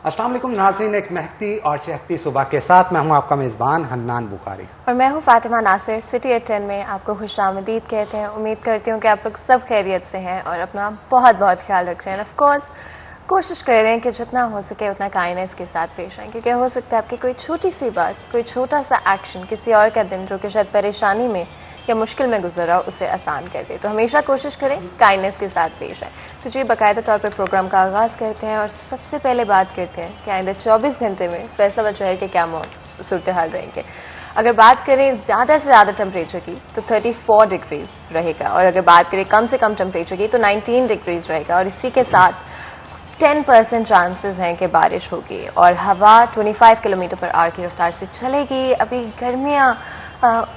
अस्सलाम वालेकुम नाज़रीन, एक महकती और चहकती सुबह के साथ मैं हूं आपका मेज़बान हन्नान बुखारी और मैं हूं फातिमा नासिर। सिटी एट 10 में आपको खुशामदीद कहते हैं। उम्मीद करती हूं कि आप लोग सब खैरियत से हैं और अपना बहुत बहुत ख्याल रख रहे हैं। ऑफ कोर्स कोशिश कर रहे हैं कि जितना हो सके उतना काइंडनेस के साथ पेश आएं, क्योंकि हो सकता है आपकी कोई छोटी सी बात, कोई छोटा सा एक्शन किसी और का दिन जो कि शायद परेशानी में या मुश्किल में गुजर रहा हो उसे आसान कर दे। तो हमेशा कोशिश करें काइंडनेस के साथ पेश आए। तो जी बाकायदा तौर पर प्रोग्राम का आगाज करते हैं और सबसे पहले बात करते हैं कि आइंदा 24 घंटे में फैसलाबाद शहर के क्या सूरत हाल रहेंगे। अगर बात करें ज़्यादा से ज़्यादा टेम्परेचर की तो 34 डिग्रीज रहेगा, और अगर बात करें कम से कम टेम्परेचर की तो 19 डिग्रीज रहेगा। और इसी के साथ 10% चांसेस हैं कि बारिश होगी और हवा 25 किलोमीटर पर आवर की रफ्तार से चलेगी। अभी गर्मियाँ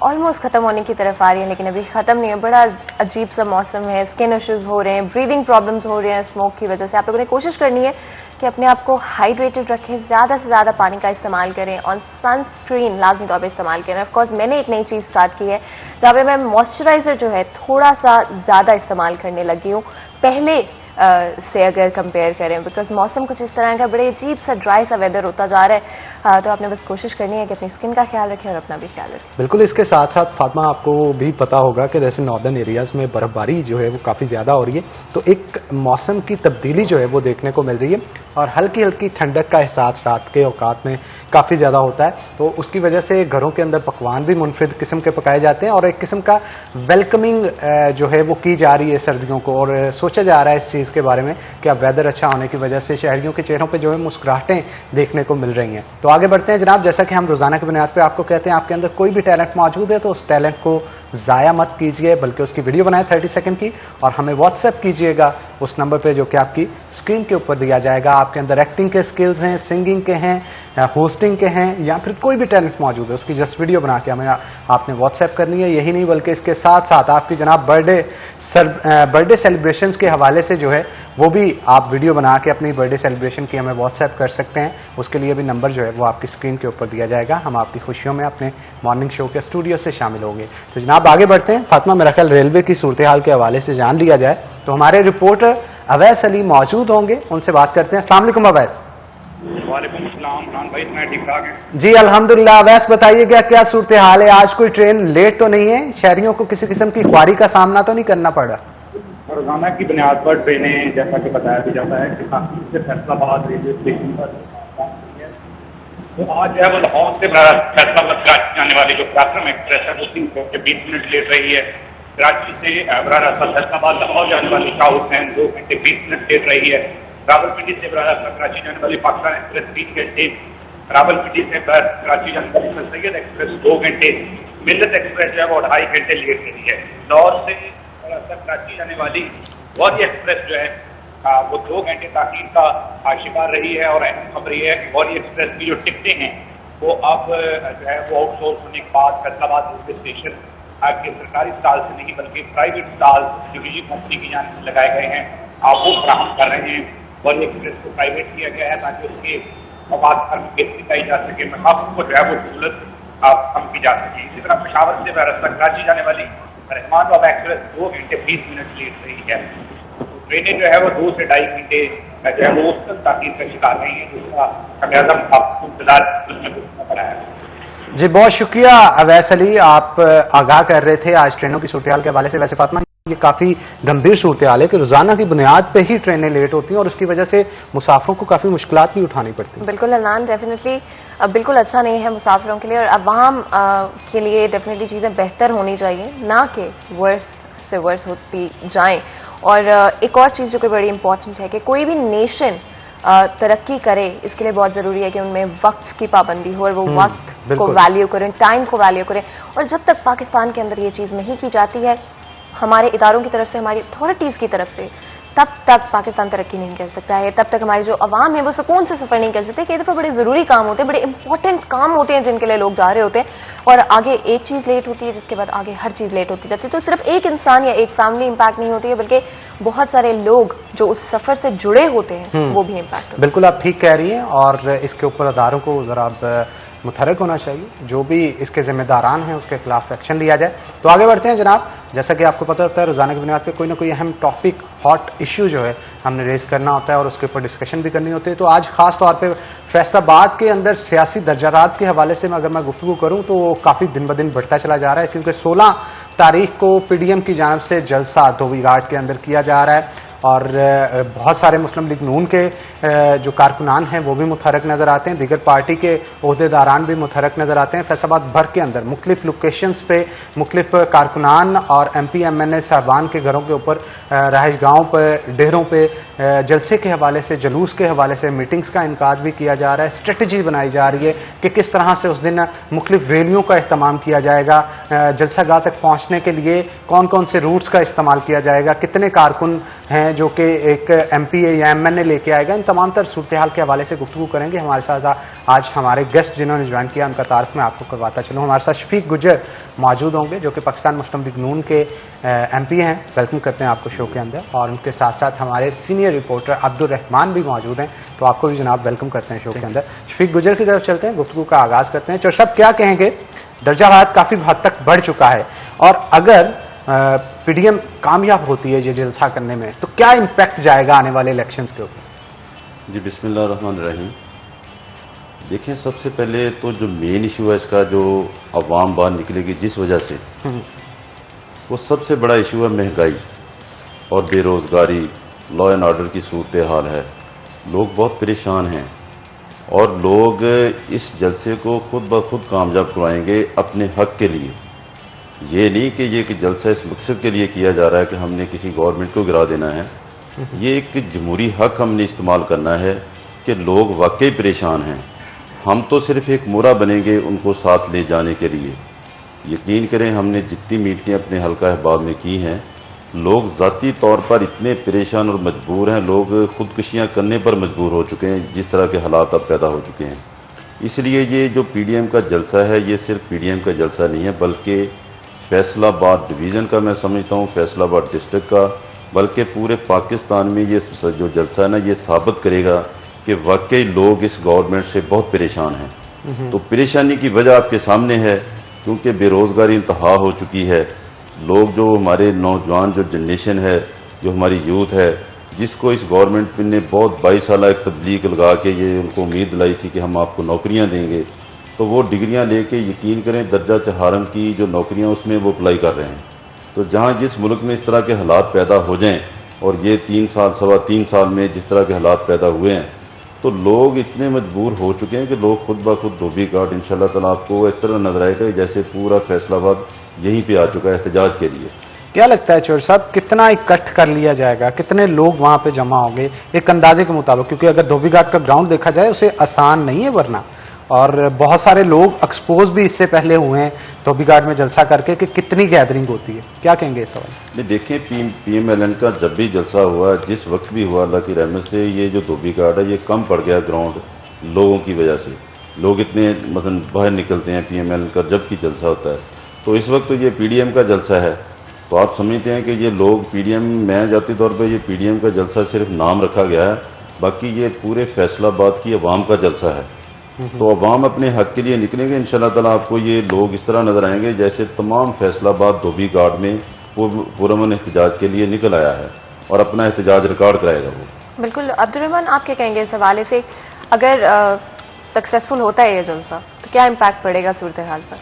ऑलमोस्ट खत्म होने की तरफ आ रही है, लेकिन अभी खत्म नहीं है। बड़ा अजीब सा मौसम है, स्किन इश्यूज हो रहे हैं, ब्रीदिंग प्रॉब्लम्स हो रहे हैं स्मोक की वजह से। आप लोगों ने कोशिश करनी है कि अपने आप को हाइड्रेटेड रखें, ज़्यादा से ज़्यादा पानी का इस्तेमाल करें और सनस्क्रीन लाजमी तौर पर इस्तेमाल करें। ऑफकोर्स मैंने एक नई चीज़ स्टार्ट की है जहाँ पे मैं मॉइस्चराइजर जो है थोड़ा सा ज़्यादा इस्तेमाल करने लगी हूँ पहले से अगर कंपेयर करें, बिकॉज मौसम कुछ इस तरह का बड़े अजीब सा ड्राई सा वेदर होता जा रहा है। तो आपने बस कोशिश करनी है कि अपनी स्किन का ख्याल रखें और अपना भी ख्याल रखें। बिल्कुल। इसके साथ साथ फातिमा, आपको भी पता होगा कि जैसे नॉर्दर्न एरियाज में बर्फबारी जो है वो काफ़ी ज़्यादा हो रही है, तो एक मौसम की तब्दीली जो है वो देखने को मिल रही है और हल्की हल्की ठंडक का एहसास रात के औकात में काफ़ी ज़्यादा होता है। तो उसकी वजह से घरों के अंदर पकवान भी मुनफरिद किस्म के पकाए जाते हैं और एक किस्म का वेलकमिंग जो है वो की जा रही है सर्दियों को। और सोचा जा रहा है इस चीज़ के बारे में कि अब वेदर अच्छा होने की वजह से शहरियों के चेहरों पे जो है मुस्कुराहटें देखने को मिल रही हैं। तो आगे बढ़ते हैं जनाब। जैसा कि हम रोजाना की बुनियाद पे आपको कहते हैं, आपके अंदर कोई भी टैलेंट मौजूद है तो उस टैलेंट को ज़ाया मत कीजिए, बल्कि उसकी वीडियो बनाए 30 सेकंड की और हमें व्हाट्सएप कीजिएगा उस नंबर पे जो कि आपकी स्क्रीन के ऊपर दिया जाएगा। आपके अंदर एक्टिंग के स्किल्स हैं, सिंगिंग के हैं, होस्टिंग के हैं, या फिर कोई भी टैलेंट मौजूद है, उसकी जस्ट वीडियो बना के हमें आपने व्हाट्सएप करनी है। यही नहीं बल्कि इसके साथ साथ आपकी जनाब बर्थडे सेलिब्रेशंस के हवाले से जो है वो भी आप वीडियो बना के अपनी बर्थडे सेलिब्रेशन की हमें व्हाट्सएप कर सकते हैं। उसके लिए भी नंबर जो है वो आपकी स्क्रीन के ऊपर दिया जाएगा। हम आपकी खुशियों में अपने मॉर्निंग शो के स्टूडियो से शामिल होंगे। तो जनाब आगे बढ़ते हैं। फातिमा, मेरा ख्याल रेलवे की सूरत हाल के हवाले से जान लिया जाए तो हमारे रिपोर्टर अवैस अली मौजूद होंगे, उनसे बात करते हैं। अस्सलाम वालेकुम अवैस। वालेकुम सलाम इमरान भाई, मैं ठीक ठाक है जी अल्हम्दुलिल्लाह। अवैस बताइएगा क्या सूरत हाल है? आज कोई ट्रेन लेट तो नहीं है? शहरियों को किसी किस्म की ख्वारी का सामना तो नहीं करना पड़ा? रोजाना की बुनियाद पर ट्रेनें, जैसा कि बताया भी जाता है कि काफी से फैसलाबाद रेलवे स्टेशन पर तो आज जो है वो लाहौर से फैसलाबाद कराची जाने वाली जो प्राथम एक्सप्रेस है वो 20 मिनट लेट रही है। कराची से फैसलाबाद लाहौर जाने वाली शाहूर ट्रेन 2 घंटे 20 मिनट लेट रही है। रावलपिंडी से कराची जाने वाली पाकिस्तान एक्सप्रेस 3 घंटे, रावलपिंडी से कराची जाने वाली सर सैयद एक्सप्रेस 2 घंटे, मिल्लत एक्सप्रेस जो है वो 2.5 घंटे लेट रही है। लाहौर से कराची जाने वाली वॉरी एक्सप्रेस जो है वो 2 घंटे ताखीर का शिकार रही है। और अहम खबर यह है कि वॉरी एक्सप्रेस की जो टिकटें हैं वो अब जो है वो आउटसोर्स होने के बाद फैसलाबाद रेलवे स्टेशन के सरकारी स्टॉल से नहीं बल्कि प्राइवेट स्टॉल जो निजी कंपनी की जान से लगाए गए हैं आप वो फराहम कर रहे हैं। वॉरी एक्सप्रेस को प्राइवेट किया गया है ताकि उसके मवाद पर बेहतरी पाई जा सके, मुसाफिर को जो है वो सहूलत कम की जा सके। इसी तरह पेशावर से कराची जाने वाली रहमान बाबा एक्सप्रेस 2 घंटे 20 मिनट लेट रही है। तो ट्रेनें जो है वो 2 से 2.5 घंटे जो है वो उसका ताकीर का शिकार रही है, जिसका खमियाजा आपको इंतजार उसमें भुगतना पड़ा है। जी बहुत शुक्रिया अवैस अली, आप आगाह कर रहे थे आज ट्रेनों की सूरत हाल के हवाले से। वैसे फातिमा, ये काफी गंभीर सूरत हाल है कि रोजाना की बुनियाद पे ही ट्रेनें लेट होती हैं और उसकी वजह से मुसाफिरों को काफी मुश्किलात भी उठानी पड़ती हैं। बिल्कुल अनान, डेफिनेटली बिल्कुल अच्छा नहीं है मुसाफिरों के लिए और अवाम के लिए डेफिनेटली चीज़ें बेहतर होनी चाहिए, ना कि वर्स से वर्स होती जाएं। और एक और चीज़ जो कि बड़ी इंपॉर्टेंट है कि कोई भी नेशन तरक्की करे, इसके लिए बहुत ज़रूरी है कि उनमें वक्त की पाबंदी हो और वो वक्त को वैल्यू करें, टाइम को वैल्यू करें। और जब तक पाकिस्तान के अंदर ये चीज़ नहीं की जाती है हमारे इदारों की तरफ से, हमारी अथॉरिटीज़ की तरफ से, तब तक पाकिस्तान तरक्की नहीं कर सकता है। तब तक हमारी जो अवाम है वो सुकून से सफर नहीं कर सकते। कई दफ़ा बड़े ज़रूरी काम होते हैं, बड़े इंपॉर्टेंट काम होते हैं जिनके लिए लोग जा रहे होते हैं और आगे एक चीज़ लेट होती है जिसके बाद आगे हर चीज़ लेट होती जाती है। तो सिर्फ एक इंसान या एक फैमिली इंपैक्ट नहीं होती है, बल्कि बहुत सारे लोग जो उस सफर से जुड़े होते हैं वो भी इंपैक्ट होते हैं। बिल्कुल आप ठीक कह रही हैं और इसके ऊपर अदारों को जरा मुतहरक होना चाहिए, जो भी इसके जिम्मेदारान हैं उसके खिलाफ एक्शन लिया जाए। तो आगे बढ़ते हैं जनाब। जैसा कि आपको पता होता है रोजाना की बुनियाद पे कोई ना कोई अहम टॉपिक, हॉट इश्यू जो है हमने रेज करना होता है और उसके ऊपर डिस्कशन भी करनी होती है। तो आज खास तौर पे फैसलाबाद के अंदर सियासी दर्जारात के हवाले से अगर मैं गुफ्तगू करूं तो वो काफी दिन ब दिन बढ़ता चला जा रहा है, क्योंकि 16 तारीख को पीडीएम की जानिब से जलसा धोबी घाट के अंदर किया जा रहा है और बहुत सारे मुस्लिम लीग नून के जो कारकुनान हैं वो भी मुतहरक नजर आते हैं, दीगर पार्टी के ओहदेदारान भी मुतहरक नजर आते हैं। फैसलाबाद भर के अंदर मुख्तलिफ लोकेशंस पे मुख्तलिफ कारकुनान और MP MNA साहबान के घरों के ऊपर, रहायशगाहों पर, डेरों पे जलसे के हवाले से, जुलूस के हवाले से मीटिंग्स का इनकाज भी किया जा रहा है। स्ट्रेटजी बनाई जा रही है कि किस तरह से उस दिन मुख्तलिफ रैलियों का इस्तेमाल किया जाएगा, जलसागाह तक पहुंचने के लिए कौन कौन से रूट्स का इस्तेमाल किया जाएगा, कितने कारकुन हैं जो कि एक MP या MNA लेके आएगा। इन तमाम तर सूरत हाल के हवाले से गुफ्तगू करेंगे। हमारे साथ आज हमारे गेस्ट जिन्होंने ज्वाइन किया उनका तारुफ मैं आपको करवाता चलूँ। हमारे साथ शफीक गुजर मौजूद होंगे जो कि पाकिस्तान मुस्लिम लीग नून के MP हैं। वेलकम करते हैं आपको शो के अंदर। और उनके साथ साथ हमारे सीनियर रिपोर्टर अब्दुल रहमान भी मौजूद हैं, तो आपको भी जनाब वेलकम करते हैं शो के अंदर। शफीक गुजर की तरफ चलते हैं, गुफ्तगू का आगाज करते हैं। चौर साहब, क्या कहेंगे, दर्जावात काफी हद तक बढ़ चुका है और अगर पीडीएम कामयाब होती है ये जलसा करने में तो क्या इंपैक्ट जाएगा आने वाले इलेक्शंस के ऊपर? जी बिस्मिल्लाहिर्रहमानिर्रहीम। देखें, सबसे पहले तो जो मेन इशू है इसका, जो अवाम बाहर निकलेगी जिस वजह से, वो सबसे बड़ा इशू है महंगाई और बेरोजगारी, लॉ एंड ऑर्डर की सूरत हाल है। लोग बहुत परेशान हैं और लोग इस जलसे को खुद ब खुद कामयाब करवाएंगे अपने हक के लिए। ये नहीं कि ये कि जलसा इस मकसद के लिए किया जा रहा है कि हमने किसी गवर्नमेंट को गिरा देना है। ये एक जमहूरी हक हमने इस्तेमाल करना है कि लोग वाकई परेशान हैं। हम तो सिर्फ एक मोरा बनेंगे उनको साथ ले जाने के लिए। यकीन करें, हमने जितनी मीटिंगें अपने हल्का अहबाब में की हैं, लोग ज़ाती तौर पर इतने परेशान और मजबूर हैं, लोग खुदकुशियाँ करने पर मजबूर हो चुके हैं जिस तरह के हालात अब पैदा हो चुके हैं। इसलिए ये जो पीडीएम का जलसा है, ये सिर्फ पीडीएम का जलसा नहीं है, बल्कि फैसलाबाद डिवीज़न का, मैं समझता हूँ फैसलाबाद डिस्ट्रिक्ट का, बल्कि पूरे पाकिस्तान में ये जो जलसा है ना, ये साबित करेगा कि वाकई लोग इस गवर्नमेंट से बहुत परेशान हैं। तो परेशानी की वजह आपके सामने है, क्योंकि बेरोज़गारी इंतहा हो चुकी है। लोग, जो हमारे नौजवान जो जनरेशन है, जो हमारी यूथ है, जिसको इस गवर्नमेंट ने बहुत 22 साल एक तबलीग लगा के ये उनको उम्मीद दिलाई थी कि हम आपको नौकरियाँ देंगे, तो वो डिग्रियां लेके यकीन करें दर्जा चहारम की जो नौकरियां उसमें वो अप्लाई कर रहे हैं। तो जहां जिस मुल्क में इस तरह के हालात पैदा हो जाएं, और ये 3 साल, सवा 3 साल में जिस तरह के हालात पैदा हुए हैं, तो लोग इतने मजबूर हो चुके हैं कि लोग खुद ब खुद धोबी घाट इंशाल्लाह ताला आपको इस तरह नजर आएगा जैसे पूरा फैसलाबाद यहीं पे आ चुका है एहतजाज के लिए। क्या लगता है चौर साहब, कितना इकट्ठ कर लिया जाएगा, कितने लोग वहां पे जमा होंगे एक अंदाजे के मुताबिक? क्योंकि अगर धोबी घाट का ग्राउंड देखा जाए उसे आसान नहीं है वरना, और बहुत सारे लोग एक्सपोज भी इससे पहले हुए हैं धोबी घाट में जलसा करके कि कितनी गैदरिंग होती है। क्या कहेंगे इस सवाल में? देखें, PMLN का जब भी जलसा हुआ, जिस वक्त भी हुआ, अल्लाह की रहमत से ये जो धोबी घाट है ये कम पड़ गया ग्राउंड लोगों की वजह से। लोग इतने मतलब बाहर निकलते हैं PMLN का जब की जलसा होता है। तो इस वक्त तो ये PDM का जलसा है, तो आप समझते हैं कि ये लोग PDM, मैं जाती तौर पर ये PDM का जलसा सिर्फ नाम रखा गया है, बाकी ये पूरे फैसलाबाद की अवाम का जलसा है। तो अवाम अपने हक के लिए निकलेंगे इंशाल्लाह ताला। आपको ये लोग इस तरह नजर आएंगे जैसे तमाम फैसलाबाद धोबी घाट में पुरअमन एहतजाज के लिए निकल आया है और अपना एहतजाज रिकॉर्ड कराएगा वो। बिल्कुल। अब्दुल रहमान, आप क्या कहेंगे इस हवाले से, अगर सक्सेसफुल होता है ये जलसा तो क्या इम्पैक्ट पड़ेगा सूरत हाल पर?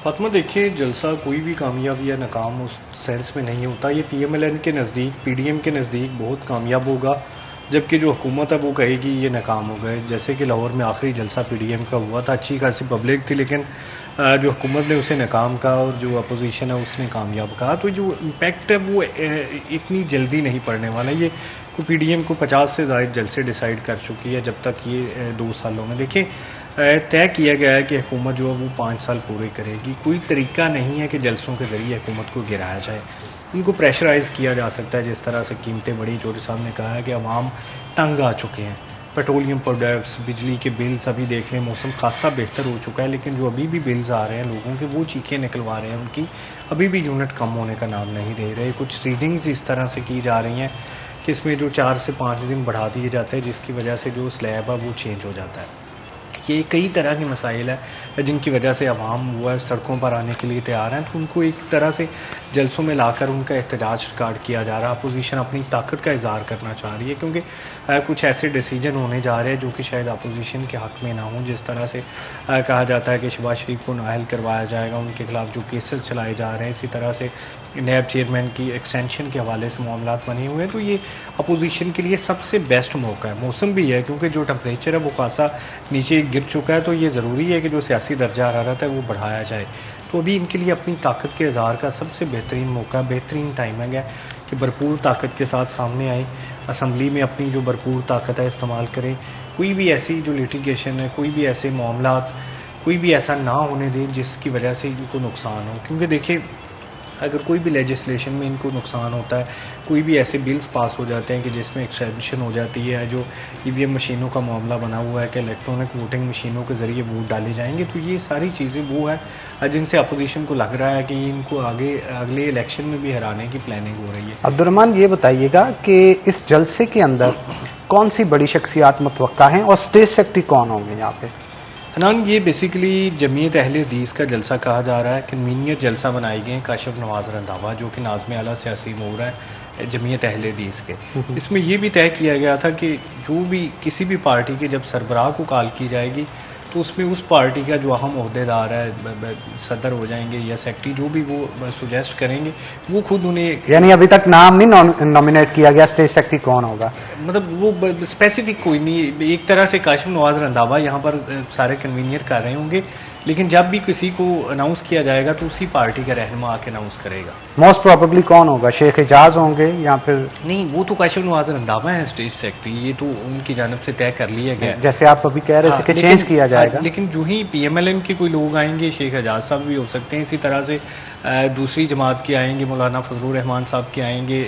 फातिमा, देखिए, जलसा कोई भी कामयाब या नाकाम उस सेंस में नहीं होता। ये PMLN के नज़दीक, PDM के नज़दीक बहुत कामयाब होगा, जबकि जो हुकूमत है वो कहेगी ये नाकाम हो गए। जैसे कि लाहौर में आखिरी जलसा PDM का हुआ था, अच्छी खासी पब्लिक थी, लेकिन जो हुकूमत ने उसे नाकाम कहा और जो अपोजिशन है उसने कामयाब कहा। तो जो इम्पैक्ट है वो इतनी जल्दी नहीं पड़ने वाला। ये PDM को 50 से ज़ायद जलसे डिसाइड कर चुकी है जब तक ये 2 सालों में। देखिए, तय किया गया है कि हुकूमत जो है वो 5 साल पूरे करेगी। कोई तरीका नहीं है कि जलसों के ज़रिए हुकूमत को गिराया जाए। उनको प्रेशराइज़ किया जा सकता है, जिस तरह से कीमतें बढ़ी। चौधरी साहब ने कहा है कि अवाम तंग आ चुके हैं। पेट्रोलियम प्रोडक्ट्स, बिजली के बिल्स अभी देख लें, मौसम खासा बेहतर हो चुका है, लेकिन जो अभी भी बिल्स आ रहे हैं लोगों के, वो चीखें निकलवा रहे हैं उनकी। अभी भी यूनिट कम होने का नाम नहीं ले रहे। कुछ रीडिंग्स इस तरह से की जा रही हैं कि इसमें जो 4 से 5 दिन बढ़ा दिए जाते हैं, जिसकी वजह से जो स्लैब है वो चेंज हो जाता है। ये कई तरह के मसाइल है। जिनकी वजह से अवाम वो है सड़कों पर आने के लिए तैयार हैं, तो उनको एक तरह से जलसों में लाकर उनका एहतजाज रिकॉर्ड किया जा रहा है। अपोजिशन अपनी ताकत का इजहार करना चाह रही है, क्योंकि कुछ ऐसे डिसीजन होने जा रहे हैं जो कि शायद अपोजिशन के हक में ना हों। जिस तरह से कहा जाता है कि शहबाज शरीफ को नाअहल करवाया जाएगा, उनके खिलाफ जो केसेस चलाए जा रहे हैं, इसी तरह से नैब चेयरमैन की एक्सटेंशन के हवाले से मामला बने हुए हैं, तो ये अपोजिशन के लिए सबसे बेस्ट मौका है। मौसम भी है, क्योंकि जो टेम्परेचर है वो खासा नीचे गिर चुका है, तो ये ज़रूरी है कि जो सियासी दर्जा हरारत है वो बढ़ाया जाए। तो अभी इनके लिए अपनी ताकत के इजहार का सबसे बेहतरीन मौका, बेहतरीन टाइमिंग है कि भरपूर ताकत के साथ सामने आए, असम्बली में अपनी जो भरपूर ताकत है इस्तेमाल करें। कोई भी ऐसी जो लिटिगेशन है, कोई भी ऐसे मामला, कोई भी ऐसा ना होने दें जिसकी वजह से इनको नुकसान हो। क्योंकि देखिए, अगर कोई भी लेजिस्लेशन में इनको नुकसान होता है, कोई भी ऐसे बिल्स पास हो जाते हैं कि जिसमें एक्सटेंशन हो जाती है, जो ईवीएम मशीनों का मामला बना हुआ है कि इलेक्ट्रॉनिक वोटिंग मशीनों के ज़रिए वोट डाले जाएंगे, तो ये सारी चीज़ें वो है जिनसे अपोजिशन को लग रहा है कि इनको आगे अगले इलेक्शन में भी हराने की प्लानिंग हो रही है। अब्दुर्रहमान, ये बताइएगा कि इस जलसे के अंदर कौन सी बड़ी शख्सियात मुतवक्का हैं और स्टेट सेक्रेटरी कौन होंगे यहाँ पे? हनान, ये बेसिकली जमीयत अहले हदीस का जलसा कहा जा रहा है। कन्वीनियर जलसा बनाए गए हैं काशिफ नवाज रंधावा, जो कि नाज़िम आला सियासी उमूर है जमीयत अहले हदीस के। इसमें यह भी तय किया गया था कि जो भी किसी भी पार्टी के जब सरबराह को कॉल की जाएगी, तो उसमें उस पार्टी का जो अहम ओहदेदार है, सदर हो जाएंगे या सेक्रेटरी, जो भी वो सुजेस्ट करेंगे, वो खुद उन्हें, यानी अभी तक नाम नहीं नॉमिनेट किया गया स्टेट सेक्रेटरी कौन होगा, मतलब वो स्पेसिफिक कोई नहीं। एक तरह से काशिफ नवाज रंधावा यहाँ पर सारे कन्वीनियर कर रहे होंगे, लेकिन जब भी किसी को अनाउंस किया जाएगा तो उसी पार्टी का रहनुमा आके अनाउंस करेगा। मोस्ट प्रोबेबली कौन होगा? शेख एजाज होंगे या फिर? नहीं, वो तो काशिफ नवाज रंधावा है स्टेट सेक्रेटरी, ये तो उनकी जानब से तय कर लिया गया। जैसे आप अभी कह रहे थे कि चेंज किया जाएगा, लेकिन जो ही पीएमएलएन के कोई लोग आएंगे, शेख एजाज साहब भी हो सकते हैं, इसी तरह से दूसरी जमात के आएंगे, मौलाना फजलुर रहमान साहब के आएंगे,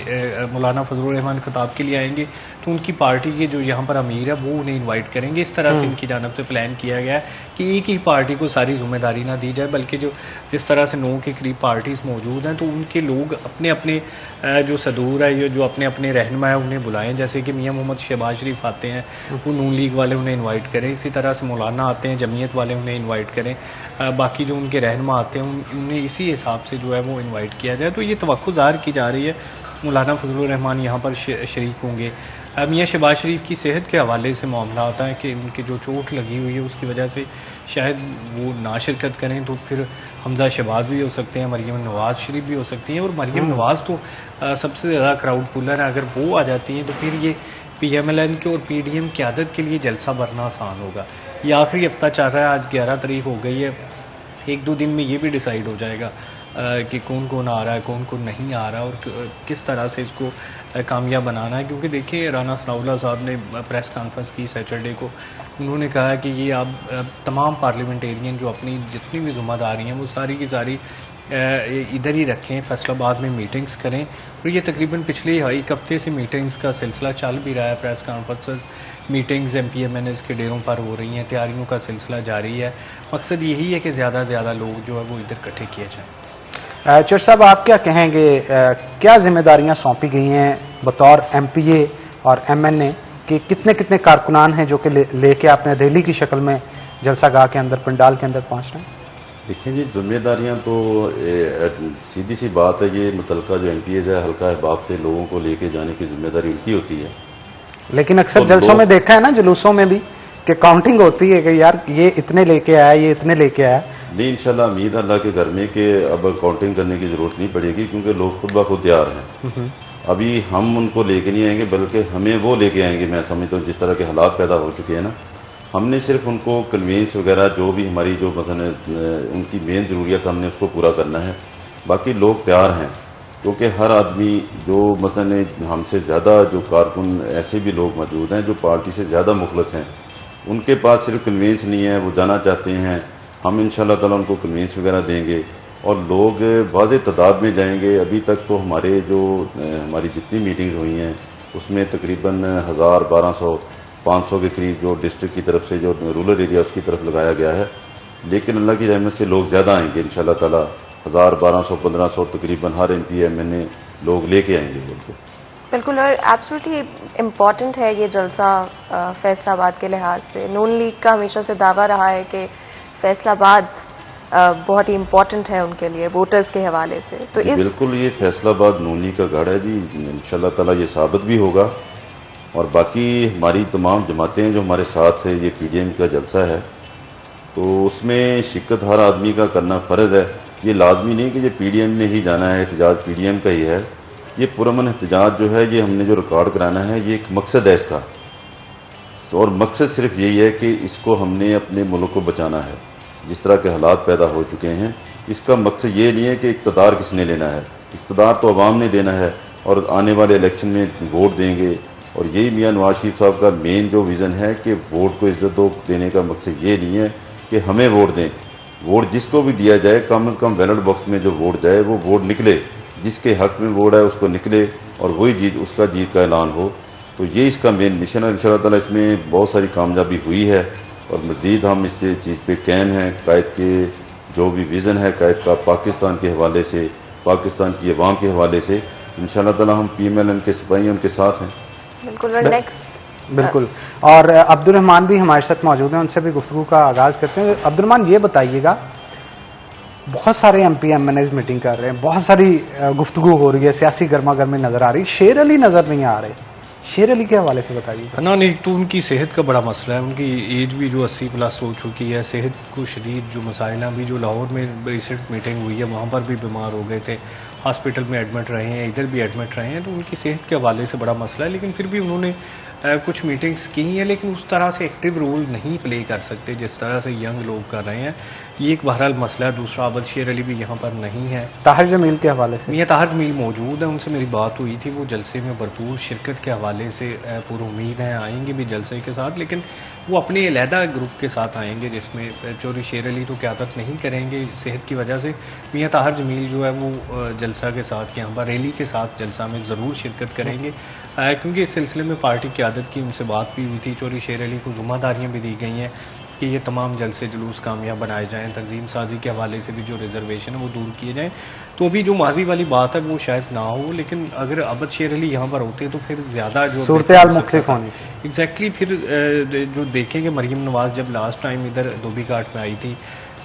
मौलाना फजलुर रहमान खिताब के लिए आएंगे, तो उनकी पार्टी के जो यहाँ पर अमीर है वो उन्हें इनवाइट करेंगे। इस तरह से इनकी जानब से प्लान किया गया है कि एक ही पार्टी को सारी जिम्मेदारी ना दी जाए, बल्कि जो जिस तरह से 9 के करीब पार्टीज मौजूद हैं, तो उनके लोग अपने अपने जो सदूर है, जो अपने अपने रहनुमा है, उन्हें बुलाएं। जैसे कि मियाँ मोहम्मद शहबाज शरीफ आते हैं, वो नून लीग वाले उन्हें इन्वाइट करें। इसी तरह से मौलाना आते हैं, जमीयत वाले उन्हें इन्वाइट करें। बाकी जो उनके रहनुमा आते हैं उन्हें इसी हिसाब से जो है वो इन्वाइट किया जाए। तो ये तवक्कुह ज़ाहिर की जा रही है मौलाना फजलुर रहमान यहाँ पर शरीक होंगे। मियाँ शहबाज शरीफ की सेहत के हवाले से मामला आता है कि उनकी जो चोट लगी हुई है उसकी वजह से शायद वो ना शिरकत करें, तो फिर हमजा शहबाज भी हो सकते हैं, मरीम नवाज शरीफ भी हो सकती हैं। और मरीम नवाज तो सबसे ज़्यादा क्राउड पुलर है, अगर वो आ जाती हैं तो फिर ये पीएमएलएन के और पीडीएम क़यादत के लिए जलसा भरना आसान होगा। ये आखिरी हफ्ता चल रहा है, आज 11 तारीख हो गई है, 1-2 दिन में ये भी डिसाइड हो जाएगा कि कौन कौन आ रहा है, कौन कौन नहीं आ रहा, और किस तरह से इसको कामयाब बनाना है। क्योंकि देखिए, राना सनाउल्लाह साहब ने प्रेस कॉन्फ्रेंस की सैटरडे को, उन्होंने कहा कि ये आप तमाम पार्लियामेंटेरियन जो अपनी जितनी भी जिम्मेदारी हैं वो सारी की सारी इधर ही रखें, फैसलाबाद में मीटिंग्स करें। और ये तकरीबन पिछले 1 हफ्ते से मीटिंग्स का सिलसिला चल भी रहा है। प्रेस कॉन्फ्रेंसेस, मीटिंग्स एमपीएमएनएस के डेरों पर हो रही हैं, तैयारियों का सिलसिला जारी है। मकसद यही है कि ज़्यादा से ज़्यादा लोग जो है वो इधर इकट्ठे किए जाएँ। चर साहब, आप क्या कहेंगे, क्या जिम्मेदारियां सौंपी गई हैं बतौर एमपीए और एमएनए कि कितने कितने कारकुनान हैं जो कि लेके आपने रैली की शक्ल में जलसागाह के अंदर, पंडाल के अंदर पहुंच रहे हैं? देखिए जी, जिम्मेदारियां तो सीधी सी बात है, ये मुतलका जो एमपीएज है, हल्का अहबाब से लोगों को लेके जाने की जिम्मेदारी उनकी होती है। लेकिन अक्सर तो जलसों में देखा है ना, जुलूसों में भी कि काउंटिंग होती है कि यार ये इतने लेके आया, ये इतने लेके आया। नहीं, इंशाल्लाह उम्मीद अल्लाह के घर में कि अब काउंटिंग करने की जरूरत नहीं पड़ेगी, क्योंकि लोग खुद ब खुद तैयार हैं। अभी हम उनको लेके नहीं आएंगे, बल्कि हमें वो लेके आएंगे। मैं समझता हूँ जिस तरह के हालात पैदा हो चुके हैं ना, हमने सिर्फ उनको कन्वीनियंस वगैरह जो भी हमारी जो मसलन उनकी मेन ज़रूरियत, हमने उसको पूरा करना है। बाकी लोग तैयार हैं, क्योंकि हर आदमी जो मसलन हमसे ज़्यादा जो कारकुन ऐसे भी लोग मौजूद हैं जो पार्टी से ज़्यादा मुखलस हैं, उनके पास सिर्फ कन्वीनियंस नहीं है, वो जाना चाहते हैं। हम इंशाल्लाह ताला उनको कन्वीनियंस वगैरह देंगे और लोग वाज़े तादाद में जाएंगे। अभी तक तो हमारी जितनी मीटिंग्स हुई हैं उसमें तकरीबन 1000, 1200, 500 के करीब जो डिस्ट्रिक्ट की तरफ से, जो रूरल एरिया उसकी तरफ लगाया गया है। लेकिन अल्लाह की रहमत से लोग ज़्यादा आएंगे इंशाल्लाह ताला, 1000, 1200, 1500 तकरीबन हर एमपी एमएनए लोग लेके आएंगे उनको। बिल्कुल, और एब्सोल्युटली इम्पॉर्टेंट है ये जलसा फैसलाबाद के लिहाज से। नून लीग का हमेशा से दावा रहा है कि फैसलाबाद बहुत ही इम्पोर्टेंट है उनके लिए वोटर्स के हवाले से, तो जी, इस बिल्कुल ये फैसलाबाद नूनी का गढ़ है जी। इंशाल्लाह ताला ये साबित भी होगा। और बाकी हमारी तमाम जमातें जो हमारे साथ है, ये पीडीएम का जलसा है, तो उसमें शिरकत हर आदमी का करना फ़र्ज है। ये लाजमी नहीं कि ये पीडीएम ने ही जाना है, एहतजाज पीडीएम का ही है। ये पुरअमन एहतजाज जो है, ये हमने जो रिकॉर्ड कराना है, ये एक मकसद है इसका, और मकसद सिर्फ यही है कि इसको हमने अपने मुल्क को बचाना है। जिस तरह के हालात पैदा हो चुके हैं, इसका मकसद ये नहीं है कि इक़्तिदार किसने लेना है, इक़्तिदार तो अवाम ने देना है और आने वाले इलेक्शन में वोट देंगे। और यही मियां नवाज शरीफ साहब का मेन जो विज़न है कि वोट को इज्जत दो देने का मकसद ये नहीं है कि हमें वोट दें। वोट जिसको भी दिया जाए, कम से कम बैलेट बॉक्स में जो वोट जाए वो वोट निकले, जिसके हक में वोट है उसको निकले और वही जीत, उसका जीत का ऐलान हो। तो ये इसका मेन मिशन है। इंशाअल्लाह ताला इसमें बहुत सारी कामयाबी हुई है और मज़ीद हम इस चीज़ पे कायम हैं। कायद के जो भी विज़न है कायद का, पाकिस्तान के हवाले से, पाकिस्तान की अवाम के हवाले से, इंशाअल्लाह ताला हम PMLN के सिपाही उनके साथ हैं। बिल्कुल। और नेक्स्ट बिल्कुल। और अब्दुल रहमान भी हमारे साथ मौजूद हैं, उनसे भी गुफ्तगू का आगाज करते हैं। अब्दुल रहमान, ये बताइएगा, बहुत सारे MP MNAs मीटिंग कर रहे हैं, बहुत सारी गुफ्तगू हो रही है, सियासी गर्मा गर्मी नजर आ रही, शेर अली नजर नहीं आ रहे। शेर अली के हवाले से बताइए। ना, नहीं तो उनकी सेहत का बड़ा मसला है। उनकी एज भी जो 80+ हो चुकी है, सेहत को शदीद जो मसाइल हैं, अभी जो लाहौर में रिसेंट मीटिंग हुई है वहाँ पर भी बीमार हो गए थे, हॉस्पिटल में एडमिट रहे हैं, इधर भी एडमिट रहे हैं, तो उनकी सेहत के हवाले से बड़ा मसला है। लेकिन फिर भी उन्होंने कुछ मीटिंग्स की हैं, लेकिन उस तरह से एक्टिव रोल नहीं प्ले कर सकते जिस तरह से यंग लोग कर रहे हैं। ये एक बहरहाल मसला है। दूसरा, अबद शेर अली भी यहाँ पर नहीं है। ताहिर जमील के हवाले से मियां ताहिर जमील मौजूद है, उनसे मेरी बात हुई थी, वो जलसे में भरपूर शिरकत के हवाले से पूरी उम्मीद है, आएंगे भी जलसे के साथ, लेकिन वो अपने अलहदा ग्रुप के साथ आएंगे जिसमें चौधरी शेर अली तो क़यादत नहीं करेंगे सेहत की वजह से। मियां ताहिर जमील जो है वो जलसा के साथ, यहाँ पर रैली के साथ जलसा में ज़रूर शिरकत करेंगे, क्योंकि इस सिलसिले में पार्टी क़यादत की उनसे बात भी हुई थी। चौधरी शेर अली को ज़िम्मेदारियाँ भी दी गई हैं कि ये तमाम जलसे जुलूस कामयाब बनाए जाएं, तंजीम साजी के हवाले से भी जो रिजर्वेशन है वो दूर किए जाएं। तो अभी जो माजी वाली बात है वो शायद ना हो, लेकिन अगर अबद शेर अली यहाँ पर होते तो फिर ज़्यादा जो सूरत-ए-हाल मुख्तलिफ होनी। एग्जैक्टली। फिर जो देखेंगे, मरीम नवाज जब लास्ट टाइम इधर धोबी घाट में आई थी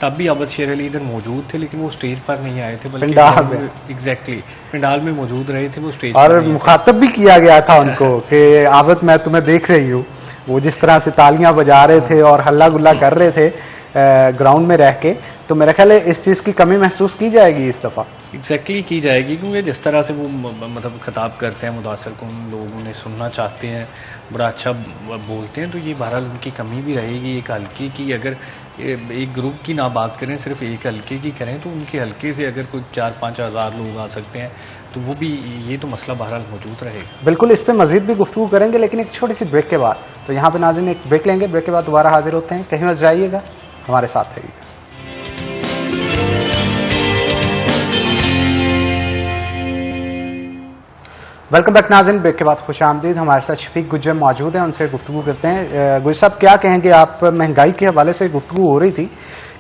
तब भी अबद शेर अली इधर मौजूद थे, लेकिन वो स्टेज पर नहीं आए थे, बल्कि एग्जैक्टली पंडाल में मौजूद रहे थे, वो स्टेज और पर मुखातब भी किया गया था उनको कि आबद मैं तुम्हें देख रही हूँ। वो जिस तरह से तालियां बजा रहे थे और हल्ला गुल्ला कर रहे थे ग्राउंड में रह के, तो मेरा ख्याल है इस चीज़ की कमी महसूस की जाएगी इस दफ़ा। एग्जैक्टली की जाएगी, क्योंकि जिस तरह से वो मतलब खिताब करते हैं मुदासर को, उन लोग उन्हें सुनना चाहते हैं, बड़ा अच्छा बोलते हैं, तो ये बहरहाल उनकी कमी भी रहेगी। एक हल्के की अगर एक ग्रुप की ना बात करें, सिर्फ एक हल्के की करें, तो उनके हल्के से अगर कोई 4-5 हज़ार लोग आ सकते हैं तो वो भी, ये तो मसला बहरहाल मौजूद रहेगा। बिल्कुल, इस पर मजीद भी गुफ्तगू करेंगे, लेकिन एक छोटी सी ब्रेक के बाद। तो यहाँ पे नाज़रीन एक ब्रेक लेंगे, ब्रेक के बाद दोबारा हाजिर होते हैं। कहीं मत जाइएगा, हमारे साथ रहिएगा। वेलकम बैक नाज़रीन, ब्रेक के बाद खुश आमदीद। हमारे साथ शफीक गुज्जर मौजूद हैं, उनसे गुफ्तगू करते हैं। गुज्जर साहब, क्या कहेंगे आप? महंगाई के हवाले से गुफ्तगू हो रही थी।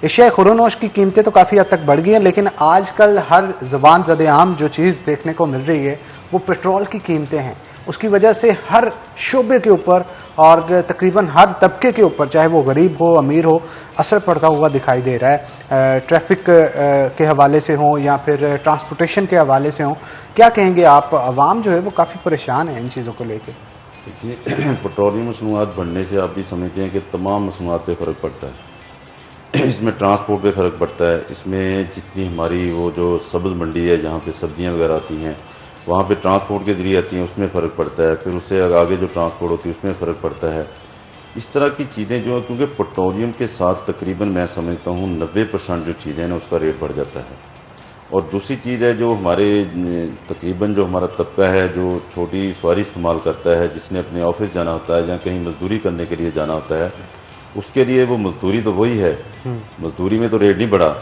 एशिया खुरोनोश की कीमतें तो काफ़ी हद तक बढ़ गई हैं, लेकिन आजकल हर ज़बान ज़दे आम जो चीज़ देखने को मिल रही है वो पेट्रोल की कीमतें हैं। उसकी वजह से हर शोबे के ऊपर और तकरीबन हर तबके के ऊपर, चाहे वो गरीब हो अमीर हो, असर पड़ता हुआ दिखाई दे रहा है। ट्रैफिक के हवाले से हो या फिर ट्रांसपोर्टेशन के हवाले से हो, क्या कहेंगे आप? आवाम जो है वो काफ़ी परेशान है इन चीज़ों को लेकर। देखिए, पेट्रोलियम मसनूआत बढ़ने से आप भी समझते हैं कि तमाम मसनूआत पे फ़र्क पड़ता है। इसमें ट्रांसपोर्ट पे फ़र्क पड़ता है, इसमें जितनी हमारी वो जो सब्ज़ मंडी है जहाँ पे सब्जियाँ वगैरह आती हैं, वहाँ पे ट्रांसपोर्ट के ज़रिए आती हैं, उसमें फ़र्क पड़ता है। फिर उससे आगे जो ट्रांसपोर्ट होती है उसमें फ़र्क पड़ता है। इस तरह की चीज़ें जो है, क्योंकि पेट्रोलियम के साथ तकरीबन मैं समझता हूँ 90% जो चीज़ें हैं ना उसका रेट बढ़ जाता है। और दूसरी चीज़ है, जो हमारे तकरीबन जो हमारा तबका है जो छोटी सवारी इस्तेमाल करता है, जिसने अपने ऑफिस जाना होता है या कहीं मजदूरी करने के लिए जाना होता है, उसके लिए वो मजदूरी तो वही है, मजदूरी में तो रेट नहीं बढ़ा,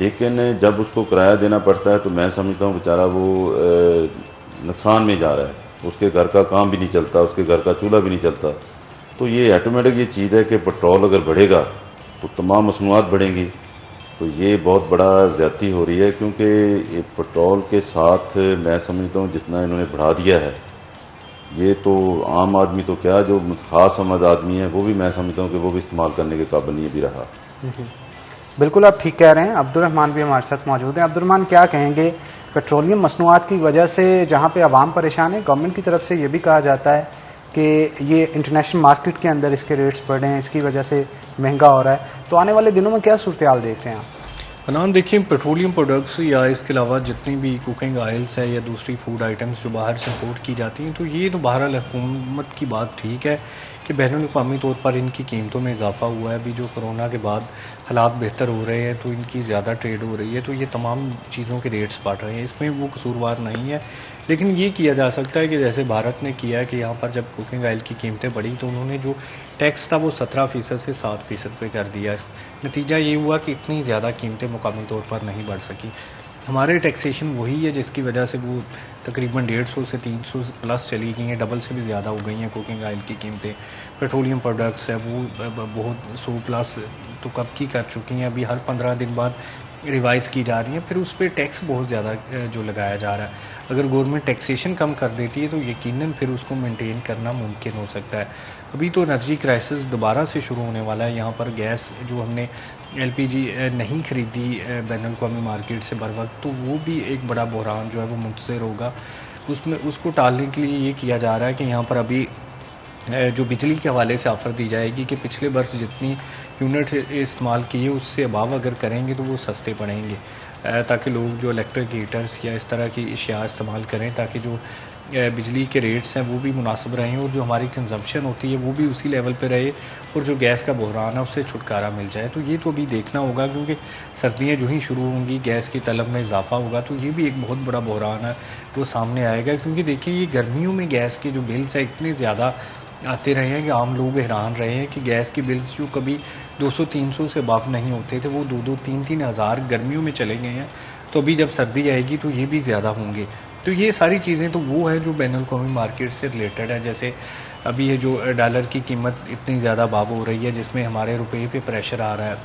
लेकिन जब उसको किराया देना पड़ता है तो मैं समझता हूँ बेचारा वो नुकसान में जा रहा है। उसके घर का काम भी नहीं चलता, उसके घर का चूल्हा भी नहीं चलता। तो ये ऑटोमेटिक ये चीज़ है कि पेट्रोल अगर बढ़ेगा तो तमाम मसनूआत बढ़ेंगी। तो ये बहुत बड़ा ज़्यादती हो रही है, क्योंकि पेट्रोल के साथ मैं समझता हूँ जितना इन्होंने बढ़ा दिया है, ये तो आम आदमी तो क्या, जो ख़ास आमद आदमी है वो भी मैं समझता हूँ कि वो भी इस्तेमाल करने के काबिल नहीं भी रहा। बिल्कुल आप ठीक कह रहे हैं। अब्दुर्रहमान भी हमारे साथ मौजूद हैं। अब्दुर्रहमान, क्या कहेंगे, पेट्रोलियम मसनूआत की वजह से जहां पे आवाम परेशान है, गवर्नमेंट की तरफ से ये भी कहा जाता है कि ये इंटरनेशनल मार्केट के अंदर इसके रेट्स बढ़े हैं, इसकी वजह से महंगा हो रहा है, तो आने वाले दिनों में क्या सूरत हाल देख रहे हैं आप? अनान, देखिए, पेट्रोलियम प्रोडक्ट्स या इसके अलावा जितनी भी कुकिंग ऑयल्स है या दूसरी फूड आइटम्स जो बाहर से इंपोर्ट की जाती हैं, तो ये तो बहरहाल हुकूमत की बात ठीक है कि बैनुल-अक़वामी तौर पर इनकी कीमतों में इजाफा हुआ है। अभी जो कोरोना के बाद हालात बेहतर हो रहे हैं तो इनकी ज़्यादा ट्रेड हो रही है, तो ये तमाम चीज़ों के रेट्स बढ़ रहे हैं, इसमें वो कसूरवार नहीं है। लेकिन ये किया जा सकता है कि जैसे भारत ने किया है कि यहाँ पर जब कुकिंग ऑयल की कीमतें बढ़ी तो उन्होंने जो टैक्स था वो 17% से 7% पे कर दिया। नतीजा ये हुआ कि इतनी ज़्यादा कीमतें मुकामी तौर पर नहीं बढ़ सकी। हमारे टैक्सेशन वही है जिसकी वजह से वो तकरीबन 150 से 300 प्लस चली गई हैं, डबल से भी ज़्यादा हो गई हैं कुकिंग ऑयल की कीमतें। पेट्रोलियम प्रोडक्ट्स है वो बहुत 100 प्लस तो कब की कर चुकी हैं, अभी हर 15 दिन बाद रिवाइज़ की जा रही हैं, फिर उस पर टैक्स बहुत ज़्यादा जो लगाया जा रहा है। अगर गवर्नमेंट टैक्सेशन कम कर देती है तो यकीनन फिर उसको मेंटेन करना मुमकिन हो सकता है। अभी तो एनर्जी क्राइसिस दोबारा से शुरू होने वाला है। यहाँ पर गैस जो हमने एलपीजी नहीं खरीदी बैनुल-अक़वामी मार्केट से बर वक्त, तो वो भी एक बड़ा बहरान जो है वो मुंतशिर होगा। उसमें उसको टालने के लिए ये किया जा रहा है कि यहाँ पर अभी जो बिजली के हवाले से ऑफ़र दी जाएगी कि पिछले वर्ष जितनी यूनिट इस्तेमाल किए उससे अबाव अगर करेंगे तो वो सस्ते पड़ेंगे, ताकि लोग जो इलेक्ट्रिक हीटर्स या इस तरह की अशिया इस्तेमाल करें, ताकि जो बिजली के रेट्स हैं वो भी मुनासिब रहें और जो हमारी कंजम्पशन होती है वो भी उसी लेवल पे रहे और जो गैस का बहरान है उससे छुटकारा मिल जाए। तो ये तो अभी देखना होगा, क्योंकि सर्दियाँ जो ही शुरू होंगी गैस की तलब में इजाफा होगा, तो ये भी एक बहुत बड़ा बहरान है वो सामने आएगा। क्योंकि देखिए, ये गर्मियों में गैस के जो बिल्स हैं इतने ज़्यादा आते रहे हैं कि आम लोग हैरान रहे हैं कि गैस के बिल्स जो कभी 200-300 से अबव नहीं होते थे वो 2-2, 3-3 हज़ार गर्मियों में चले गए हैं। तो अभी जब सर्दी आएगी तो ये भी ज़्यादा होंगे। तो ये सारी चीज़ें तो वो है जो बैनुल-अक़वामी मार्केट से रिलेटेड है। जैसे अभी ये जो डॉलर की कीमत इतनी ज़्यादा अबव हो रही है जिसमें हमारे रुपये पे प्रेशर आ रहा है,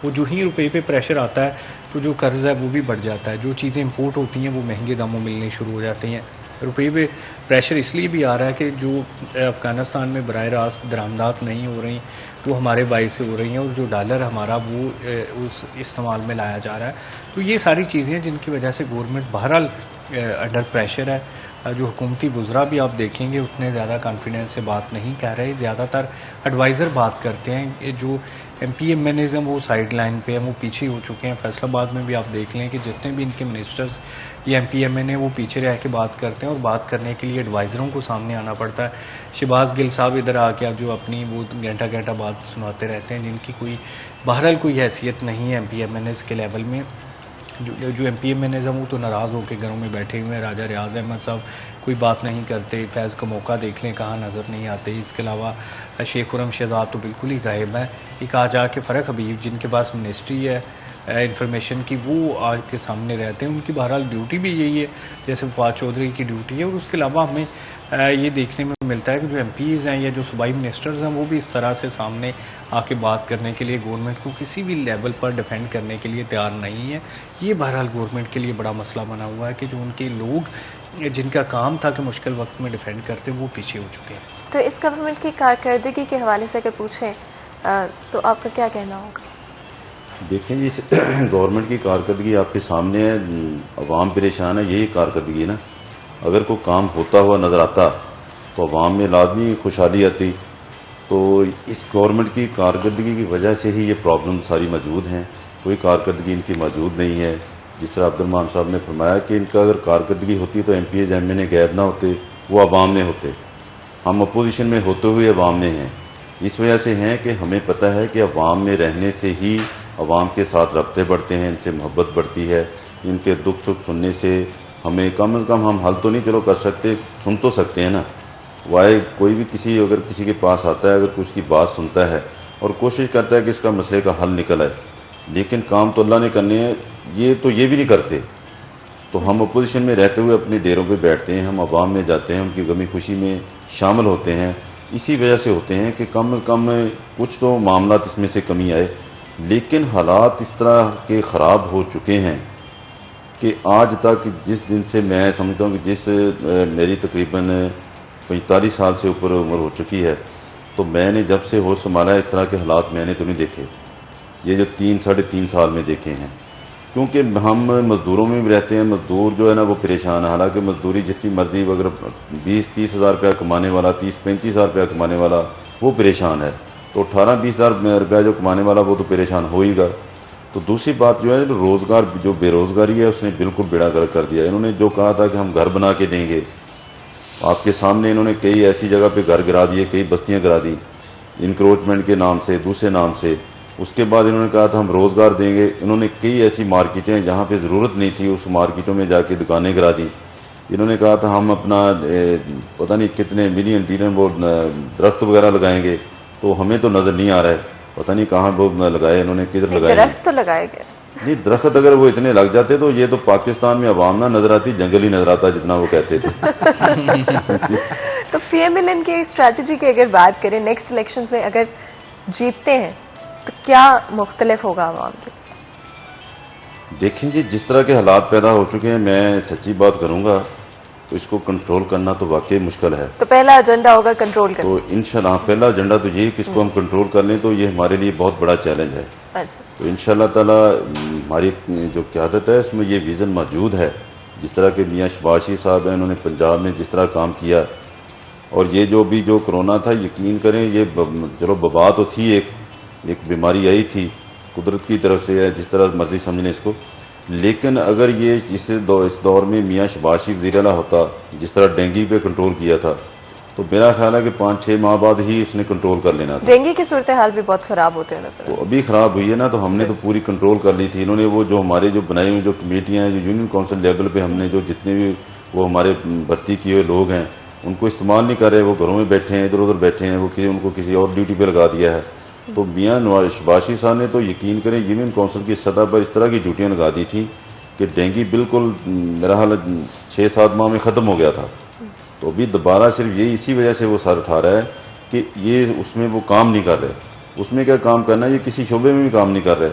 वो जो ही रुपये पे प्रेशर आता है तो जो कर्ज़ है वो भी बढ़ जाता है। जो चीज़ें इंपोर्ट होती हैं वो महंगे दामों मिलने शुरू हो जाती हैं। रुपये पे प्रेशर इसलिए भी आ रहा है कि जो अफ़गानिस्तान में बराह रास्त दरामदात नहीं हो रही वो हमारे बाई से हो रही हैं और जो डॉलर हमारा वो उस इस्तेमाल में लाया जा रहा है। तो ये सारी चीज़ें हैं जिनकी वजह से गवर्नमेंट बहरहाल अंडर प्रेशर है। जो हुकूमती वुज़रा भी आप देखेंगे उतने ज़्यादा कॉन्फिडेंस से बात नहीं कर रहे, ज़्यादातर एडवाइज़र बात करते हैं। जो MPMNs हैं वो साइड लाइन पे हैं, वो पीछे हो चुके हैं। फैसलाबाद में भी आप देख लें कि जितने भी इनके मिनिस्टर्स या MPMN हैं वो पीछे रह के बात करते हैं और बात करने के लिए एडवाइज़रों को सामने आना पड़ता है। शहबाज गिल साहब इधर आके अब जो अपनी वो घंटा बात सुनाते रहते हैं, जिनकी कोई बहरहाल कोई हैसियत नहीं है MPMNs के लेवल में। जो MPMNs हैं वो तो नाराज़ होकर घरों में बैठे हुए हैं। राजा रियाज अहमद साहब कोई बात नहीं करते। फैज़ का मौका देख लें कहाँ नज़र नहीं आते। इसके अलावा शेख खुर्रम शहजाद तो बिल्कुल ही गायब हैं। एक आज आके फ़र्क हबीब जिनके पास मिनिस्ट्री है इंफॉर्मेशन की, वो आज के सामने रहते हैं। उनकी बहरहाल ड्यूटी भी यही है जैसे फवाद चौधरी की ड्यूटी है। और उसके अलावा हमें ये देखने में मिलता है कि जो MPs हैं या जो सूबाई मिनिस्टर्स हैं वो भी इस तरह से सामने आके बात करने के लिए गवर्नमेंट को किसी भी लेवल पर डिफेंड करने के लिए तैयार नहीं है। ये बहरहाल गवर्नमेंट के लिए बड़ा मसला बना हुआ है कि जो उनके लोग जिनका काम था कि मुश्किल वक्त में डिफेंड करते वो पीछे हो चुके हैं। तो इस गवर्नमेंट की कारकर्दगी के हवाले से अगर पूछें तो आपका क्या कहना होगा? देखें, इस गवर्नमेंट की कारकर्दगी आपके सामने है। अवाम परेशान है, यही कारकर्दगी है ना। अगर कोई काम होता हुआ नज़र आता तो अवाम में लाजमी खुशहाली आती। तो इस गवर्नमेंट की कारकर्दगी की वजह से ही ये प्रॉब्लम सारी मौजूद हैं। कोई कारकर्दगी इनकी मौजूद नहीं है। जिस तरह अब्दुर्रहमान साहब ने फरमाया कि इनका अगर कारकर्दगी होती तो MPs MNA गैब ना होते, वो अवाम में होते। हम अपोजिशन में होते हुए अवाम में हैं। इस वजह से हैं कि हमें पता है कि अवाम में रहने से ही अवाम के साथ रब्ते बढ़ते हैं, इनसे मोहब्बत बढ़ती है। इनके दुख सुख सुनने से हमें कम से कम हम हल तो नहीं चलो कर सकते, सुन तो सकते हैं ना। वाहे कोई भी अगर किसी के पास आता है, अगर कुछ की बात सुनता है और कोशिश करता है कि इसका मसले का हल निकल आए, लेकिन काम तो अल्लाह ने करने हैं, ये भी नहीं करते। तो हम अपोजिशन में रहते हुए अपने डेरों पे बैठते हैं, हम अवाम में जाते हैं, उनकी गमी खुशी में शामिल होते हैं। इसी वजह से होते हैं कि कम से कम कुछ तो मामला इसमें से कमी आए। लेकिन हालात इस तरह के ख़राब हो चुके हैं कि आज तक जिस दिन से मैं समझता हूँ कि मेरी तकरीबन 45 साल से ऊपर उम्र हो चुकी है, तो मैंने जब से होश संभाला इस तरह के हालात मैंने तो नहीं देखे। ये जो 3-3.5 साल में देखे हैं। क्योंकि हम मजदूरों में भी रहते हैं, मजदूर जो है ना वो परेशान है। हालांकि मजदूरी जितनी मर्जी, अगर 20-30 हज़ार रुपया कमाने वाला, 30-35 हज़ार रुपया कमाने वाला वो परेशान है, तो 18-20 हज़ार रुपया जो कमाने वाला वो तो परेशान होएगा। तो दूसरी बात जो है, रोजगार, जो बेरोजगारी है उसने बिल्कुल बेड़ा गर्क कर दिया। इन्होंने जो कहा था कि हम घर बना के देंगे, आपके सामने इन्होंने कई ऐसी जगह पे घर गिरा दिए, कई बस्तियां गिरा दी इंक्रोचमेंट के नाम से, दूसरे नाम से। उसके बाद इन्होंने कहा था हम रोजगार देंगे। इन्होंने कई ऐसी मार्केटें जहां पे ज़रूरत नहीं थी उस मार्केटों में जाके दुकानें गिरा दी। इन्होंने कहा था हम अपना पता नहीं कितने मिलियन बिलियन वो दरख्त वगैरह लगाएंगे, तो हमें तो नज़र नहीं आ रहा है, पता नहीं कहाँ वो लगाए इन्होंने, किधर लगाए। दरख्त तो लगाए गए जी, दरख्त अगर वो इतने लग जाते तो ये तो पाकिस्तान में अवाम ना नजर आती, जंगल ही नजर आता जितना वो कहते थे। तो पीएमएलएन की स्ट्रैटेजी की अगर बात करें, नेक्स्ट इलेक्शंस में अगर जीतते हैं तो क्या मुख्तलिफ होगा आवाम के? देखें जी, जिस तरह के हालात पैदा हो चुके हैं, मैं सच्ची बात करूंगा तो इसको कंट्रोल करना तो वाकई मुश्किल है। तो पहला एजेंडा होगा कंट्रोल करना। तो इंशाल्लाह पहला एजेंडा तो यही कि इसको हम कंट्रोल कर लें, तो ये हमारे लिए बहुत बड़ा चैलेंज है। अच्छा। तो इंशाल्लाह ताला हमारी जो क़यादत है इसमें ये विज़न मौजूद है। जिस तरह के मियाँ शबाशी साहब हैं, उन्होंने पंजाब में जिस तरह काम किया, और ये जो कोरोना था, यकीन करें ये चलो वबा तो थी, एक बीमारी आई थी कुदरत की तरफ से, है जिस तरह मर्जी समझ लें इसको, लेकिन अगर ये इस दौर में मियाँ शबाज शरीफ वज़ीर आला होता, जिस तरह डेंगू पे कंट्रोल किया था, तो मेरा ख्याल है कि 5-6 माह बाद ही इसने कंट्रोल कर लेना था। डेंगू की सूरत हाल भी बहुत खराब होते हैं नजर। तो अभी खराब हुई है ना, तो हमने तो पूरी कंट्रोल कर ली थी। इन्होंने वो जो हमारे जो बनाई हुई जो कमेटियाँ हैं, जो यूनियन काउंसिल लेवल पे हमने जो जितने भी वो हमारे भर्ती किए हुए लोग हैं उनको इस्तेमाल नहीं कर रहे, वो घरों में बैठे हैं, इधर उधर बैठे हैं, वो उनको किसी और ड्यूटी पे लगा दिया है। तो मियाँ शबाज शरीफ साहब ने तो यकीन करें यूनियन काउंसिल की सतह पर इस तरह की ड्यूटियाँ लगा दी थी कि डेंगू बिल्कुल मेरा हाल 6-7 माह में ख़त्म हो गया था। तो अभी दोबारा सिर्फ यही इसी वजह से वो सर उठा रहा है कि ये उसमें वो काम नहीं कर रहे। उसमें क्या काम करना है, ये किसी शोबे में भी काम नहीं कर रहे,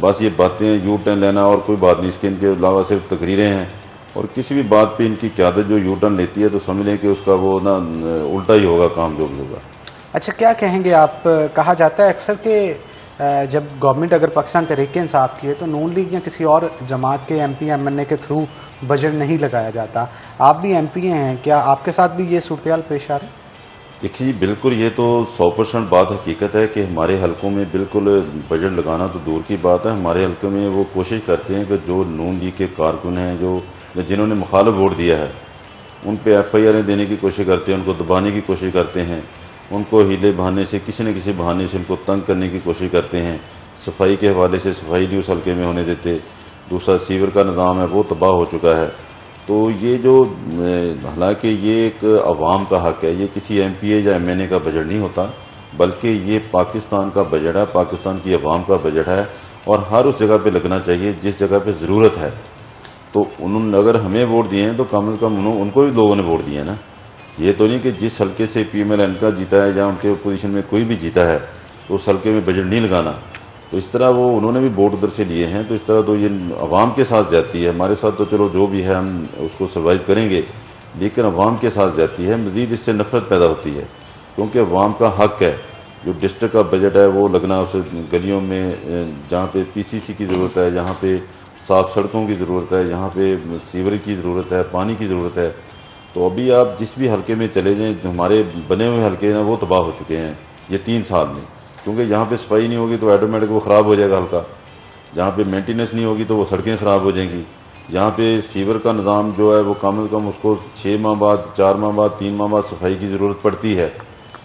बस ये बातें यू टर्न लेना और कोई बात नहीं। इसके इनके अलावा सिर्फ तकरीरें हैं, और किसी भी बात पे इनकी क़यादत जो यू टर्न लेती है तो समझ लें कि उसका वो ना उल्टा ही होगा काम जो भी होगा। अच्छा, क्या कहेंगे आप? कहा जाता है अक्सर कि जब गवर्नमेंट अगर पाकिस्तान तहरीक इंसाफ की है तो नून लीग या किसी और जमात के MP MNA के थ्रू बजट नहीं लगाया जाता। आप भी MP हैं, क्या आपके साथ भी ये सूरत पेश आ रही? देखिए, बिल्कुल ये तो 100% बात हकीकत है कि हमारे हलकों में बिल्कुल बजट लगाना तो दूर की बात है। हमारे हलकों में वो कोशिश करते हैं कि जो नून लीग के कारकुन हैं, जो जिन्होंने मुखालिफ वोट दिया है, उन पे FIR देने की कोशिश करते हैं, उनको दबाने की कोशिश करते हैं, उनको हीले बहाने से किसी न किसी बहाने से उनको तंग करने की कोशिश करते हैं। सफाई के हवाले से सफाई नहीं उस हल्के में होने देते। दूसरा सीवर का निज़ाम है वो तबाह हो चुका है। तो ये जो हालांकि ये एक अवाम का हक है, ये किसी MPA या MNA का बजट नहीं होता, बल्कि ये पाकिस्तान का बजट है, पाकिस्तान की अवाम का बजट है, और हर उस जगह पे लगना चाहिए जिस जगह पे ज़रूरत है। तो उन्होंने अगर हमें वोट दिए हैं तो कम से कम उनको भी लोगों ने वोट दिए हैं ना। ये तो नहीं कि जिस हल्के से PMLN का जीता है या उनके पोजीशन में कोई भी जीता है तो उस हल्के में बजट नहीं लगाना। तो इस तरह वो उन्होंने भी वोट उधर से लिए हैं, तो इस तरह तो ये अवाम के साथ जाती है। हमारे साथ तो चलो जो भी है हम उसको सर्वाइव करेंगे, लेकिन अवाम के साथ जाती है। मज़ीद इससे नफरत पैदा होती है, क्योंकि अवाम का हक है जो डिस्ट्रिक्ट का बजट है वो लगना, उस गलियों में जहाँ पे PCC की ज़रूरत है, जहाँ पे साफ सड़कों की ज़रूरत है, जहाँ पे सीवरेज की ज़रूरत है, पानी की ज़रूरत है। तो अभी आप जिस भी हल्के में चले जाएं, हमारे बने हुए हल्के हैं वो तबाह हो चुके हैं ये 3 साल में, क्योंकि जहाँ पे सफाई नहीं होगी तो ऑटोमेटिक वो ख़राब हो जाएगा हल्का, जहाँ पे मेंटेनेंस नहीं होगी तो वो सड़कें ख़राब हो जाएंगी, जहाँ पे सीवर का निज़ाम जो है वो कम से कम उसको 6 माह बाद, 4 माह बाद, 3 माह बाद सफाई की ज़रूरत पड़ती है।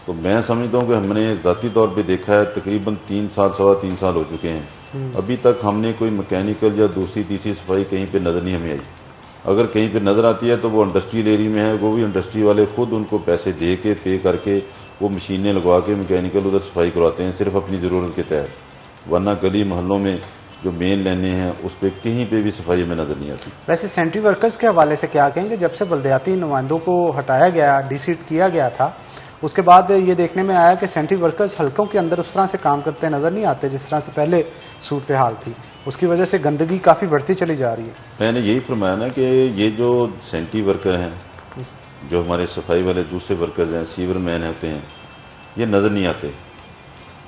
तो मैं समझता हूँ कि हमने ज़ाती तौर पर देखा है तकरीबन 3 साल, 3.25 साल हो चुके हैं, अभी तक हमने कोई मैकेनिकल या दूसरी तीसरी सफाई कहीं पर नज़र नहीं हमें आई। अगर कहीं पे नज़र आती है तो वो इंडस्ट्रियल एरिया में है, वो भी इंडस्ट्री वाले खुद उनको पैसे दे के पे करके वो मशीनें लगवा के मैकेनिकल उधर सफाई करवाते हैं सिर्फ अपनी ज़रूरत के तहत, वरना गली मोहल्लों में जो मेन लाइनें हैं उस पर कहीं पे भी सफाई हमें नज़र नहीं आती। वैसे सेंट्री वर्कर्स के हवाले से क्या कहेंगे? जब से बल्दियाती नुमाइंदों को हटाया गया, डिसीट किया गया था, उसके बाद ये देखने में आया कि सेंट्री वर्कर्स हल्कों के अंदर उस तरह से काम करते नज़र नहीं आते जिस तरह से पहले सूरत हाल थी। उसकी वजह से गंदगी काफ़ी बढ़ती चली जा रही है। मैंने यही फरमाया ना कि ये जो सेंट्री वर्कर हैं, जो हमारे सफाई वाले दूसरे वर्कर्स हैं, सीवर मैन होते हैं, ये नज़र नहीं आते।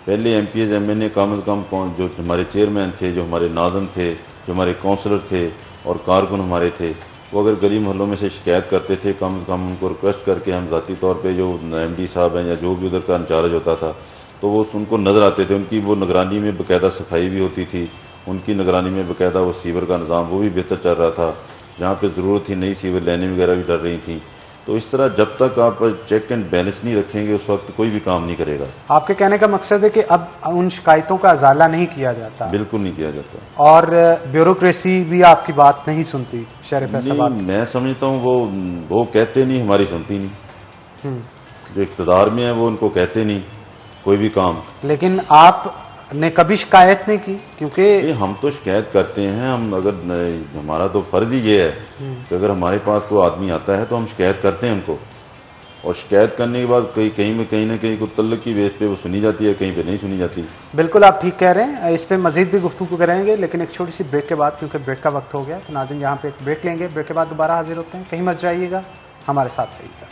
पहले MPs MNA कम से कम जो हमारे चेयरमैन थे, जो हमारे नाज़िम थे, जो हमारे काउंसलर थे और कारकुन हमारे थे, वो अगर गली मोहल्लों में से शिकायत करते थे, कम से कम उनको रिक्वेस्ट करके हम ज़ाती तौर पे जो MD साहब हैं या जो भी उधर का इंचार्ज होता था, तो वो उनको नज़र आते थे। उनकी वो निगरानी में बाकायदा सफाई भी होती थी, उनकी निगरानी में बाकायदा वो सीवर का निज़ाम वो भी बेहतर चल रहा था। जहाँ पे ज़रूरत थी नई सीवर लाइनें वगैरह भी डर रही थी। तो इस तरह जब तक आप चेक एंड बैलेंस नहीं रखेंगे उस वक्त कोई भी काम नहीं करेगा। आपके कहने का मकसद है कि अब उन शिकायतों का अजाला नहीं किया जाता? बिल्कुल नहीं किया जाता। और ब्यूरोक्रेसी भी आपकी बात नहीं सुनती शहर फैसलाबाद? मैं समझता हूँ वो कहते नहीं, हमारी सुनती नहीं। जो इक़्तिदार में है वो उनको कहते नहीं कोई भी काम। लेकिन आपने कभी शिकायत नहीं की? क्योंकि हम तो शिकायत करते हैं। हम अगर हमारा तो फर्ज ही ये है कि अगर हमारे पास कोई आदमी आता है तो हम शिकायत करते हैं उनको, और शिकायत करने के बाद कहीं ना कहीं तल्लुक की बेस पे वो सुनी जाती है, कहीं पे नहीं सुनी जाती। बिल्कुल आप ठीक कह रहे हैं, इस पे मजीद भी गुफ्तगू करेंगे, लेकिन एक छोटी सी ब्रेक के बाद, क्योंकि ब्रेक का वक्त हो गया। तो नाज़रीन यहाँ पे एक ब्रेक लेंगे, ब्रेक के बाद दोबारा हाजिर होते हैं। कहीं मत जाइएगा, हमारे साथ रहिएगा।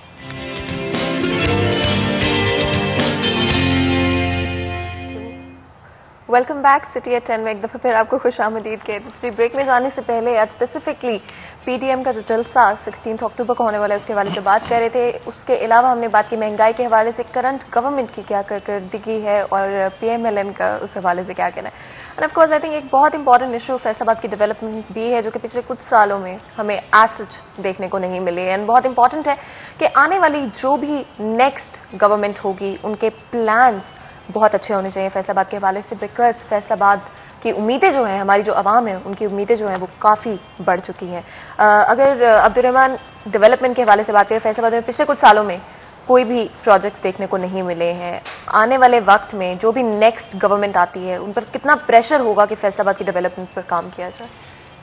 वेलकम बैक सिटी एट 10 में एक दफ़ा फिर आपको खुशामदीद कहते हैं। ब्रेक में जाने से पहले आज स्पेसिफिकली PDM का जो जलसा 16 अक्टूबर को होने वाला है उसके हवाले से बात कर रहे थे। उसके अलावा हमने बात की महंगाई के हवाले से, करंट गवर्नमेंट की क्या कारकर्दगी है और PMLN का उस हवाले से क्या कहना है। End of course I think एक बहुत इंपॉर्टेंट इशू फैसलाबाद की डेवलपमेंट भी है जो कि पिछले कुछ सालों में हमें एज सच देखने को नहीं मिले। एंड बहुत इंपॉर्टेंट है कि आने वाली जो भी नेक्स्ट गवर्नमेंट होगी उनके प्लान्स बहुत अच्छे होने चाहिए फैसलाबाद के हवाले से, बिकॉज फैसलाबाद की उम्मीदें जो हैं, हमारी जो आवाम है उनकी उम्मीदें जो हैं वो काफ़ी बढ़ चुकी हैं। अगर अब्दुर्रहमान डेवलपमेंट के हवाले से बात करें, फैसलाबाद में पिछले कुछ सालों में कोई भी प्रोजेक्ट्स देखने को नहीं मिले हैं। आने वाले वक्त में जो भी नेक्स्ट गवर्नमेंट आती है उन पर कितना प्रेशर होगा कि फैसलाबाद की डेवलपमेंट पर काम किया जाए?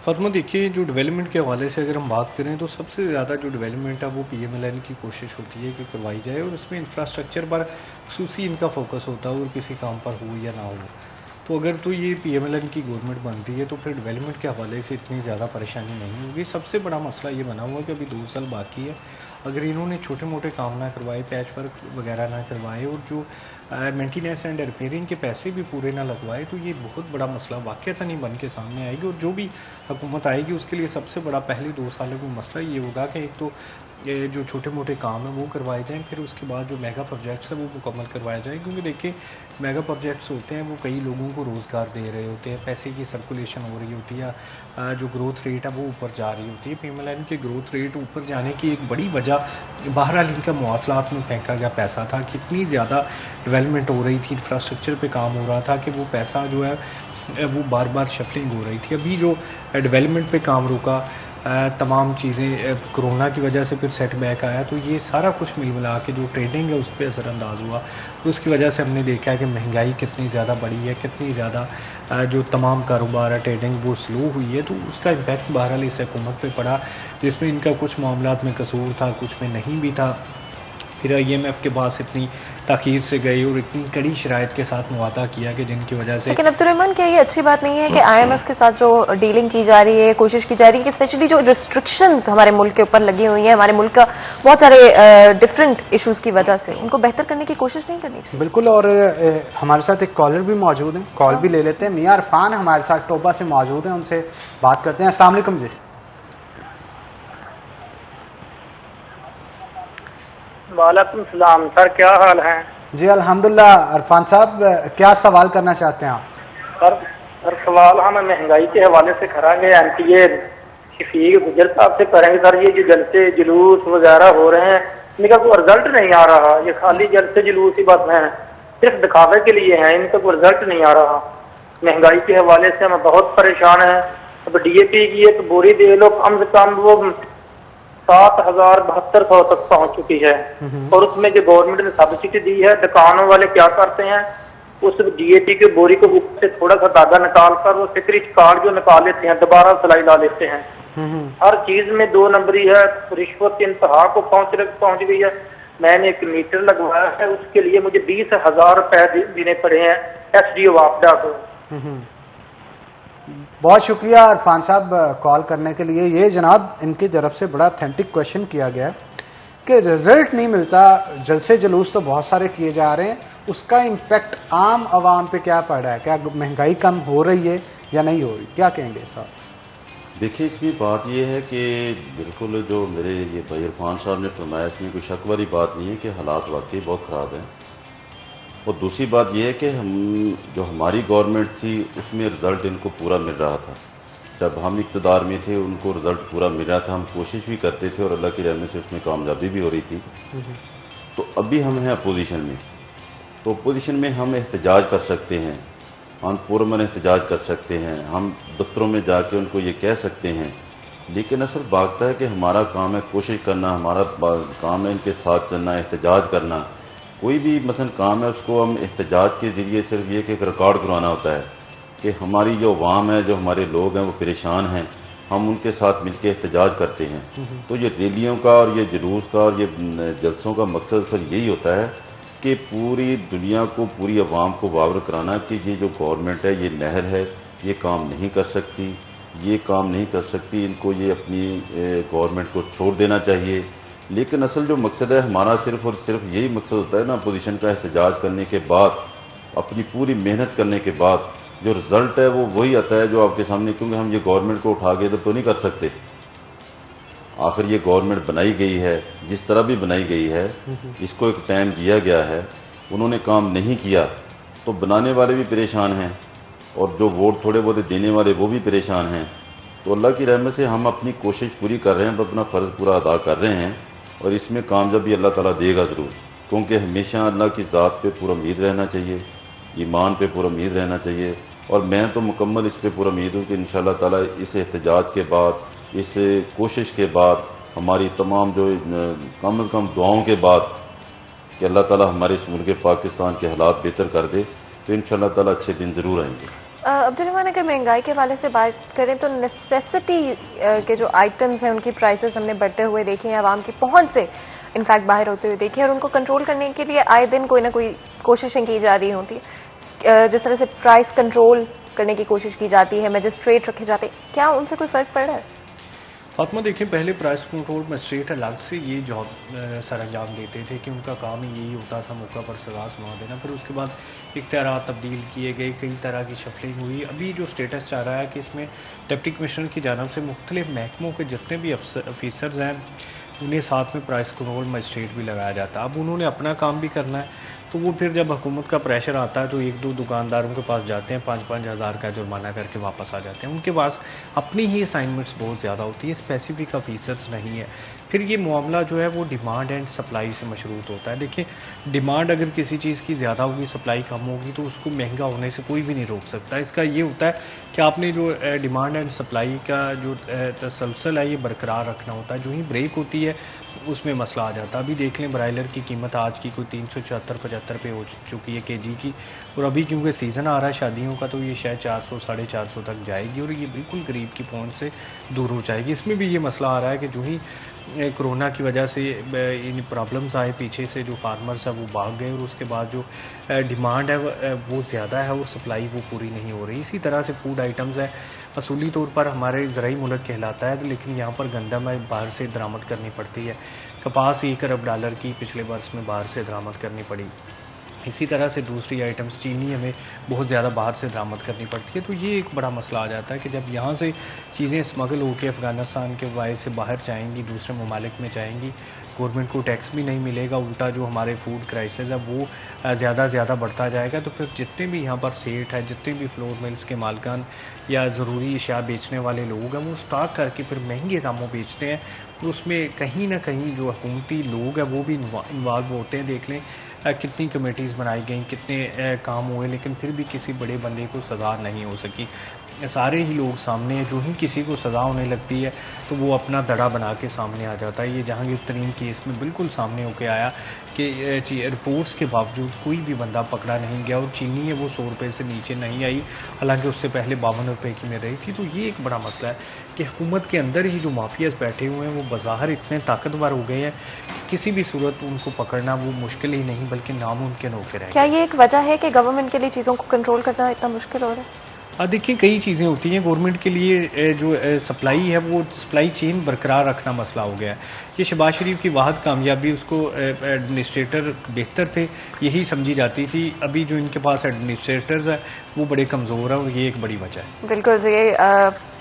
फातिमा देखिए, जो डेवलपमेंट के हवाले से अगर हम बात करें तो सबसे ज़्यादा जो डेवलपमेंट है वो PMLN की कोशिश होती है कि करवाई जाए, और उसमें इंफ्रास्ट्रक्चर पर खुसूसी इनका फोकस होता है और किसी काम पर हो या ना हो। तो अगर तो ये PMLN की गवर्नमेंट बनती है तो फिर डेवलपमेंट के हवाले से इतनी ज़्यादा परेशानी नहीं होगी। सबसे बड़ा मसला ये बना हुआ कि अभी 2 साल बाकी है। अगर इन्होंने छोटे मोटे काम ना करवाए, पैच वर्क वगैरह ना करवाए और जो मेंटेनेंस एंड रिपेयरिंग के पैसे भी पूरे ना लगवाए तो ये बहुत बड़ा मसला वाक़ई नहीं बन के सामने आएगी। और जो भी हुकूमत आएगी उसके लिए सबसे बड़ा पहले 2 सालों में मसला ये होगा कि एक तो जो छोटे मोटे काम हैं वो करवाए जाएं, फिर उसके बाद जो मेगा प्रोजेक्ट्स हैं वो मुकम्मल करवाए जाएं। क्योंकि देखिए, मेगा प्रोजेक्ट्स होते हैं वो कई लोगों को रोज़गार दे रहे होते हैं, पैसे की सर्कुलेशन हो रही होती है, जो ग्रोथ रेट है वो ऊपर जा रही होती है। PMLN के ग्रोथ रेट ऊपर जाने की एक बड़ी वजह बहरहाल इनका मवासलात में फेंका गया पैसा था। कितनी ज़्यादा डेवलपमेंट हो रही थी, इंफ्रास्ट्रक्चर पे काम हो रहा था कि वो पैसा जो है वो बार बार शफलिंग हो रही थी। अभी जो डेवलपमेंट पे काम रुका, तमाम चीज़ें कोरोना की वजह से फिर सेटबैक आया, तो ये सारा कुछ मिल मिला के जो ट्रेडिंग है उस पर असरअंदाज हुआ। तो उसकी वजह से हमने देखा है कि महंगाई कितनी ज़्यादा बढ़ी है, कितनी ज़्यादा जो तमाम कारोबार है ट्रेडिंग वो स्लो हुई है। तो उसका इम्पैक्ट बहरहाल इस हुकूमत पे पड़ा, जिसमें इनका कुछ मामलात में कसूर था, कुछ में नहीं भी था। फिर IMF के पास इतनी ताखीर से गए और इतनी कड़ी शराइत के साथ मुआहदा किया कि जिनकी वजह से। लेकिन अब्दुर्रहमान, क्या ये अच्छी बात नहीं है कि IMF के साथ जो डीलिंग की जा रही है, कोशिश की जा रही है कि स्पेशली जो रिस्ट्रिक्शंस हमारे मुल्क के ऊपर लगी हुई हैं, हमारे मुल्क का बहुत सारे डिफरेंट इश्यूज की वजह से, उनको बेहतर करने की कोशिश नहीं करनी चाहिए? बिल्कुल। और हमारे साथ एक कॉलर भी मौजूद हैं, कॉल भी ले लेते हैं। मियां इरफान हमारे साथ टोबा से मौजूद हैं, उनसे बात करते हैं। अस्सलाम वालेकुम जी। वालेकुम सलाम सर, क्या हाल है? जी अल्हम्दुलिल्लाह। इरफान साहब, क्या सवाल करना चाहते हैं आप? सर सवाल हम महंगाई के हवाले से करेंगे, ये शफीक गुजर साहब से करेंगे। सर, ये जो जलसे जुलूस वगैरह हो रहे हैं इनका कोई रिजल्ट नहीं आ रहा। ये खाली जलसे जुलूस ही बस हैं, सिर्फ दिखावे के लिए हैं, इनका कोई रिजल्ट नहीं आ रहा। महंगाई के हवाले से हम बहुत परेशान हैं। अब DAP की एक बोरी दे लो, कम से कम वो 7,7200 तक पहुंच चुकी है। और उसमें जो गवर्नमेंट ने सब्सिडी दी है, दुकानों वाले क्या करते हैं, उस DAP की बोरी को ऊपर से थोड़ा सा धागा निकाल कर वो सिक्योरिटी कार्ड जो निकाल लेते हैं, दोबारा सिलाई ला लेते हैं। हर चीज में 2 नंबरी है, रिश्वत इंतहा को पहुंच गई है। मैंने एक मीटर लगवाया है, उसके लिए मुझे 20,000 रुपए देने पड़े हैं SDO वापडा को। बहुत शुक्रिया इरफान साहब कॉल करने के लिए। ये जनाब इनकी तरफ से बड़ा ऑथेंटिक क्वेश्चन किया गया है कि रिजल्ट नहीं मिलता, जलसे जुलूस तो बहुत सारे किए जा रहे हैं, उसका इम्पैक्ट आम आवाम पे क्या पड़ रहा है? क्या महंगाई कम हो रही है या नहीं हो रही? क्या कहेंगे साहब? देखिए, इसमें बात यह है कि बिल्कुल जो मेरे ये भाई इरफान साहब ने फरमाया, इसमें कोई शक वाली बात नहीं है कि हालात वाकई बहुत ख़राब हैं। और दूसरी बात यह है कि जो हमारी गवर्नमेंट थी उसमें रिज़ल्ट इनको पूरा मिल रहा था। जब हम इक़्तिदार में थे उनको रिज़ल्ट पूरा मिल रहा था, हम कोशिश भी करते थे और अल्लाह की रहमत से उसमें कामयाबी भी हो रही थी। तो अभी हम हैं अपोजिशन में, तो अपोजिशन में हम एहतजाज कर सकते हैं, हम पुरअमन एहतजाज कर सकते हैं, हम दफ्तरों में जाके उनको ये कह सकते हैं। लेकिन असल बात है कि हमारा काम है कोशिश करना, हमारा काम है इनके साथ चलना, एहतजाज करना। कोई भी मसलन काम है उसको हम एहतजाज के ज़रिए सिर्फ ये कि एक रिकॉर्ड करवाना होता है कि हमारी जो अवाम है, जो हमारे लोग हैं वो परेशान हैं, हम उनके साथ मिलकर एहतजाज करते हैं। तो ये रैलियों का और ये जुलूस का और ये जलसों का मकसद सर यही होता है कि पूरी दुनिया को, पूरी अवाम को बावर कराना कि ये जो गवर्नमेंट है, ये नहर है, ये काम नहीं कर सकती, ये काम नहीं कर सकती, इनको ये अपनी गवर्नमेंट को छोड़ देना चाहिए। लेकिन असल जो मकसद है हमारा सिर्फ और सिर्फ यही मकसद होता है ना, अपोजिशन का एहतजाज करने के बाद, अपनी पूरी मेहनत करने के बाद जो रिज़ल्ट है वो वही आता है जो आपके सामने। क्योंकि हम ये गवर्नमेंट को उठा के इधर तो नहीं कर सकते। आखिर ये गवर्नमेंट बनाई गई है, जिस तरह भी बनाई गई है, इसको एक टाइम दिया गया है, उन्होंने काम नहीं किया तो बनाने वाले भी परेशान हैं और जो वोट थोड़े बहुत देने वाले वो भी परेशान हैं। तो अल्लाह की रहमत से हम अपनी कोशिश पूरी कर रहे हैं, अपना फ़र्ज़ पूरा अदा कर रहे हैं और इसमें कामयाबी अल्लाह ताला देगा ज़रूर। क्योंकि हमेशा अल्लाह की ज़ात पे पूरा उम्मीद रहना चाहिए, ईमान पे पूरा उम्मीद रहना चाहिए। और मैं तो मुकम्मल इस पे पूरा उम्मीद हूँ कि इंशाअल्लाह ताला इस एहतजाज के बाद, इस कोशिश के बाद, हमारी तमाम जो कम से कम दुआओं के बाद कि अल्लाह ताला हमारे इस मुल्क पाकिस्तान के हालात बेहतर कर दे, तो इंशाअल्लाह ताला अच्छे दिन ज़रूर आएंगे। अब्दुल रहमान, अगर महंगाई के हवाले से बात करें तो नेसेसिटी के जो आइटम्स हैं उनकी प्राइसेस हमने बढ़ते हुए देखे हैं, आवाम की पहुंच से इनफैक्ट बाहर होते हुए देखे, और उनको कंट्रोल करने के लिए आए दिन कोई ना कोई कोशिशें की जा रही होती है। जिस तरह से प्राइस कंट्रोल करने की कोशिश की जाती है, मजिस्ट्रेट रखे जाते हैं, क्या उनसे कोई फर्क पड़ रहा है? फातिमा, देखिए, पहले प्राइस कंट्रोल मजिस्ट्रेट अलग से ये जॉब सर अंजाम देते थे कि उनका काम ही यही होता था मौका पर सजा सुना देना। फिर उसके बाद इख्तियारात तब्दील किए गए, कई तरह की शफलिंग हुई। अभी जो स्टेटस चाह रहा है कि इसमें डिप्टी कमिश्नर की जानब से मुख्तलिफ महकमों के जितने भी ऑफिसर्स हैं उन्हें साथ में प्राइस कंट्रोल मजिस्ट्रेट भी लगाया जाता है। अब उन्होंने अपना काम भी करना है, तो वो फिर जब हुकूमत का प्रेशर आता है तो एक दो दुकानदारों के पास जाते हैं, 5-5 हज़ार का जुर्माना करके वापस आ जाते हैं। उनके पास अपनी ही असाइनमेंट्स बहुत ज़्यादा होती है, स्पेसिफिक ऑफिसर्स नहीं है। फिर ये मामला जो है वो डिमांड एंड सप्लाई से मशरूत होता है। देखिए, डिमांड अगर किसी चीज़ की ज़्यादा होगी, सप्लाई कम होगी, तो उसको महंगा होने से कोई भी नहीं रोक सकता। इसका ये होता है कि आपने जो डिमांड एंड सप्लाई का जो तसलसल है ये बरकरार रखना होता है। जो ही ब्रेक होती है उसमें मसला आ जाता है। अभी देख लें, ब्रायलर की कीमत आज की कोई 374-75 पे हो चुकी है केजी की, और अभी क्योंकि सीज़न आ रहा है शादियों का तो ये शायद 400-450 तक जाएगी और ये बिल्कुल गरीब की पहुंच से दूर हो जाएगी। इसमें भी ये मसला आ रहा है कि जो ही कोरोना की वजह से इन प्रॉब्लम्स आए, पीछे से जो फार्मर्स है वो भाग गए और उसके बाद जो डिमांड है वो ज़्यादा है और सप्लाई वो पूरी नहीं हो रही। इसी तरह से फूड आइटम्स है, असूली तौर पर हमारे ज़राई मुल्क कहलाता है, तो लेकिन यहाँ पर गंदम है बाहर से दरामद करनी पड़ती है। कपास $1 अरब की पिछले वर्ष में बाहर से दरामद करनी पड़ी। इसी तरह से दूसरी आइटम्स, चीनी हमें बहुत ज़्यादा बाहर से दरामद करनी पड़ती है। तो ये एक बड़ा मसला आ जाता है कि जब यहाँ से चीज़ें स्मगल होकर अफ़गानिस्तान के वाय से बाहर जाएंगी, दूसरे ममालिक में जाएंगी, गवर्नमेंट को टैक्स भी नहीं मिलेगा, उल्टा जो हमारे फूड क्राइसिस है वो ज़्यादा बढ़ता जाएगा। तो फिर जितने भी यहाँ पर सेठ है, जितने भी फ्लोर मिल्स के मालकान या ज़रूरी अशिया बेचने वाले लोग हैं, वो स्टॉक करके फिर महंगे दामों बेचते हैं। तो उसमें कहीं ना कहीं जो हुकूमती लोग हैं वो भी इन्वॉल्व होते हैं। देख लें कितनी कमेटीज़ बनाई गई, कितने काम हुए, लेकिन फिर भी किसी बड़े बंदे को सज़ा नहीं हो सकी। सारे ही लोग सामने हैं, जो ही किसी को सज़ा होने लगती है तो वो अपना दड़ा बना के सामने आ जाता है। ये जहांगीर तरीन केस में बिल्कुल सामने होके आया कि रिपोर्ट्स के बावजूद कोई भी बंदा पकड़ा नहीं गया और चीनी है वो 100 रुपये से नीचे नहीं आई, हालांकि उससे पहले 52 रुपये की में रही थी। तो ये एक बड़ा मसला है कि हुकूमत के अंदर ही जो माफियाज बैठे हुए हैं वो बज़ाहिर इतने ताकतवर हो गए हैं कि किसी भी सूरत उनको पकड़ना वो मुश्किल ही नहीं बल्कि नामुमकिन होकर है। क्या ये एक वजह है कि गवर्नमेंट के लिए चीज़ों को कंट्रोल करना इतना मुश्किल हो रहा है? देखिए कई चीज़ें होती हैं गवर्नमेंट के लिए जो सप्लाई है वो सप्लाई चेन बरकरार रखना मसला हो गया है। ये शहबाज शरीफ की वाहद कामयाबी, उसको एडमिनिस्ट्रेटर बेहतर थे यही समझी जाती थी। अभी जो इनके पास एडमिनिस्ट्रेटर्स है वो बड़े कमज़ोर हैं और ये एक बड़ी वजह है। बिल्कुल जी,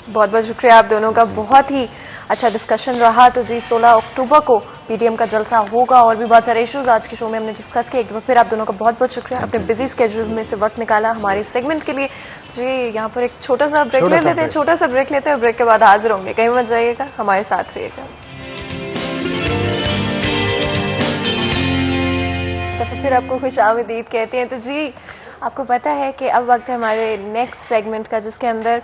बहुत बहुत शुक्रिया आप दोनों का, बहुत ही अच्छा डिस्कशन रहा। तो जी 16 अक्टूबर को पीडीएम का जलसा होगा और भी बहुत सारे इश्यूज आज के शो में हमने डिस्कस किए। एक बार फिर आप दोनों का बहुत बहुत शुक्रिया, अपने बिजी स्केड्यूल में से वक्त निकाला हमारे सेगमेंट के लिए। जी यहाँ पर एक छोटा सा ब्रेक ले लेते हैं, छोटा सा ब्रेक लेते हैं, ब्रेक के बाद हाजिर होंगे। कहीं मत जाइएगा, हमारे साथ रहिएगा। तो फिर आपको खुशामदीद कहते हैं। तो जी आपको पता है कि अब वक्त है हमारे नेक्स्ट सेगमेंट का, जिसके अंदर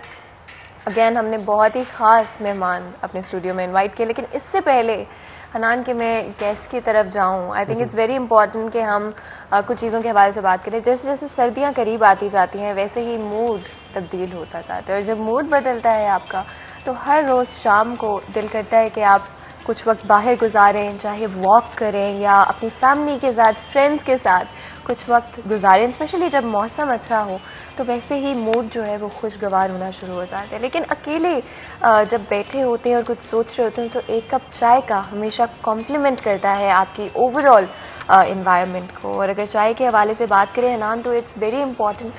अगेन हमने बहुत ही खास मेहमान अपने स्टूडियो में इनवाइट किए। लेकिन इससे पहले हनान के मैं गेस्ट की तरफ जाऊं, I think it's very important कि हम कुछ चीज़ों के हवाले से बात करें। जैसे जैसे सर्दियां करीब आती जाती हैं वैसे ही मूड तब्दील होता जाता है, और जब मूड बदलता है आपका तो हर रोज़ शाम को दिल करता है कि आप कुछ वक्त बाहर गुजारें, चाहे वॉक करें या अपनी फैमिली के साथ, फ्रेंड्स के साथ कुछ वक्त गुजारें। स्पेशली जब मौसम अच्छा हो तो वैसे ही मूड जो है वो खुशगवार होना शुरू हो जाता है। लेकिन अकेले जब बैठे होते हैं और कुछ सोच रहे होते हैं तो एक कप चाय का हमेशा कॉम्प्लीमेंट करता है आपकी ओवरऑल इन्वायरमेंट को। और अगर चाय के हवाले से बात करें हनान, तो इट्स वेरी इंपॉर्टेंट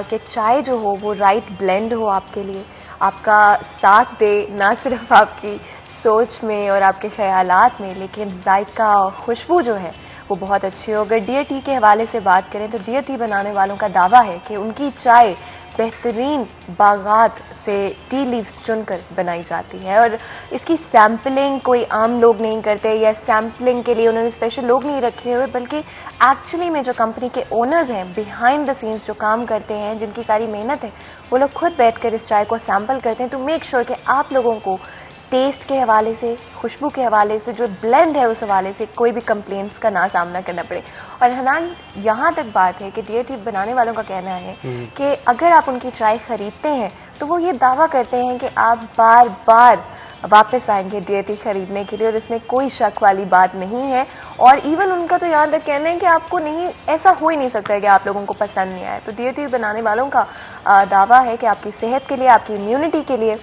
कि चाय जो हो वो राइट ब्लेंड हो आपके लिए, आपका साथ दे ना सिर्फ आपकी सोच में और आपके ख्यालात में, लेकिन जायका और खुशबू जो है वो बहुत अच्छी हो। अगर डियर टी के हवाले से बात करें तो डियर टी बनाने वालों का दावा है कि उनकी चाय बेहतरीन बागात से टी लीव्स चुनकर बनाई जाती है, और इसकी सैम्पलिंग कोई आम लोग नहीं करते, या सैम्पलिंग के लिए उन्होंने स्पेशल लोग नहीं रखे हुए, बल्कि एक्चुअली में जो कंपनी के ओनर्स हैं, बिहाइंड द सीन्स जो काम करते हैं, जिनकी सारी मेहनत है, वो लोग खुद बैठकर इस चाय को सैम्पल करते हैं। तो मेक श्योर कि आप लोगों को टेस्ट के हवाले से, खुशबू के हवाले से, जो ब्लेंड है उस हवाले से कोई भी कंप्लेंट्स का ना सामना करना पड़े। और हनान यहाँ तक बात है कि डियर टी बनाने वालों का कहना है कि अगर आप उनकी चाय खरीदते हैं तो वो ये दावा करते हैं कि आप बार बार वापस आएंगे डियर टी खरीदने के लिए, और इसमें कोई शक वाली बात नहीं है। और इवन उनका तो यहाँ तक कहना है कि आपको नहीं, ऐसा हो ही नहीं सकता है कि आप लोगों को पसंद नहीं आए। तो डियर टी बनाने वालों का दावा है कि आपकी सेहत के लिए, आपकी इम्यूनिटी के लिए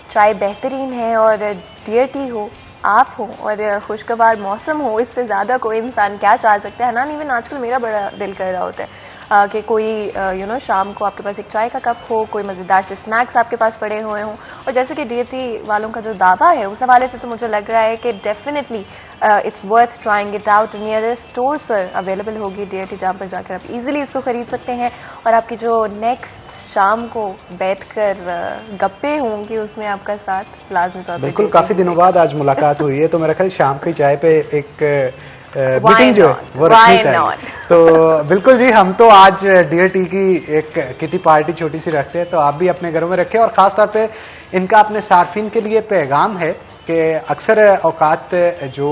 चाय बेहतरीन है। और डियर टी हो, आप हो और खुशगवार मौसम हो, इससे ज़्यादा कोई इंसान क्या चाह सकता है ना। इवन आजकल मेरा बड़ा दिल कर रहा होता है कि कोई शाम को आपके पास एक चाय का कप हो, कोई मज़ेदार से स्नैक्स आपके पास पड़े हुए हों। और जैसे कि डियर टी वालों का जो दावा है उस हवाले से तो मुझे लग रहा है कि definitely it's worth trying it out. Nearest stores पर अवेलेबल होगी डियर टी, जहाँ पर जाकर आप इजीली इसको खरीद सकते हैं। और आपकी जो नेक्स्ट शाम को बैठकर गप्पे होंगी उसमें आपका साथ लाजमी तौर पर। बिल्कुल, काफी दिनों बाद आज मुलाकात हुई है, तो मेरा ख्याल शाम की चाय पे एक मीटिंग जो है वो रखनी चाहिए। तो बिल्कुल जी, हम तो आज डियर टी की एक किटी पार्टी छोटी सी रखते हैं, तो आप भी अपने घरों में रखें। और खासतौर पे इनका अपने सार्फिन के लिए पैगाम है कि अक्सर औकात जो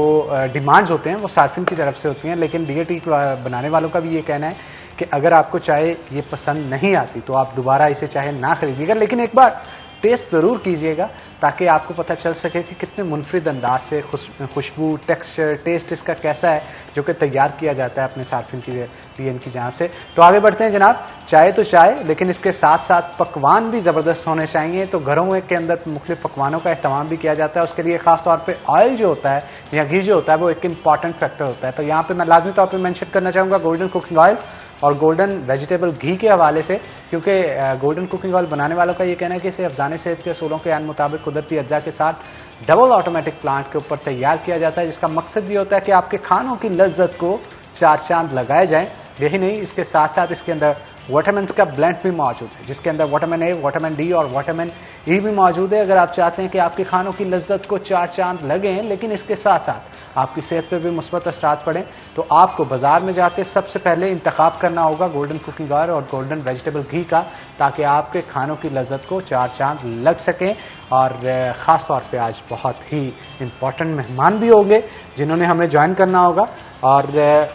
डिमांड्स होते हैं वो सार्फिन की तरफ से होती हैं, लेकिन डियर टी बनाने वालों का भी ये कहना है कि अगर आपको चाय ये पसंद नहीं आती तो आप दोबारा इसे चाहे ना खरीदिएगा, लेकिन एक बार टेस्ट ज़रूर कीजिएगा ताकि आपको पता चल सके कि कितने मुनफरिद अंदाज से खुशबू, टेक्सचर, टेस्ट इसका कैसा है जो कि तैयार किया जाता है अपने सार्फिन की इनकी जान से। तो आगे बढ़ते हैं जनाब। चाय तो चाय, लेकिन इसके साथ साथ पकवान भी ज़बरदस्त होने चाहिए। तो घरों के अंदर मुख्तलिफ पकवानों का अहतमाम भी किया जाता है। उसके लिए खास तौर पर ऑयल जो होता है या घी जो होता है वो एक इंपॉर्टेंट फैक्टर होता है। तो यहाँ पर मैं लाजमी तौर पर मैंशन करना चाहूँगा गोल्डन कुकिंग ऑयल और गोल्डन वेजिटेबल घी के हवाले से, क्योंकि गोल्डन कुकिंग ऑयल बनाने वालों का ये कहना है कि इसे अफजाने सेहत के असूलों के मुताबिक कुदरती अज्जा के साथ डबल ऑटोमेटिक प्लांट के ऊपर तैयार किया जाता है, जिसका मकसद ये होता है कि आपके खानों की लज्जत को चार चांद लगाए जाएं। यही नहीं, इसके साथ साथ इसके अंदर विटामिन का ब्लेंड भी मौजूद है, जिसके अंदर विटामिन ए, विटामिन डी और विटामिन ई भी मौजूद है। अगर आप चाहते हैं कि आपके खानों की लज्जत को चार चांद लगें, लेकिन इसके साथ साथ आपकी सेहत पे भी मुस्बत असरात पड़े, तो आपको बाजार में जाके सबसे पहले इंतखाब करना होगा गोल्डन कुकिंग ऑयल और गोल्डन वेजिटेबल घी का, ताकि आपके खानों की लज्जत को चार चांद लग सकें। और ख़ास तौर पे आज बहुत ही इम्पॉर्टेंट मेहमान भी होंगे जिन्होंने हमें ज्वाइन करना होगा, और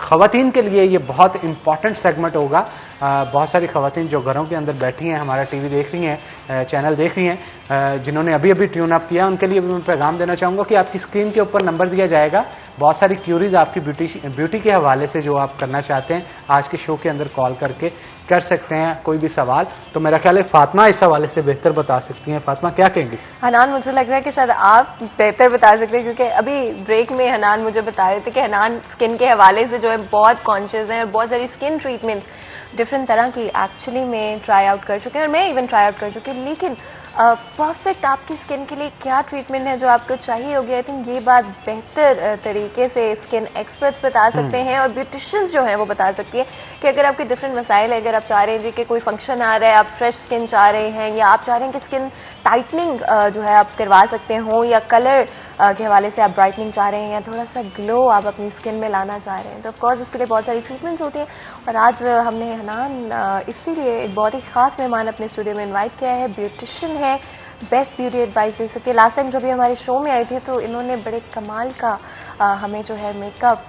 ख़वातीन के लिए ये बहुत इंपॉर्टेंट सेगमेंट होगा। बहुत सारी ख़वातीन जो घरों के अंदर बैठी हैं, हमारा टीवी देख रही हैं, चैनल देख रही हैं, जिन्होंने अभी अभी ट्यून अप किया, उनके लिए भी मैं पैगाम देना चाहूँगा कि आपकी स्क्रीन के ऊपर नंबर दिया जाएगा, बहुत सारी क्यूरीज आपकी ब्यूटी के हवाले से जो आप करना चाहते हैं आज के शो के अंदर कॉल करके कर सकते हैं कोई भी सवाल। तो मेरा ख्याल है फातिमा इस हवाले से बेहतर बता सकती हैं। फातिमा क्या कहेंगी? हनान, मुझे लग रहा है कि शायद आप बेहतर बता सकते हैं, क्योंकि अभी ब्रेक में हनान मुझे बता रहे थे कि हनान स्किन के हवाले से जो है बहुत कॉन्शियस है और बहुत सारी स्किन ट्रीटमेंट्स डिफरेंट तरह की एक्चुअली में ट्राई आउट कर चुके हैं और मैं इवन ट्राई आउट कर चुकी हूँ। लेकिन परफेक्ट आपकी स्किन के लिए क्या ट्रीटमेंट है जो आपको चाहिए होगी, आई थिंक ये बात बेहतर तरीके से स्किन एक्सपर्ट्स बता सकते हैं और ब्यूटिशियंस जो हैं वो बता सकती है कि अगर आपके डिफरेंट मसाइल है, अगर आप चाह रहे हैं जी कि कोई फंक्शन आ रहा है, आप फ्रेश स्किन चाह रहे हैं, या आप चाह रहे हैं कि स्किन टाइटनिंग जो है आप करवा सकते हो, या कलर के हवाले से आप ब्राइटनिंग चाह रहे हैं, या थोड़ा सा ग्लो आप अपनी स्किन में लाना चाह रहे हैं, तो ऑफकोर्स इसके लिए बहुत सारी ट्रीटमेंट्स होती हैं। और आज हमने हनान इसीलिए एक बहुत ही खास मेहमान अपने स्टूडियो में इन्वाइट किया है, ब्यूटिशियन है, बेस्ट ब्यूटी एडवाइस दे सकती है। लास्ट टाइम जब भी हमारे शो में आई थी तो इन्होंने बड़े कमाल का हमें जो है मेकअप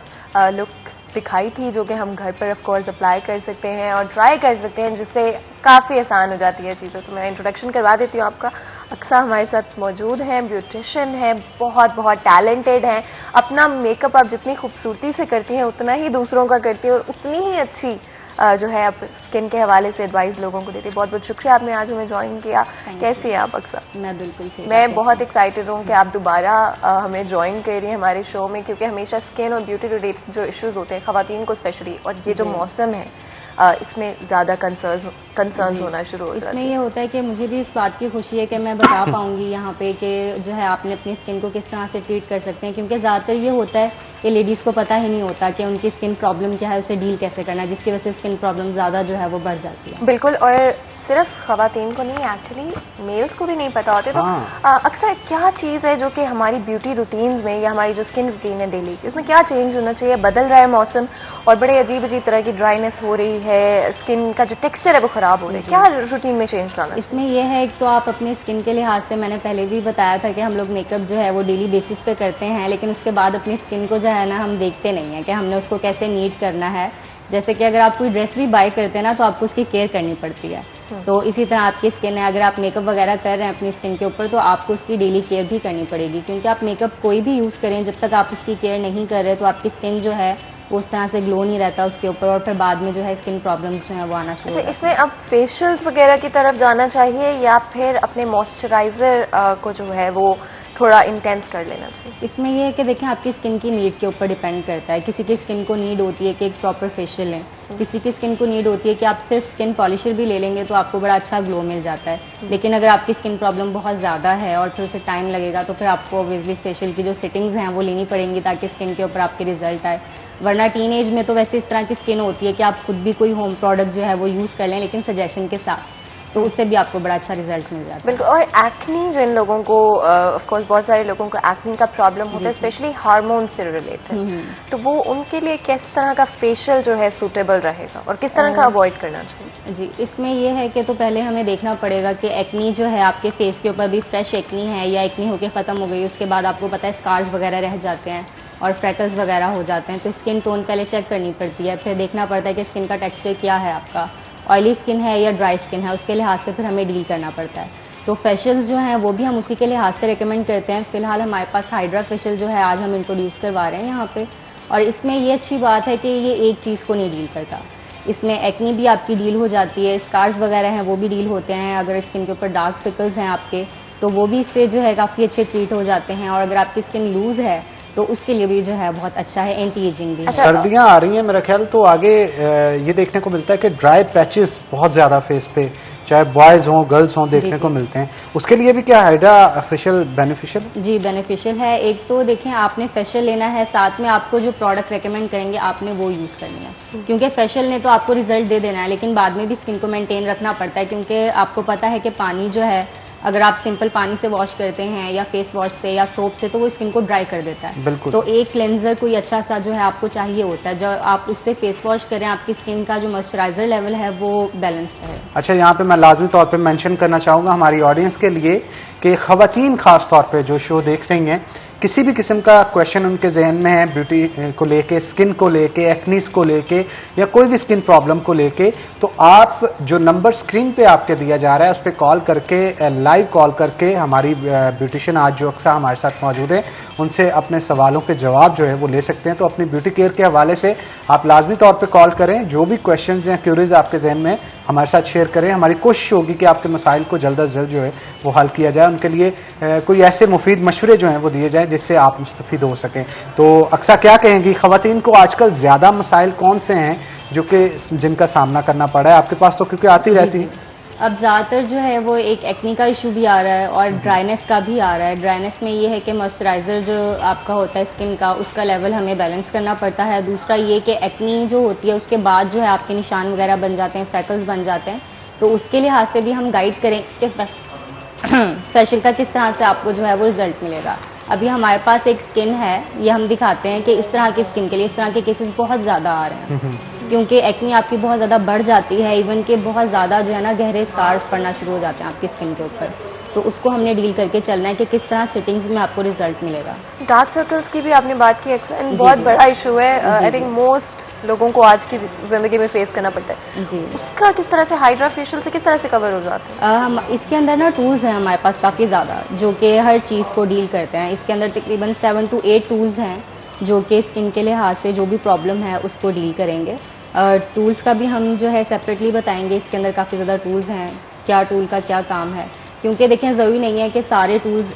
लुक दिखाई थी, जो कि हम घर पर ऑफ कोर्स अप्लाई कर सकते हैं और ट्राई कर सकते हैं, जिससे काफ़ी आसान हो जाती है चीज़ें। तो मैं इंट्रोडक्शन करवा देती हूँ आपका। अक्सा हमारे साथ मौजूद हैं, ब्यूटिशियन है, बहुत बहुत टैलेंटेड हैं। अपना मेकअप आप जितनी खूबसूरती से करती हैं उतना ही दूसरों का करती है और उतनी ही अच्छी जो है आप स्किन के हवाले से एडवाइस लोगों को देती है। बहुत बहुत शुक्रिया आपने आज हमें ज्वाइन किया। कैसी है आप अक्सा? मैं बिल्कुल ठीक। मैं बहुत एक्साइटेड हूँ कि आप दोबारा हमें ज्वाइन कर रही हैं हमारे शो में, क्योंकि हमेशा स्किन और ब्यूटी रिलेटेड जो इश्यूज होते हैं खवातीन को स्पेशली, और ये जो मौसम है इसमें ज़्यादा कंसर्न्स होना शुरू हो जाते हैं। इसमें ये होता है कि मुझे भी इस बात की खुशी है कि मैं बता पाऊंगी यहाँ पे कि जो है आपने अपनी स्किन को किस तरह से ट्रीट कर सकते हैं, क्योंकि ज़्यादातर ये होता है कि लेडीज़ को पता ही नहीं होता कि उनकी स्किन प्रॉब्लम क्या है, उसे डील कैसे करना है, जिसकी वजह से स्किन प्रॉब्लम ज़्यादा जो है वो बढ़ जाती है। बिल्कुल, और सिर्फ खवातीन को नहीं, एक्चुअली मेल्स को भी नहीं पता होते। तो अक्सर क्या चीज़ है जो कि हमारी ब्यूटी रूटीन्स में या हमारी जो स्किन रूटीन है डेली, उसमें क्या चेंज होना चाहिए? बदल रहा है मौसम और बड़े अजीब अजीब तरह की ड्राइनेस हो रही है, स्किन का जो टेक्सचर है वो खराब हो रहा है, क्या रूटीन में चेंज लाना? इसमें यह है एक तो आप अपनी स्किन के लिहाज से, मैंने पहले भी बताया था कि हम लोग मेकअप जो है वो डेली बेसिस पे करते हैं, लेकिन उसके बाद अपनी स्किन को जो है ना हम देखते नहीं है कि हमने उसको कैसे नीट करना है। जैसे कि अगर आप कोई ड्रेस भी बाय करते हैं ना तो आपको उसकी केयर करनी पड़ती है, तो इसी तरह आपकी स्किन है, अगर आप मेकअप वगैरह कर रहे हैं अपनी स्किन के ऊपर तो आपको उसकी डेली केयर भी करनी पड़ेगी, क्योंकि आप मेकअप कोई भी यूज़ करें जब तक आप उसकी केयर नहीं कर रहे तो आपकी स्किन जो है उस तरह से ग्लो नहीं रहता उसके ऊपर, और फिर बाद में जो है स्किन प्रॉब्लम्स जो है वो आना शुरू हो जाती है। इसमें अब फेशियल्स वगैरह की तरफ जाना चाहिए या फिर अपने मॉइस्चराइजर को जो है वो थोड़ा इंटेंस कर लेना चाहिए? इसमें यह है कि देखें आपकी स्किन की नीड के ऊपर डिपेंड करता है। किसी की स्किन को नीड होती है कि एक प्रॉपर फेशियल लें, किसी की स्किन को नीड होती है कि आप सिर्फ स्किन पॉलिशर भी ले लेंगे तो आपको बड़ा अच्छा ग्लो मिल जाता है। लेकिन अगर आपकी स्किन प्रॉब्लम बहुत ज़्यादा है और फिर उसे टाइम लगेगा तो फिर आपको ऑब्वियसली फेशियल की जो सेटिंग्स हैं वो लेनी पड़ेंगी ताकि स्किन के ऊपर आपके रिजल्ट आए। वरना टीन एज में तो वैसे इस तरह की स्किन होती है कि आप खुद भी कोई होम प्रोडक्ट जो है वो यूज़ कर लें, लेकिन सजेशन के साथ, तो उससे भी आपको बड़ा अच्छा रिजल्ट मिल जाता है। बिल्कुल। और एक्नी जिन लोगों को ऑफ कोर्स बहुत सारे लोगों को एक्नी का प्रॉब्लम होता है, स्पेशली हार्मोन से रिलेटेड, तो वो उनके लिए किस तरह का फेशियल जो है सूटेबल रहेगा और किस तरह का अवॉइड करना चाहिए? जी, इसमें यह है कि तो पहले हमें देखना पड़ेगा कि एक्नी जो है आपके फेस के ऊपर भी फ्रेश एक्नी है या एक्नी होके ख़त्म हो गई, उसके बाद आपको पता है स्कार्स वगैरह रह जाते हैं और फ्रैकल्स वगैरह हो जाते हैं, तो स्किन टोन पहले चेक करनी पड़ती है। फिर देखना पड़ता है कि स्किन का टेक्सचर क्या है, आपका ऑयली स्किन है या ड्राई स्किन है, उसके लिहाज से फिर हमें डील करना पड़ता है। तो फेशियल्स जो हैं वो भी हम उसी के लिहाज से रिकमेंड करते हैं। फिलहाल हमारे पास हाइड्रा फेशियल जो है आज हम इंट्रोड्यूस करवा रहे हैं यहाँ पे, और इसमें ये अच्छी बात है कि ये एक चीज़ को नहीं डील करता, इसमें एक्नी भी आपकी डील हो जाती है, स्कार्स वगैरह हैं वो भी डील होते हैं, अगर स्किन के ऊपर डार्क सर्कल्स हैं आपके तो वो भी इससे जो है काफ़ी अच्छे ट्रीट हो जाते हैं, और अगर आपकी स्किन लूज है तो उसके लिए भी जो है बहुत अच्छा है, एंटी एजिंग भी है। सर्दियां आ रही हैं मेरा ख्याल, तो आगे ये देखने को मिलता है कि ड्राई पैचेस बहुत ज्यादा फेस पे, चाहे बॉयज हों गर्ल्स हों, देखने को मिलते हैं, उसके लिए भी क्या हाइड्रा फेशियल बेनिफिशियल? जी बेनिफिशियल है। एक तो देखें आपने फेशियल लेना है, साथ में आपको जो प्रोडक्ट रेकमेंड करेंगे आपने वो यूज़ करनी है, क्योंकि फेशियल ने तो आपको रिजल्ट दे देना है लेकिन बाद में भी स्किन को मेंटेन रखना पड़ता है, क्योंकि आपको पता है कि पानी जो है अगर आप सिंपल पानी से वॉश करते हैं या फेस वॉश से या सोप से तो वो स्किन को ड्राई कर देता है। बिल्कुल। तो एक क्लेंजर कोई अच्छा सा जो है आपको चाहिए होता है, जो आप उससे फेस वॉश करें, आपकी स्किन का जो मॉइस्चराइजर लेवल है वो बैलेंस्ड है। अच्छा, यहाँ पे मैं लाजमी तौर पे मेंशन करना चाहूंगा हमारी ऑडियंस के लिए कि खवातीन खास तौर पे जो शो देख रही हैं किसी भी किस्म का क्वेश्चन उनके जहन में है ब्यूटी को लेके, स्किन को लेके, एक्नीज को लेके या कोई भी स्किन प्रॉब्लम को लेके, तो आप जो नंबर स्क्रीन पे आपके दिया जा रहा है उस पर कॉल करके, लाइव कॉल करके हमारी ब्यूटिशियन आज जो अक्सर हमारे साथ मौजूद है उनसे अपने सवालों के जवाब जो है वो ले सकते हैं। तो अपनी ब्यूटी केयर के हवाले से आप लाजमी तौर पे कॉल करें, जो भी क्वेश्चंस या क्यूरीज आपके जहन में हमारे साथ शेयर करें। हमारी कोशिश होगी कि आपके मसाइल को जल्द अज जल्द जो है वो हल किया जाए, उनके लिए कोई ऐसे मुफीद मशवरे जो हैं वो दिए जाएं जिससे आप मुस्तफीद हो सकें। तो अक्सर क्या कहेंगी, खवातीन को आजकल ज्यादा मसाइल कौन से हैं जो कि जिनका सामना करना पड़ा है? आपके पास तो क्योंकि आती रहती है। अब ज़्यादातर जो है वो एक एक्नी का इशू भी आ रहा है और ड्राइनेस का भी आ रहा है। ड्राइनेस में ये है कि मॉइस्चराइज़र जो आपका होता है स्किन का, उसका लेवल हमें बैलेंस करना पड़ता है। दूसरा ये कि एक्नी जो होती है उसके बाद जो है आपके निशान वगैरह बन जाते हैं, फ्रैकल्स बन जाते हैं, तो उसके लिहाज से भी हम गाइड करें कि फेशियल का किस तरह से आपको जो है वो रिजल्ट मिलेगा। अभी हमारे पास एक स्किन है, ये हम दिखाते हैं कि इस तरह की स्किन के लिए इस तरह के केसेस बहुत ज़्यादा आ रहे हैं, क्योंकि एक्नी आपकी बहुत ज़्यादा बढ़ जाती है, इवन कि बहुत ज़्यादा जो है ना गहरे स्कार्स पड़ना शुरू हो जाते हैं आपकी स्किन के ऊपर। तो उसको हमने डील करके चलना है कि किस तरह सिटिंग्स में आपको रिजल्ट मिलेगा। डार्क सर्कल्स की भी आपने बात की, अक्सर बहुत बड़ा इशू है, आई थिंक मोस्ट लोगों को आज की जिंदगी में फेस करना पड़ता है जी। उसका किस तरह से, हाइड्रा फेशियल से किस तरह से कवर हो जाता है? हम इसके अंदर ना टूल्स हैं हमारे पास काफ़ी ज़्यादा, जो कि हर चीज़ को डील करते हैं। इसके अंदर तकरीबन 7 to 8 टूल्स हैं जो कि स्किन के लिहाज से जो भी प्रॉब्लम है उसको डील करेंगे। टूल्स का भी हम जो है सेपरेटली बताएंगे। इसके अंदर काफ़ी ज़्यादा टूल्स हैं, क्या टूल का क्या काम है, क्योंकि देखें ज़रूरी नहीं है कि सारे टूल्स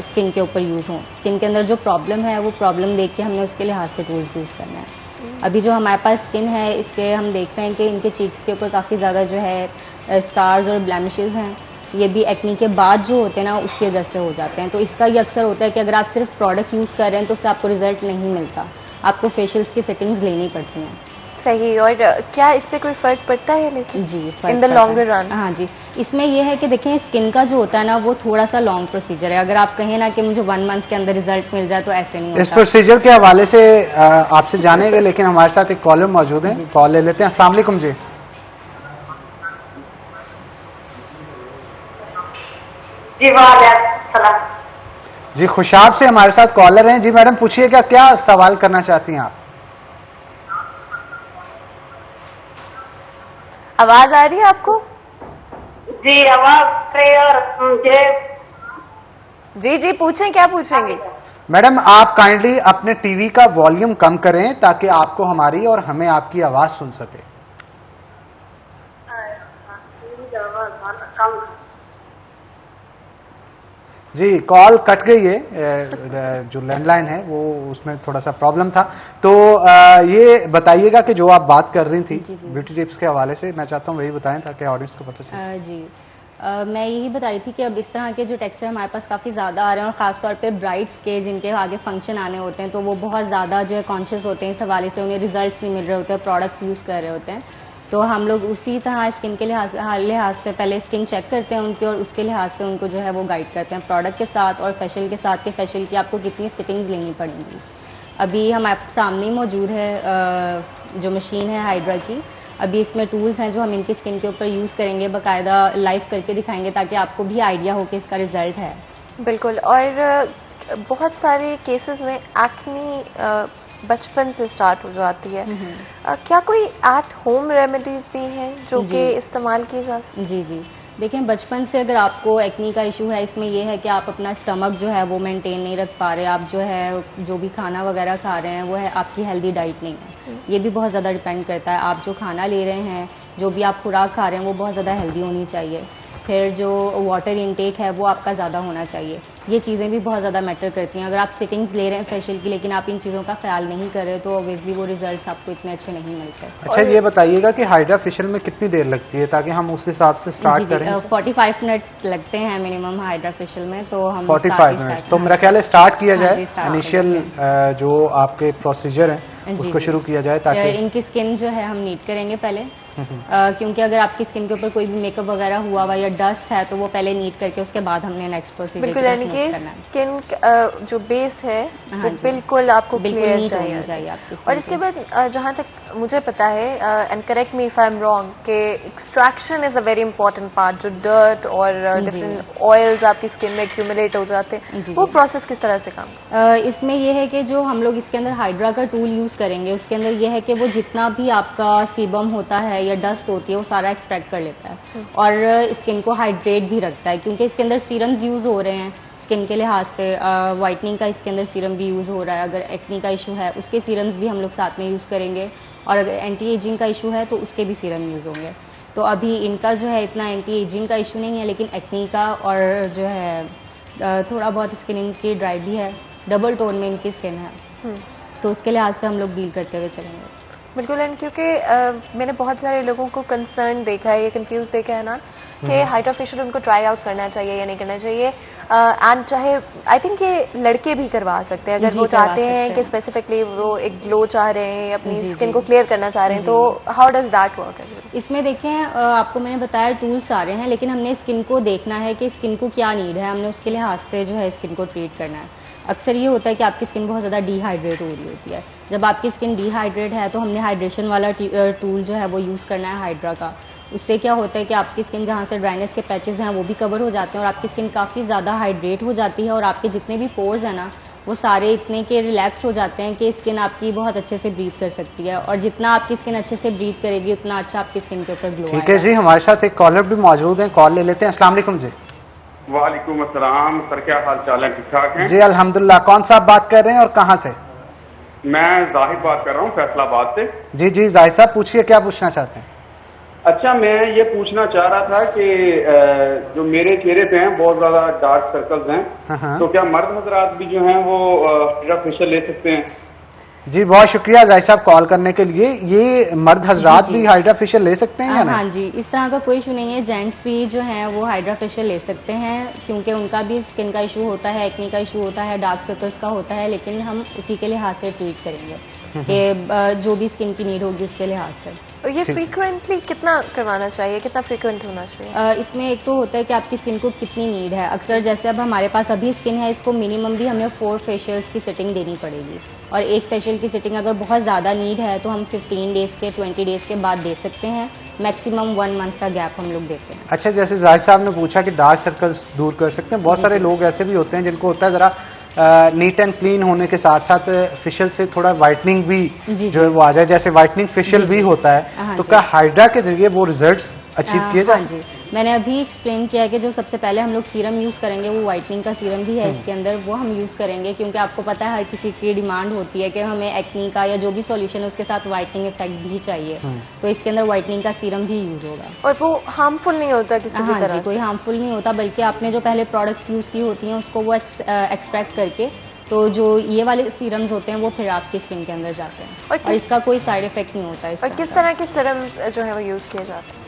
स्किन के ऊपर यूज़ हों। स्किन के अंदर जो प्रॉब्लम है वो प्रॉब्लम देख के हमने उसके लिहाज से टूल्स यूज़ करना है। अभी जो हमारे पास स्किन है इसके हम देख रहे हैं कि इनके चीक्स के ऊपर काफ़ी ज़्यादा जो है स्कार्स और ब्लैमिशेस हैं, ये भी एक्नी के बाद जो होते हैं ना उसकी वजह से हो जाते हैं। तो इसका ये अक्सर होता है कि अगर आप सिर्फ प्रोडक्ट यूज़ कर रहे हैं तो उससे आपको रिजल्ट नहीं मिलता, आपको फेशियल्स की सेटिंग्स लेनी पड़ती हैं। सही। और क्या इससे कोई फर्क पड़ता है लेकिन जी इन द लॉन्गर रन? हाँ जी, इसमें यह है कि देखें स्किन का जो होता है ना वो थोड़ा सा लॉन्ग प्रोसीजर है। अगर आप कहें ना कि मुझे 1 मंथ के अंदर रिजल्ट मिल जाए तो ऐसे नहीं होता। इस प्रोसीजर के हवाले से आपसे जानेंगे, लेकिन हमारे साथ एक कॉलर मौजूद है, कॉल ले लेते हैं। अस्सलाम वालेकुम जी। जी वालेकुम। जी खुशाब से हमारे साथ कॉलर हैं। जी मैडम पूछिएगा, क्या सवाल करना चाहती हैं आप? आवाज आ रही है आपको? जी आवाज मुझे। जी जी पूछें, क्या पूछेंगे? मैडम आप काइंडली अपने टीवी का वॉल्यूम कम करें ताकि आपको हमारी और हमें आपकी आवाज सुन सके। जी कॉल कट गई है, जो लैंडलाइन है वो उसमें थोड़ा सा प्रॉब्लम था। तो ये बताइएगा कि जो आप बात कर रही थी ब्यूटी टिप्स के हवाले से, मैं चाहता हूँ वही बताएं ताकि ऑडियंस को पता चले। जी मैं यही बताई थी कि अब इस तरह के जो टेक्सचर हमारे पास काफ़ी ज़्यादा आ रहे हैं और ख़ासतौर पे ब्राइड्स के जिनके आगे फंक्शन आने होते हैं तो वो बहुत ज़्यादा जो है कॉन्शियस होते हैं इस हवाले से, उन्हें रिजल्ट्स नहीं मिल रहे होते हैं, प्रोडक्ट्स यूज़ कर रहे होते हैं। तो हम लोग उसी तरह स्किन के लिहाज से पहले स्किन चेक करते हैं उनकी और उसके लिहाज से उनको जो है वो गाइड करते हैं प्रोडक्ट के साथ और फेशियल के साथ कि फेशियल की आपको कितनी सिटिंग्स लेनी पड़ेंगी। अभी हमारे सामने ही मौजूद है जो मशीन है हाइड्रा की। अभी इसमें टूल्स हैं जो हम इनकी स्किन के ऊपर यूज़ करेंगे, बाकायदा लाइव करके दिखाएंगे ताकि आपको भी आइडिया हो कि इसका रिजल्ट है। बिल्कुल। और बहुत सारे केसेस में एक्नी बचपन से स्टार्ट हो जाती है, क्या कोई एट होम रेमेडीज भी हैं जो कि इस्तेमाल की जा सकती? जी जी देखें, बचपन से अगर आपको एक्नी का इशू है, इसमें यह है कि आप अपना स्टमक जो है वो मेंटेन नहीं रख पा रहे, आप जो है जो भी खाना वगैरह खा रहे हैं वो है आपकी हेल्दी डाइट नहीं है। ये भी बहुत ज़्यादा डिपेंड करता है, आप जो खाना ले रहे हैं, जो भी आप खुराक खा रहे हैं वो बहुत ज़्यादा हेल्दी होनी चाहिए। फिर जो वाटर इनटेक है वो आपका ज़्यादा होना चाहिए। ये चीज़ें भी बहुत ज़्यादा मैटर करती हैं। अगर आप सिटिंग्स ले रहे हैं फेशियल की लेकिन आप इन चीज़ों का ख्याल नहीं कर रहे तो ऑब्वियसली वो रिजल्ट्स आपको इतने अच्छे नहीं मिलते। अच्छा ये बताइएगा कि हाइड्रा फेशियल में कितनी देर लगती है ताकि हम उस हिसाब से स्टार्ट करें? 45 मिनट्स लगते हैं मिनिमम हाइड्रा फेशियल में, तो हम 45 मिनट्स। तो मेरा ख्याल है स्टार्ट किया जाए, इनिशियल जो आपके प्रोसीजर है उसको शुरू किया जाए ताकि इनकी स्किन जो है हम नीट करेंगे पहले। क्योंकि अगर आपकी स्किन के ऊपर कोई भी मेकअप वगैरह हुआ हुआ या डस्ट है तो वो पहले नीट करके उसके बाद हमने नेक्स्ट प्रोसीजर बिल्कुल, यानी कि स्किन जो बेस है वो बिल्कुल आपको क्लियर नीट होनी चाहिए आपकी स्किन। और इसके बाद जहाँ तक मुझे पता है, and correct me if I am wrong, कि extraction is a very important part. जो डर्ट और डिफरेंट ऑयल्स आपकी स्किन में एक्यूमुलेट हो जाते हैं, वो प्रोसेस किस तरह से काम? इसमें यह है कि जो हम लोग इसके अंदर हाइड्रा का टूल यूज करेंगे, उसके अंदर यह है कि वो जितना भी आपका सीबम होता है या डस्ट होती है वो सारा एक्सट्रैक्ट कर लेता है और स्किन को हाइड्रेट भी रखता है, क्योंकि इसके अंदर सीरम्स यूज हो रहे हैं स्किन के लिहाज से। वाइटनिंग का इसके अंदर सीरम भी यूज हो रहा है, अगर एक्नी का इशू है उसके सीरम्स भी हम लोग साथ में यूज करेंगे, और अगर एंटी एजिंग का इशू है तो उसके भी सीरम यूज होंगे। तो अभी इनका जो है इतना एंटी एजिंग का इशू नहीं है, लेकिन एक्नी का और जो है थोड़ा बहुत स्किन इनकी ड्राई भी है, डबल टोन में इनकी स्किन है, तो उसके लिहाज से हम लोग डील करते हुए चलेंगे। बिल्कुल, एंड क्योंकि मैंने बहुत सारे लोगों को कंसर्न देखा है, ये कंफ्यूज देखा है ना कि हाइड्रा फेशियल उनको ट्राई आउट करना चाहिए या नहीं करना चाहिए। एंड चाहे आई थिंक ये लड़के भी करवा सकते हैं, अगर वो चाहते हैं कि स्पेसिफिकली वो एक ग्लो चाह रहे हैं, अपनी स्किन को क्लियर करना चाह रहे हैं, तो हाउ डज दैट वर्क? इसमें देखें, आपको मैंने बताया टूल्स सारे हैं, लेकिन हमने स्किन को देखना है कि स्किन को क्या नीड है, हमने उसके लिहाज से जो है स्किन को ट्रीट करना है। अक्सर ये होता है कि आपकी स्किन बहुत ज़्यादा डिहाइड्रेट हो रही होती है। जब आपकी स्किन डिहाइड्रेट है तो हमने हाइड्रेशन वाला टूल जो है वो यूज़ करना है हाइड्रा का। उससे क्या होता है कि आपकी स्किन जहाँ से ड्राइनेस के पैचेस हैं वो भी कवर हो जाते हैं और आपकी स्किन काफ़ी ज़्यादा हाइड्रेट हो जाती है, और आपके जितने भी पोर्स हैं ना वो सारे इतने के रिलैक्स हो जाते हैं कि स्किन आपकी बहुत अच्छे से ब्रीथ कर सकती है, और जितना आपकी स्किन अच्छे से ब्रीथ करेगी उतना अच्छा आपकी स्किन के ऊपर ग्लो आएगा। ठीक है जी, हमारे साथ एक कॉलर भी मौजूद है, कॉल ले लेते हैं। अस्सलाम वालेकुम जी। वालेकुम अस्सलाम सर, क्या हाल चाल है? ठीक ठाक हैं जी अल्हम्दुलिल्लाह। कौन सा आप बात कर रहे हैं और कहाँ से? मैं जाहिद बात कर रहा हूँ फैसलाबाद से। जी जी जाहिद साहब, पूछिए क्या पूछना चाहते हैं? अच्छा, मैं ये पूछना चाह रहा था कि जो मेरे चेहरे पे हैं बहुत ज्यादा डार्क सर्कल्स हैं, तो क्या मर्द हजरात भी जो हैं वो हाइड्रा फेशियल ले सकते हैं? जी बहुत शुक्रिया जाहिद साहब कॉल करने के लिए। ये मर्द हजरात भी हाइड्रा फेशियल ले सकते हैं या नहीं? हाँ जी, इस तरह का कोई इशू नहीं है। जेंट्स भी जो हैं वो हाइड्रा फेशियल ले सकते हैं, क्योंकि उनका भी स्किन का इशू होता है, एक्नी का इशू होता है, डार्क सर्कल्स का होता है, लेकिन हम उसी के लिहाज से ट्रीट करेंगे कि जो भी स्किन की नीड होगी उसके लिहाज से। और ये फ्रीक्वेंटली कितना करवाना चाहिए, कितना फ्रीक्वेंट होना चाहिए? इसमें एक तो होता है कि आपकी स्किन को कितनी नीड है। अक्सर जैसे अब हमारे पास अभी स्किन है, इसको मिनिमम भी हमें 4 फेशियल्स की सिटिंग देनी पड़ेगी, और एक फेशियल की सिटिंग अगर बहुत ज़्यादा नीड है तो हम 15 डेज़ के 20 डेज़ के बाद दे सकते हैं। मैक्सिमम 1 मंथ का गैप हम लोग देते हैं। अच्छा, जैसे जाहिद साहब ने पूछा कि डार्क सर्कल्स दूर कर सकते हैं, बहुत सारे लोग ऐसे भी होते हैं जिनको होता है जरा नीट एंड क्लीन होने के साथ साथ फेशियल से थोड़ा वाइटनिंग भी जो है वो आ जाए, जैसे वाइटनिंग फेशियल भी होता है, तो क्या हाइड्रा के जरिए वो रिजल्ट्स अचीव किए जा सकते हैं? मैंने अभी एक्सप्लेन किया है कि जो सबसे पहले हम लोग सीरम यूज़ करेंगे वो वाइटनिंग का सीरम भी है इसके अंदर, वो हम यूज़ करेंगे, क्योंकि आपको पता है हर किसी की डिमांड होती है कि हमें एक्नी का या जो भी सॉल्यूशन है उसके साथ वाइटनिंग इफेक्ट भी चाहिए, तो इसके अंदर वाइटनिंग का सीरम भी यूज़ होगा। और वो हार्मफुल नहीं होता किसी भी तरह? जी, कोई हार्मफुल नहीं होता, बल्कि आपने जो पहले प्रोडक्ट्स यूज़ की होती हैं उसको वो एक्सट्रैक्ट करके, तो जो ये वाले सीरम्स होते हैं वो फिर आपकी स्किन के अंदर जाते हैं, और इसका कोई साइड इफेक्ट नहीं होता है। और किस तरह के सीरम्स जो है वो यूज़ किए जाते हैं?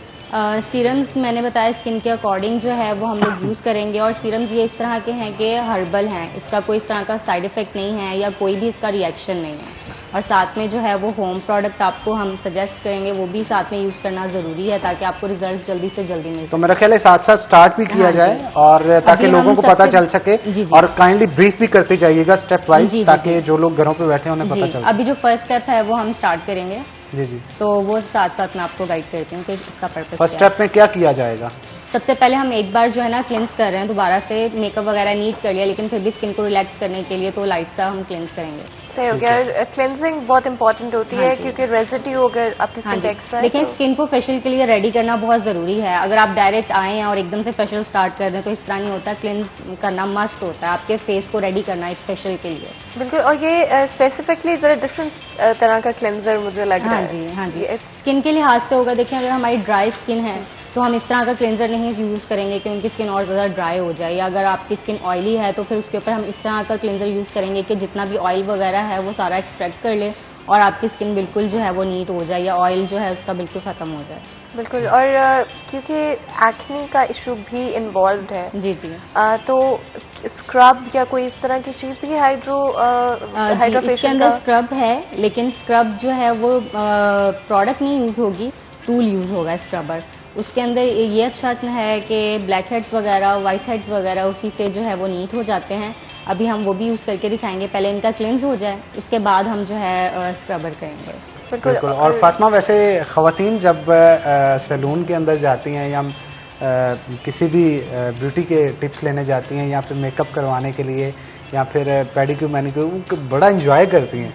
सीरम्स मैंने बताया स्किन के अकॉर्डिंग जो है वो हम लोग यूज़ करेंगे, और सीरम्स ये इस तरह के हैं कि हर्बल हैं, इसका कोई इस तरह का साइड इफेक्ट नहीं है या कोई भी इसका रिएक्शन नहीं है, और साथ में जो है वो होम प्रोडक्ट आपको हम सजेस्ट करेंगे वो भी साथ में यूज़ करना ज़रूरी है, ताकि आपको रिजल्ट जल्दी से जल्दी मिल सके। तो मेरा ख्याल है साथ साथ स्टार्ट भी किया जाए, और ताकि लोगों को पता चल सके, और काइंडली ब्रीफ भी करते जाइएगा स्टेप वाइज, ताकि जो लोग घरों पे बैठे हैं उन्हें पता चल। अभी जो फर्स्ट स्टेप है वो हम स्टार्ट करेंगे, जी जी, तो वो साथ साथ मैं आपको गाइड करती हूँ कि इसका पर्पस। फर्स्ट स्टेप में क्या किया जाएगा? सबसे पहले हम एक बार जो है ना क्लेंस कर रहे हैं, दोबारा से मेकअप वगैरह नीट कर लिया, लेकिन फिर भी स्किन को रिलैक्स करने के लिए तो लाइट सा हम क्लेंस करेंगे। सही हो गया। क्लेंजिंग बहुत इंपॉर्टेंट होती है, क्योंकि रेजिड्यू अगर आपकी स्किन पे एक्स्ट्रा है। लेकिन स्किन को फेशियल के लिए रेडी करना बहुत जरूरी है। अगर आप डायरेक्ट आए हैं और एकदम से फेशियल स्टार्ट कर दें तो इस तरह नहीं होता, क्लेंस करना मस्ट होता है, आपके फेस को रेडी करना एक फेशियल के लिए। बिल्कुल, और ये स्पेसिफिकली जरा डिफरेंट तरह का क्लेंजर मुझे लग रहा है। हाँ जी, स्किन के लिहाज से होगा। देखिए, अगर हमारी ड्राई स्किन है तो हम इस तरह का क्लेंजर नहीं यूज़ करेंगे कि उनकी स्किन और ज़्यादा ड्राई हो जाए, या अगर आपकी स्किन ऑयली है तो फिर उसके ऊपर हम इस तरह का क्लेंजर यूज़ करेंगे कि जितना भी ऑयल वगैरह है वो सारा एक्सट्रैक्ट कर ले और आपकी स्किन बिल्कुल जो है वो नीट हो जाए, या ऑयल जो है उसका बिल्कुल ख़त्म हो जाए। बिल्कुल, और क्योंकि एक्ने का इशू भी इन्वॉल्व है। जी जी, तो स्क्रब या कोई इस तरह की चीज़ भी हाइड्रा इसके अंदर स्क्रब है, लेकिन स्क्रब जो है वो प्रोडक्ट नहीं यूज़ होगी, टूल यूज़ होगा स्क्रबर। उसके अंदर ये अच्छा है कि ब्लैक हेड्स वगैरह, वाइट हेड्स वगैरह उसी से जो है वो नीट हो जाते हैं। अभी हम वो भी यूज़ करके दिखाएंगे, पहले इनका क्लिनज हो जाए उसके बाद हम जो है स्क्रबर करेंगे। बिल्कुल। और फातिमा, वैसे ख़वातीन जब सैलून के अंदर जाती हैं या किसी भी ब्यूटी के टिप्स लेने जाती हैं या फिर मेकअप करवाने के लिए या फिर पेडिक्योर मैनिक्योर, बड़ा एंजॉय करती हैं।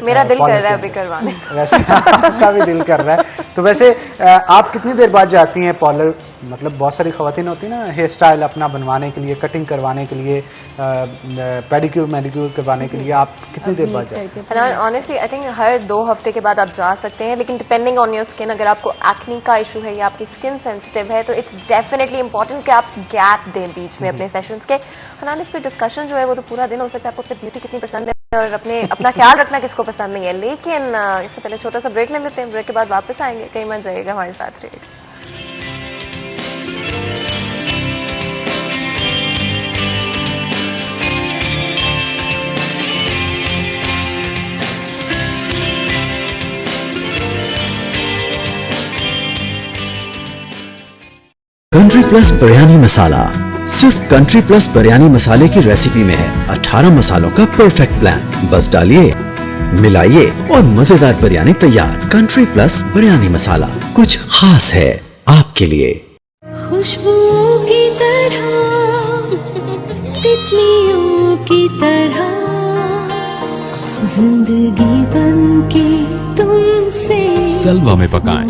मेरा दिल कर रहा है अभी करवाने। वैसे आपका भी दिल कर रहा है। तो वैसे आप कितनी देर बाद जाती हैं पार्लर? मतलब बहुत सारी ख़वातीन होती हैं ना हेयर स्टाइल अपना बनवाने के लिए, कटिंग करवाने के लिए, पेडिक्योर मैनिक्योर करवाने के लिए, आप कितनी देर बाद जाती हैं? ऑनेस्टली आई थिंक हर 2 हफ्ते के बाद आप जा सकते हैं, लेकिन डिपेंडिंग ऑन योर स्किन, अगर आपको एक्ने का इशू है या आपकी स्किन सेंसिटिव है तो इट्स डेफिनेटली इंपॉर्टेंट कि आप गैप दें बीच में अपने सेशंस के। हनान, इस पर डिस्कशन जो है वो तो पूरा दिन हो सकता है। आपको अपनी ब्यूटी कितनी पसंद है और अपना ख्याल रखना किसको पसंद नहीं है, लेकिन इससे पहले छोटा सा ब्रेक ले लेते हैं। ब्रेक के बाद वापस आएंगे, कहीं मत जाइएगा, हमारे साथ रहिएगा। कंट्री प्लस बिरयानी मसाला सिर्फ कंट्री प्लस बिरयानी मसाले की रेसिपी में है 18 मसालों का परफेक्ट प्लान। बस डालिए, मिलाइए और मजेदार बिरयानी तैयार। कंट्री प्लस बिरयानी मसाला, कुछ खास है आपके लिए। खुशबुओं की तरह, तितलियों की तरह, जिंदगी बनके तुमसे सलवा में पकाएं,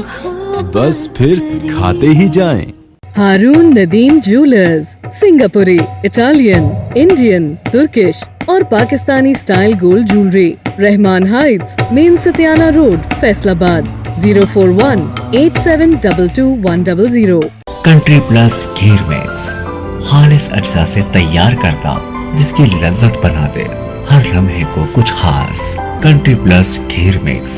बस फिर खाते ही जाएं। हारून नदीम जूलर्स, सिंगापुरी, इटालियन, इंडियन, तुर्किश और Pakistani style gold jewellery. Rehman heights, main Satiana road, Faisalabad. 04187222100। Country plus kheer mix, खालिस अज्जा से तैयार करता जिसकी लज्जत बना दे हर लम्हे को कुछ खास। Country plus kheer mix.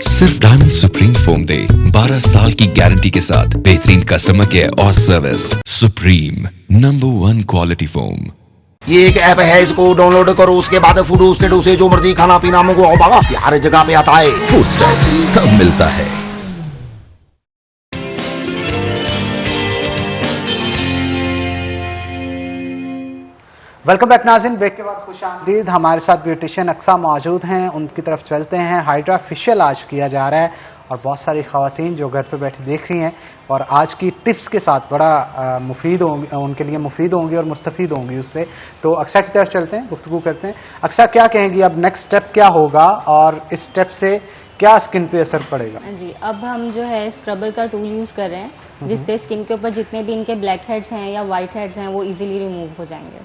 सिर्फ डायमंड सुप्रीम फोम दे 12 साल की गारंटी के साथ बेहतरीन कस्टमर केयर और service. Supreme number 1 quality foam. ये एक ऐप है, इसको डाउनलोड करो, उसके बाद फूड स्टेट उसे जो मर्जी खाना पीना मंगवाओ, बाबा हर जगह पे आता है। फूड स्टेट सब मिलता है। वेलकम बैक नाज़रीन। ब्रेक के बाद खुशामदीद। हमारे साथ ब्यूटिशियन अक्सा मौजूद हैं, उनकी तरफ चलते हैं। हाइड्रा फेशियल आज किया जा रहा है और बहुत सारी ख़वातीन जो घर पे बैठी देख रही हैं और आज की टिप्स के साथ बड़ा मुफीद होंगी, उनके लिए मुफीद होंगी और मुस्तफ़ीद होंगी उससे। तो अक्सा की तरफ चलते हैं, गुफ्तगू करते हैं। अक्सा, क्या कहेंगी, अब नेक्स्ट स्टेप क्या होगा और इस स्टेप से क्या स्किन पे असर पड़ेगा? जी, अब हम जो है स्क्रबर का टूल यूज़ कर रहे हैं जिससे स्किन के ऊपर जितने भी इनके ब्लैक हेड्स हैं या वाइट हेड्स हैं वो इजीली रिमूव हो जाएंगे।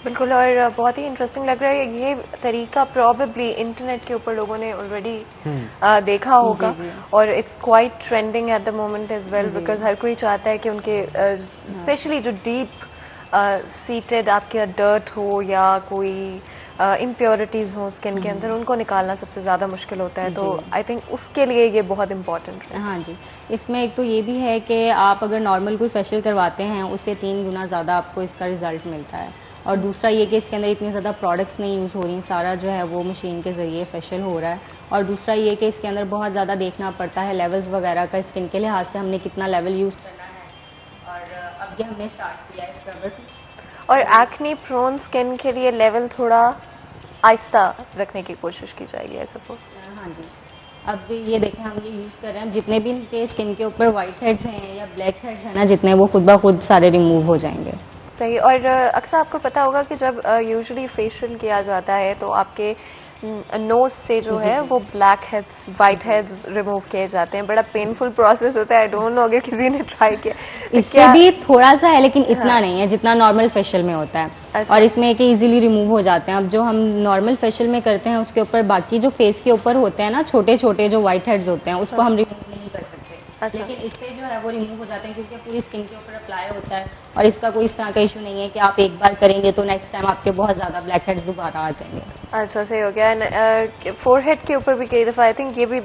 बिल्कुल, और बहुत ही इंटरेस्टिंग लग रहा है। ये तरीका प्रॉबेबली इंटरनेट के ऊपर लोगों ने ऑलरेडी देखा होगा और it's quite trending at the moment as well, because हर कोई चाहता है कि उनके स्पेशली जो डीप सीटेड आपके डर्ट हो या कोई इम्प्योरिटीज हो स्किन के अंदर, उनको निकालना सबसे ज़्यादा मुश्किल होता है। तो आई थिंक उसके लिए ये बहुत इंपॉर्टेंट है। हाँ जी, इसमें एक तो ये भी है कि आप अगर नॉर्मल कोई फेशियल करवाते हैं उससे 3 गुना ज़्यादा आपको इसका रिजल्ट मिलता है। और दूसरा ये कि इसके अंदर इतनी ज़्यादा प्रोडक्ट्स नहीं यूज़ हो रही, सारा जो है वो मशीन के ज़रिए फेशियल हो रहा है। और दूसरा ये कि इसके अंदर बहुत ज़्यादा देखना पड़ता है लेवल्स वगैरह का, स्किन के लिहाज से हमने कितना लेवल यूज़ करना है। और अब ये हमने स्टार्ट किया है स्क्रबर। और एक्ने प्रोन स्किन के लिए लेवल थोड़ा आहिस्ता रखने की कोशिश की जाएगी, आई सपोज। हाँ जी, अब ये देखें हम ये यूज़ कर रहे हैं, जितने भी इनके स्किन के ऊपर वाइट हेड्स हैं या ब्लैक हेड्स हैं ना, जितने वो खुद ब खुद सारे रिमूव हो जाएंगे। सही। और अक्सर आपको पता होगा कि जब यूजुअली फेशियल किया जाता है तो आपके नोज से जो है वो black heads, white heads remove किए जाते हैं। बड़ा पेनफुल प्रोसेस होता है। आई डोंट नो अगर किसी ने ट्राई किया। इससे भी थोड़ा सा है लेकिन इतना नहीं है जितना नॉर्मल फेशियल में होता है। और इसमें एक इजीली रिमूव हो जाते हैं। अब जो हम नॉर्मल फेशियल में करते हैं उसके ऊपर बाकी जो फेस के ऊपर होते हैं ना छोटे छोटे जो व्हाइट हेड्स होते हैं उसको हम रिमूव नहीं कर सकते। लेकिन इससे जो है वो रिमूव हो जाते हैं क्योंकि पूरी स्किन के ऊपर अप्लाई होता है और इसका कोई इस तरह का इशू नहीं है कि आप एक बार करेंगे तो नेक्स्ट टाइम आपके बहुत ज्यादा ब्लैक हेड्स दोबारा आ जाएंगे। अच्छा, सही हो गया। फोरहेड के ऊपर भी कई दफा आई थिंक ये भी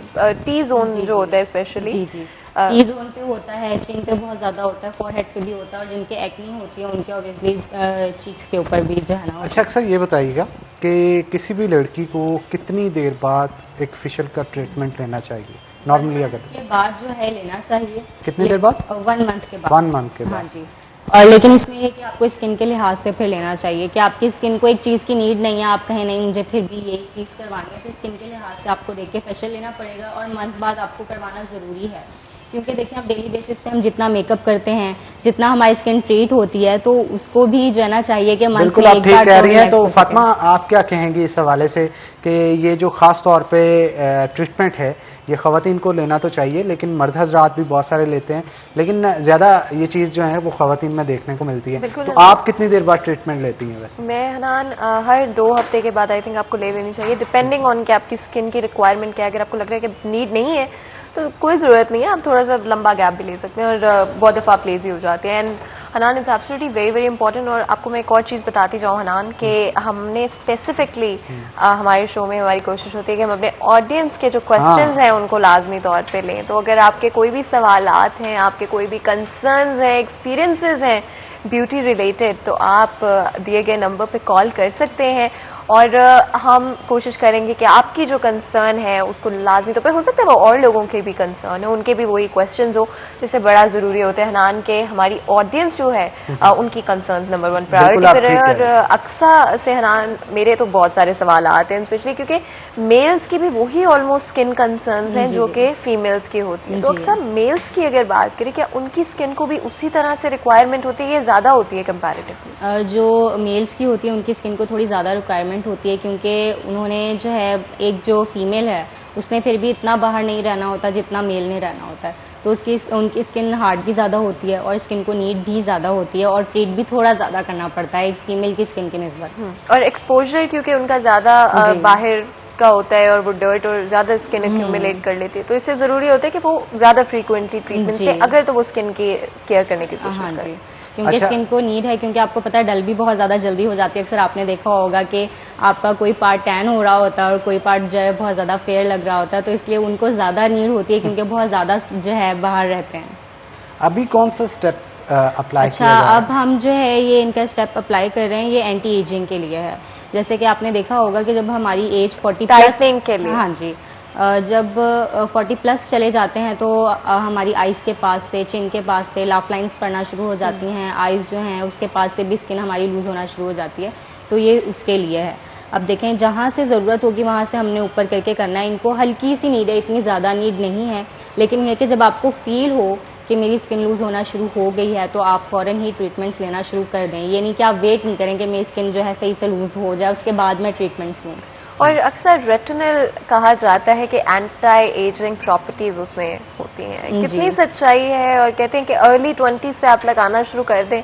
टी जोन जो होता है स्पेशली, जी टी जोन पे होता है, चिन पे बहुत ज्यादा होता है, फोरहेड पे भी होता है और जिनके एक्ने होती है उनके ऑब्वियसली चीक्स के ऊपर भी जो है ना। अच्छा, अक्सर ये बताइएगा कि किसी भी लड़की को कितनी देर बाद एक फेशियल का ट्रीटमेंट लेना चाहिए? नॉर्मली अगर के बाद जो है लेना चाहिए। कितनी देर बाद? 1 मंथ के बाद। 1 मंथ के बाद। हाँ जी। और लेकिन इसमें ये कि आपको स्किन के लिहाज से फिर लेना चाहिए कि आपकी स्किन को एक चीज़ की नीड नहीं है, आप कहें नहीं मुझे फिर भी यही चीज़ करवानी है, तो स्किन के लिहाज से आपको देख के फेशियल लेना पड़ेगा और मंथ बाद आपको करवाना ज़रूरी है। क्योंकि देखिए आप डेली बेसिस पे हम जितना मेकअप करते हैं, जितना हमारी स्किन ट्रीट होती है, तो उसको भी जो है ना चाहिए कि मंथ बिल्कुल में आप एक ठीक बार कह तो रही हैं। relax तो हो सके। फातिमा आप क्या कहेंगी इस हवाले से कि ये जो खास तौर पे ट्रीटमेंट है ये ख़वातीन को लेना तो चाहिए, लेकिन मर्द हजरात भी बहुत सारे लेते हैं, लेकिन ज़्यादा ये चीज़ जो है वो ख़वातीन में देखने को मिलती है। बिल्कुल। तो आप कितनी देर बाद ट्रीटमेंट लेती हैं वैसे? मैं हनान हर 2 हफ्ते के बाद आई थिंक आपको ले लेनी चाहिए, डिपेंडिंग ऑन कि आपकी स्किन की रिक्वायरमेंट क्या है। अगर आपको लग रहा है कि नीड नहीं है तो कोई ज़रूरत नहीं है, आप थोड़ा सा लंबा गैप भी ले सकते हैं। और बहुत दफ़ा आप लेजी हो जाते हैं। And Hanan it's absolutely very very important. और आपको मैं एक और चीज़ बताती जाऊँ हनान कि हमने स्पेसिफिकली हमारे शो में हमारी कोशिश होती है कि हम अपने ऑडियंस के जो क्वेश्चंस हैं उनको लाजमी तौर पे लें। तो अगर आपके कोई भी सवालात हैं, आपके कोई भी कंसर्न्स हैं, एक्सपीरियंसेस हैं ब्यूटी रिलेटेड, तो आप दिए गए नंबर पे कॉल कर सकते हैं और हम कोशिश करेंगे कि आपकी जो कंसर्न है उसको लाजमी तौर पे, हो सकता है वो और लोगों के भी कंसर्न है, उनके भी वही क्वेश्चंस हो, जिससे बड़ा ज़रूरी होता है हनान के हमारी ऑडियंस जो है उनकी कंसर्न्स नंबर 1 प्रायोरिटी पर है। और अक्सर से हनान मेरे तो बहुत सारे सवाल आते हैं, स्पेशली क्योंकि मेल्स की भी वही ऑलमोस्ट स्किन कंसर्न्स हैं जो कि फीमेल्स की होती है। तो अक्सर मेल्स की अगर बात करें, क्या उनकी स्किन को भी उसी तरह से रिक्वायरमेंट होती है या ज़्यादा होती है कंपैरेटिवली? जो मेल्स की होती है उनकी स्किन को थोड़ी ज़्यादा रिक्वायरमेंट होती है, क्योंकि उन्होंने जो है एक जो फीमेल है उसने फिर भी इतना बाहर नहीं रहना होता जितना मेल ने रहना होता है, तो उनकी स्किन हार्ड भी ज़्यादा होती है और स्किन को नीड भी ज़्यादा होती है और ट्रीट भी थोड़ा ज़्यादा करना पड़ता है एक फीमेल की स्किन की निस्बत। और एक्सपोजर क्योंकि उनका ज़्यादा बाहर का होता है और वो डर्ट और ज़्यादा स्किन एक्यूमुलेट कर लेती है, तो इससे ज़रूरी होता है कि वो ज़्यादा फ्रीक्वेंटली ट्रीटमेंट से अगर तो वो स्किन की केयर करने की कोशिश करें, क्योंकि स्किन को नीड है। क्योंकि आपको पता है डल भी बहुत ज़्यादा जल्दी हो जाती है। अक्सर आपने देखा होगा कि आपका कोई पार्ट टैन हो रहा होता है और कोई पार्ट जो है बहुत ज़्यादा फेयर लग रहा होता है, तो इसलिए उनको ज़्यादा नीड होती है क्योंकि बहुत ज़्यादा जो है बाहर रहते हैं। अभी कौन सा स्टेप अप्लाई किया अच्छा, अब हम जो है ये इनका स्टेप अप्लाई कर रहे हैं, ये एंटी एजिंग के लिए है। जैसे कि आपने देखा होगा कि जब हमारी एज 40 प्लस के लिए, हाँ जी, जब 40 प्लस चले जाते हैं तो हमारी आइज़ के पास से, चिन के पास से लाफ लाइन्स पड़ना शुरू हो जाती हैं, आइज़ जो हैं उसके पास से भी स्किन हमारी लूज होना शुरू हो जाती है, तो ये उसके लिए है। अब देखें जहाँ से ज़रूरत होगी वहाँ से हमने ऊपर करके करना है। इनको हल्की सी नीड है, इतनी ज़्यादा नीड नहीं है, लेकिन ये कि जब आपको फील हो कि मेरी स्किन लूज होना शुरू हो गई है तो आप फ़ौरन ही ट्रीटमेंट्स लेना शुरू कर दें। ये नहीं कि आप वेट नहीं करें कि मेरी स्किन जो है सही से लूज हो जाए उसके बाद मैं ट्रीटमेंट्स लूँ। और अक्सर रेटिनल कहा जाता है कि एंटी एजिंग प्रॉपर्टीज उसमें होती हैं, कितनी सच्चाई है? और कहते हैं कि अर्ली 20s से आप लगाना शुरू कर दें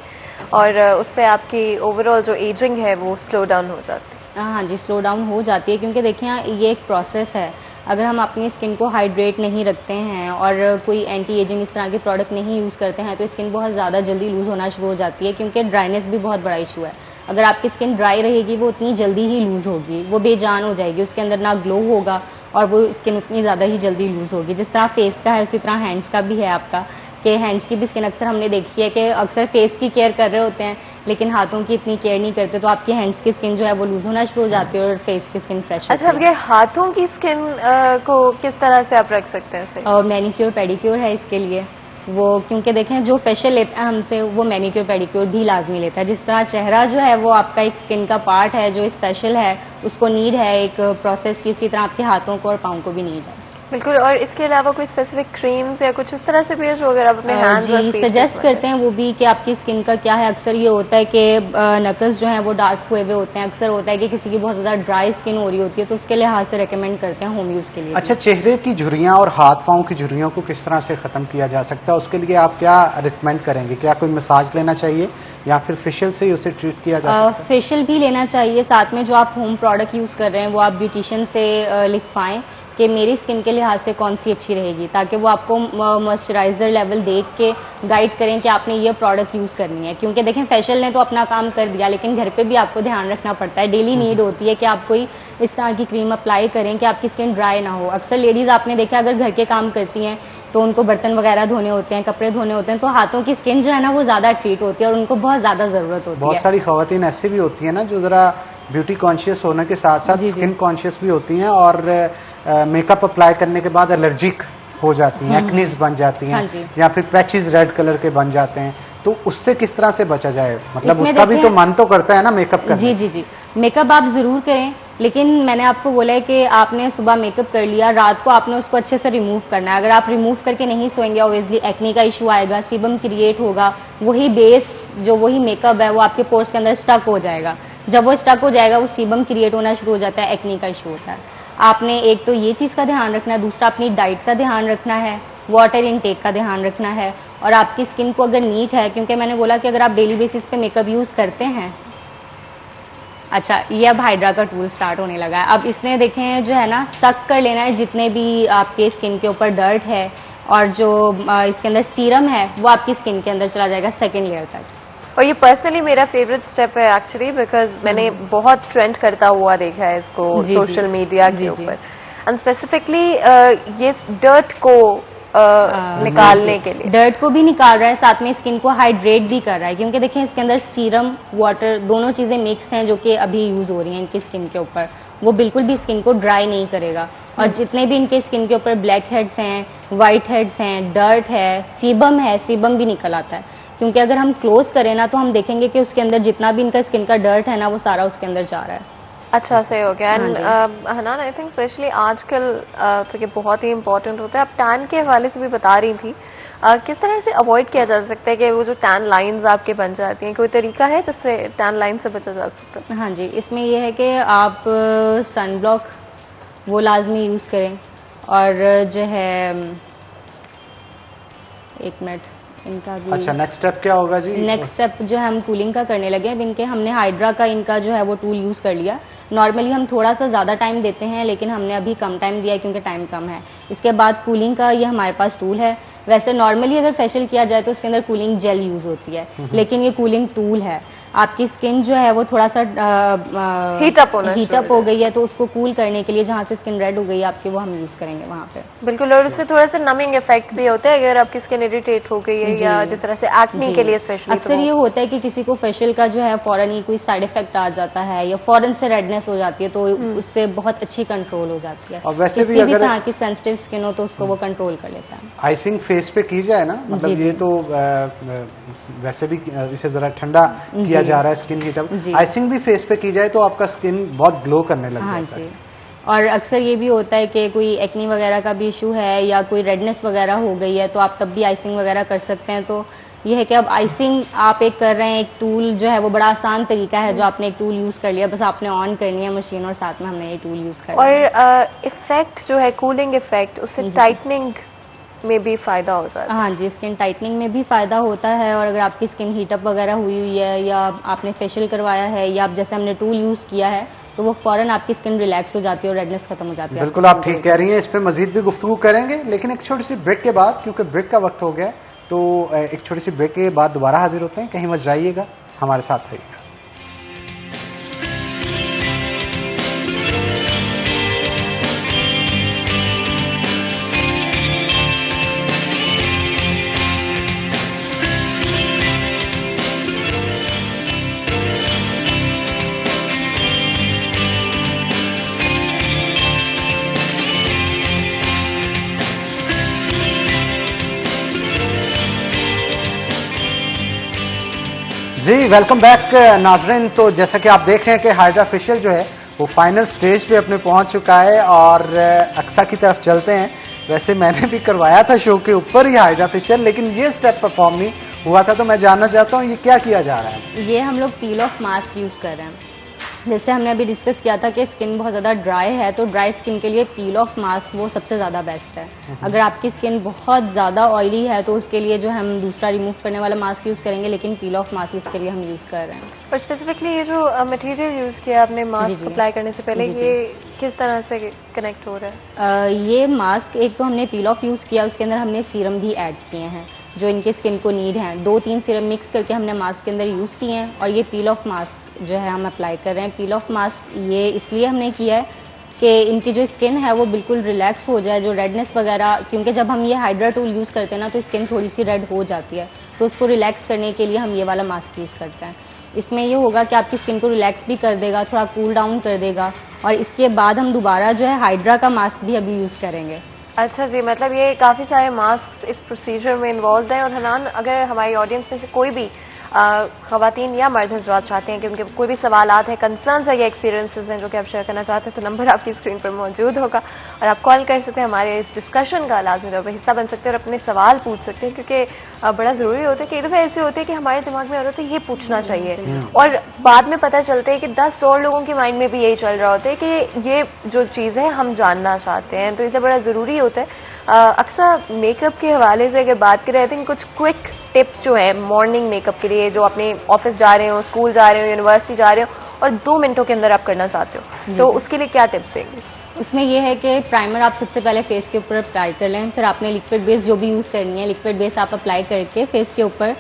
और उससे आपकी ओवरऑल जो एजिंग है वो स्लो डाउन हो जाती है। हाँ जी, स्लो डाउन हो जाती है, क्योंकि देखिए ये एक प्रोसेस है। अगर हम अपनी स्किन को हाइड्रेट नहीं रखते हैं और कोई एंटी एजिंग इस तरह के प्रोडक्ट नहीं यूज़ करते हैं तो स्किन बहुत ज़्यादा जल्दी लूज होना शुरू हो जाती है, क्योंकि ड्राइनेस भी बहुत बड़ा इशू है। अगर आपकी स्किन ड्राई रहेगी वो उतनी जल्दी ही लूज होगी, वो बेजान हो जाएगी, उसके अंदर ना ग्लो होगा और वो स्किन उतनी ज़्यादा ही जल्दी लूज होगी। जिस तरह फेस का है उसी तरह हैंड्स का भी है आपका, कि हैंड्स की भी स्किन अक्सर हमने देखी है कि अक्सर फेस की केयर कर रहे होते हैं लेकिन हाथों की इतनी केयर नहीं करते, तो आपकी हैंड्स की स्किन जो है वो लूज होना शुरू हो जाती है और फेस की स्किन फ्रेश। अच्छा, अब ये हाथों की स्किन को किस तरह से आप रख सकते हैं? और मैनीक्योर पेडिक्योर है इसके लिए वो, क्योंकि देखें जो फेशियल लेता है हमसे वो मैनीक्योर पेडिक्योर भी लाजमी लेता है। जिस तरह चेहरा जो है वो आपका एक स्किन का पार्ट है जो स्पेशल है, उसको नीड है एक प्रोसेस की, उसी तरह आपके हाथों को और पाँव को भी नीड है। बिल्कुल। और इसके अलावा कोई स्पेसिफिक क्रीम्स या कुछ इस तरह से भी है जो अगर आप अपने हैंड्स और जी सजेस्ट करते हैं वो भी कि आपकी स्किन का क्या है। अक्सर ये होता है कि नकल्स जो हैं वो डार्क हुए हुए होते हैं, अक्सर होता है कि किसी की बहुत ज़्यादा ड्राई स्किन हो रही होती है, तो उसके लिहाज से रेकमेंड करते हैं होम यूज़ के लिए। अच्छा, चेहरे की झुर्रियाँ और हाथ पाँव की झुर्रियों को किस तरह से ख़त्म किया जा सकता है, उसके लिए आप क्या रिकमेंड करेंगे? क्या कोई मसाज लेना चाहिए या फिर फेशियल से ही उसे ट्रीट किया जा सकता है? फेशियल भी लेना चाहिए, साथ में जो आप होम प्रोडक्ट यूज़ कर रहे हैं वो आप ब्यूटिशियन से लिखवाएं कि मेरी स्किन के लिहाज से कौन सी अच्छी रहेगी, ताकि वो आपको मॉइस्चराइजर लेवल देख के गाइड करें कि आपने ये प्रोडक्ट यूज़ करनी है। क्योंकि देखें फेशियल ने तो अपना काम कर दिया, लेकिन घर पे भी आपको ध्यान रखना पड़ता है। डेली नीड होती है कि आप कोई इस तरह की क्रीम अप्लाई करें कि आपकी स्किन ड्राई ना हो। अक्सर लेडीज़ आपने देखा अगर घर के काम करती हैं तो उनको बर्तन वगैरह धोने होते हैं, कपड़े धोने होते हैं, तो हाथों की स्किन जो है ना वो ज़्यादा ट्रीट होती है और उनको बहुत ज़्यादा ज़रूरत होती है। बहुत सारी ख़वातीन ऐसी भी होती हैं ना जो ज़रा ब्यूटी कॉन्शियस होने के साथ साथ स्किन कॉन्शियस भी होती हैं और मेकअप अप्लाई करने के बाद एलर्जिक हो जाती हैं, एक्नीज बन जाती हैं, हाँ जी। या फिर पैचेस रेड कलर के बन जाते हैं, तो उससे किस तरह से बचा जाए? मतलब इसमें उसका भी तो देखिए- मन तो करता है ना मेकअप करने। जी जी जी, मेकअप आप जरूर करें, लेकिन मैंने आपको बोला है कि आपने सुबह मेकअप कर लिया, रात को आपने उसको अच्छे से रिमूव करना है। अगर आप रिमूव करके नहीं सोएंगे, ऑब्वियसली एक्नी का इशू आएगा, सीबम क्रिएट होगा, वही बेस जो वही मेकअप है वो आपके पोर्स के अंदर स्टक हो जाएगा। जब वो स्टक हो जाएगा, वो सीबम क्रिएट होना शुरू हो जाता है, एक्नी का इशू होता है। आपने एक तो ये चीज का ध्यान रखना है, दूसरा अपनी डाइट का ध्यान रखना है, वाटर इनटेक का ध्यान रखना है, और आपकी स्किन को अगर नीट है, क्योंकि मैंने बोला कि अगर आप डेली बेसिस पे मेकअप यूज करते हैं। अच्छा, ये अब हाइड्रा का टूल स्टार्ट होने लगा है। अब इसने देखें जो है ना, सक कर लेना है जितने भी आपके स्किन के ऊपर डर्ट है, और जो इसके अंदर सीरम है वो आपकी स्किन के अंदर चला जाएगा सेकेंड लेयर तक। और ये पर्सनली मेरा फेवरेट स्टेप है एक्चुअली, बिकॉज मैंने बहुत ट्रेंड करता हुआ देखा है इसको जी, जी। सोशल मीडिया जी, के जी। ऊपर, एंड स्पेसिफिकली ये डर्ट को निकालने के लिए। डर्ट को भी निकाल रहा है, साथ में स्किन को हाइड्रेट भी कर रहा है, क्योंकि देखिए इसके अंदर सीरम, वाटर दोनों चीजें मिक्स हैं जो कि अभी यूज हो रही हैं इनकी स्किन के ऊपर। वो बिल्कुल भी स्किन को ड्राई नहीं करेगा, और जितने भी इनके स्किन के ऊपर ब्लैक हेड्स हैं, व्हाइट हेड्स हैं, डर्ट है, सीबम भी निकल आता है। क्योंकि अगर हम क्लोज करें ना, तो हम देखेंगे कि उसके अंदर जितना भी इनका स्किन का डर्ट है ना, वो सारा उसके अंदर जा रहा है। अच्छा से हो गया। एंड हाँ हनान, आई थिंक स्पेशली आजकल तो ये बहुत ही इंपॉर्टेंट होता है। आप टैन के हवाले से भी बता रही थी, किस तरह से अवॉइड किया जा सकता है कि वो जो टैन लाइंस आपके बन जाती हैं? कोई तरीका है जिससे टैन लाइन से बचा जा सकता है? हाँ जी, इसमें यह है कि आप सन ब्लॉक वो लाजमी यूज करें, और जो है एक मिनट इनका भी। अच्छा, नेक्स्ट स्टेप क्या होगा जी? नेक्स्ट स्टेप जो है हम कूलिंग का करने लगे हैं। इनके हमने हाइड्रा का इनका जो है वो टूल यूज कर लिया। नॉर्मली हम थोड़ा सा ज्यादा टाइम देते हैं, लेकिन हमने अभी कम टाइम दिया है क्योंकि टाइम कम है। इसके बाद कूलिंग का ये हमारे पास टूल है। वैसे नॉर्मली अगर फेशियल किया जाए तो उसके अंदर कूलिंग जेल यूज होती है, लेकिन ये कूलिंग टूल है। आपकी स्किन जो है वो थोड़ा सा हीटअप हो गई है, तो उसको कूल करने के लिए जहाँ से स्किन रेड हो गई है आपकी, वो हम यूज करेंगे वहाँ पे। बिल्कुल, और उससे थोड़ा सा नमिंग इफेक्ट भी होता है अगर आपकी स्किन इरिटेट हो गई है, या जिस तरह से एक्ने के लिए स्पेशली। अक्सर ये होता है कि किसी को फेशियल का जो है फौरन ही कोई साइड इफेक्ट आ जाता है, या फौरन से रेडनेस हो जाती है, तो उससे बहुत अच्छी कंट्रोल हो जाती है। और वैसे भी किसी अगर तरह की सेंसिटिव स्किन हो तो उसको वो कंट्रोल कर लेता है। आइसिंग फेस पे की जाए ना, मतलब ये तो वैसे भी इसे जरा ठंडा किया जा रहा है, स्किन हीटअप। आइसिंग भी फेस पे की जाए तो आपका स्किन बहुत ग्लो करने लग जाता है। और अक्सर ये भी होता है कि कोई एक्नी वगैरह का भी इशू है, या कोई रेडनेस वगैरह हो गई है, तो आप तब भी आइसिंग वगैरह कर सकते हैं। तो ये है कि अब आइसिंग आप एक कर रहे हैं, एक टूल जो है वो बड़ा आसान तरीका है, जो आपने एक टूल यूज कर लिया, बस आपने ऑन करनी है मशीन और साथ में हमने ये टूल यूज कर लिया। और इफेक्ट जो है कूलिंग इफेक्ट, उससे टाइटनिंग में भी फायदा हो जाता है। हाँ जी, स्किन टाइटनिंग में भी फायदा होता है। और अगर आपकी स्किन हीटअप वगैरह हुई है, या आपने फेशियल करवाया है, या आप जैसे हमने टूल यूज किया है, तो वो फौरन आपकी स्किन रिलैक्स हो जाती है और रेडनेस खत्म हो जाती है। बिल्कुल, आप ठीक कह रही हैं। इस पे मजीद भी गुफ्तगू करेंगे, लेकिन एक छोटी सी ब्रेक के बाद, क्योंकि ब्रेक का वक्त हो गया है, तो एक छोटी सी ब्रेक के बाद दोबारा हाजिर होते हैं। कहीं मत जाइएगा, हमारे साथ रहिएगा। जी वेलकम बैक नाजरीन। तो जैसा कि आप देख रहे हैं कि हाइड्रा फेशियल जो है वो फाइनल स्टेज पे अपने पहुंच चुका है, और अक्सा की तरफ चलते हैं। वैसे मैंने भी करवाया था शो के ऊपर ही हाइड्रा फेशियल, लेकिन ये स्टेप परफॉर्म नहीं हुआ था, तो मैं जानना चाहता हूँ ये क्या किया जा रहा है? ये हम लोग पील ऑफ मास्क यूज कर रहे हैं। जैसे हमने अभी डिस्कस किया था कि स्किन बहुत ज़्यादा ड्राई है, तो ड्राई स्किन के लिए पील ऑफ मास्क वो सबसे ज़्यादा बेस्ट है। अगर आपकी स्किन बहुत ज़्यादा ऑयली है तो उसके लिए जो हम दूसरा रिमूव करने वाला मास्क यूज़ करेंगे, लेकिन पील ऑफ मास्क इसके लिए हम यूज़ कर रहे हैं। और स्पेसिफिकली ये जो मटेरियल यूज़ किया आपने मास्क अप्लाई करने से पहले, ये किस तरह से कनेक्ट हो रहा है? ये मास्क एक तो हमने पील ऑफ यूज़ किया, उसके अंदर हमने सीरम भी ऐड किए हैं जो इनके स्किन को नीड है। 2-3 सीरम मिक्स करके हमने मास्क के अंदर यूज़ किए हैं, और ये पील ऑफ मास्क जो है हम अप्लाई कर रहे हैं। पील ऑफ मास्क ये इसलिए हमने किया है कि इनकी जो स्किन है वो बिल्कुल रिलैक्स हो जाए, जो रेडनेस वगैरह, क्योंकि जब हम ये हाइड्रा टूल यूज़ करते हैं ना तो स्किन थोड़ी सी रेड हो जाती है, तो उसको रिलैक्स करने के लिए हम ये वाला मास्क यूज़ करते हैं। इसमें ये होगा कि आपकी स्किन को रिलैक्स भी कर देगा, थोड़ा कूल डाउन कर देगा। और इसके बाद हम दोबारा जो है हाइड्रा का मास्क भी अभी यूज़ करेंगे, अच्छा जी, मतलब ये काफ़ी सारे मास्क इस प्रोसीजर में इन्वॉल्व हैं। और हनान, अगर हमारी ऑडियंस में से कोई भी ख़वातीन या मर्द हज़रात चाहते हैं कि उनके कोई भी सवालात हैं, कंसर्न्स है या एक्सपीरियंसेस हैं जो कि आप शेयर करना चाहते हैं, तो नंबर आपकी स्क्रीन पर मौजूद होगा और आप कॉल कर सकते हैं, हमारे इस डिस्कशन का लाजमी तौर पर हिस्सा बन सकते हैं और अपने सवाल पूछ सकते हैं। क्योंकि बड़ा ज़रूरी होता है कि एक दफ़ा ऐसे होते हैं कि हमारे दिमाग में आ रहा होता है ये पूछना चाहिए और बाद में पता चलता है कि 10 और लोगों के माइंड में भी यही चल रहा होता है कि ये जो चीज़ है हम जानना चाहते हैं। तो इसे बड़ा ज़रूरी होता है। अक्सर मेकअप के हवाले से अगर बात करें, आई थिंक कुछ क्विक टिप्स जो है मॉर्निंग मेकअप के लिए, जो अपने ऑफिस जा रहे हो, स्कूल जा रहे हो, यूनिवर्सिटी जा रहे हो और 2 मिनटों के अंदर आप करना चाहते हो, तो उसके लिए क्या टिप्स देंगे? उसमें यह है कि प्राइमर आप सबसे पहले फेस के ऊपर अप्लाई कर लें, फिर आपने लिक्विड बेस जो भी यूज़ करनी है, लिक्विड बेस आप अप्लाई करके फेस के ऊपर।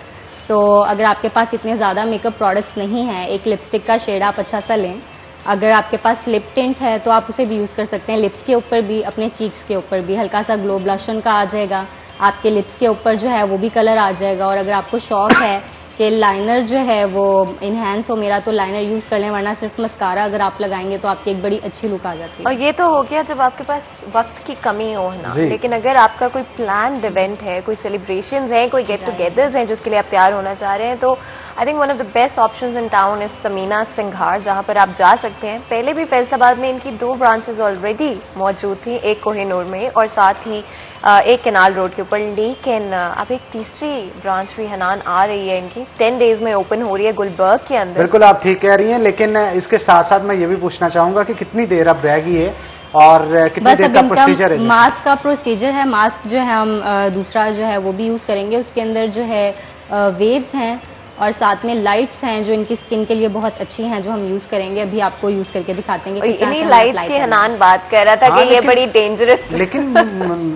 तो अगर आपके पास इतने ज़्यादा मेकअप प्रोडक्ट्स नहीं हैं, एक लिपस्टिक का शेड आप अच्छा सा लें। अगर आपके पास लिप टिंट है तो आप उसे भी यूज़ कर सकते हैं, लिप्स के ऊपर भी, अपने चीक्स के ऊपर भी हल्का सा ग्लो ब्लशन का आ जाएगा, आपके लिप्स के ऊपर जो है वो भी कलर आ जाएगा। और अगर आपको शौक है कि लाइनर जो है वो इन्हेंस हो मेरा, तो लाइनर यूज़ कर लें, वरना सिर्फ मस्कारा अगर आप लगाएंगे तो आपकी एक बड़ी अच्छी लुक आ जाती है। और ये तो हो गया जब आपके पास वक्त की कमी हो ना, लेकिन अगर आपका कोई प्लान्ड इवेंट है, कोई सेलिब्रेशंस हैं, कोई गेट टुगेदर्स हैं जिसके लिए आप तैयार होना चाह रहे हैं, तो I think one of the best options in town is Samina Singhar, जहां पर आप जा सकते हैं। पहले भी फैसलाबाद में इनकी 2 ब्रांचेस ऑलरेडी मौजूद थी, एक कोहिनूर में और साथ ही एक कैनाल रोड के ऊपर, लेकिन अब एक तीसरी ब्रांच भी हनान आ रही है इनकी, 10 डेज में ओपन हो रही है गुलबर्ग के अंदर। बिल्कुल आप ठीक कह रही हैं, लेकिन इसके साथ साथ मैं ये भी पूछना चाहूंगा कि कितनी देर अब रहेगी है और कितनी देर का प्रोसीजर है? मास्क का प्रोसीजर है, मास्क जो है हम दूसरा जो है वो भी यूज़ करेंगे, उसके अंदर जो है वेव्स हैं और साथ में लाइट्स हैं जो इनकी स्किन के लिए बहुत अच्छी हैं, जो हम यूज करेंगे। अभी आपको यूज करके दिखाते हैं। इन्हीं लाइट्स की हनान बात कर रहा था कि ये बड़ी डेंजरस। लेकिन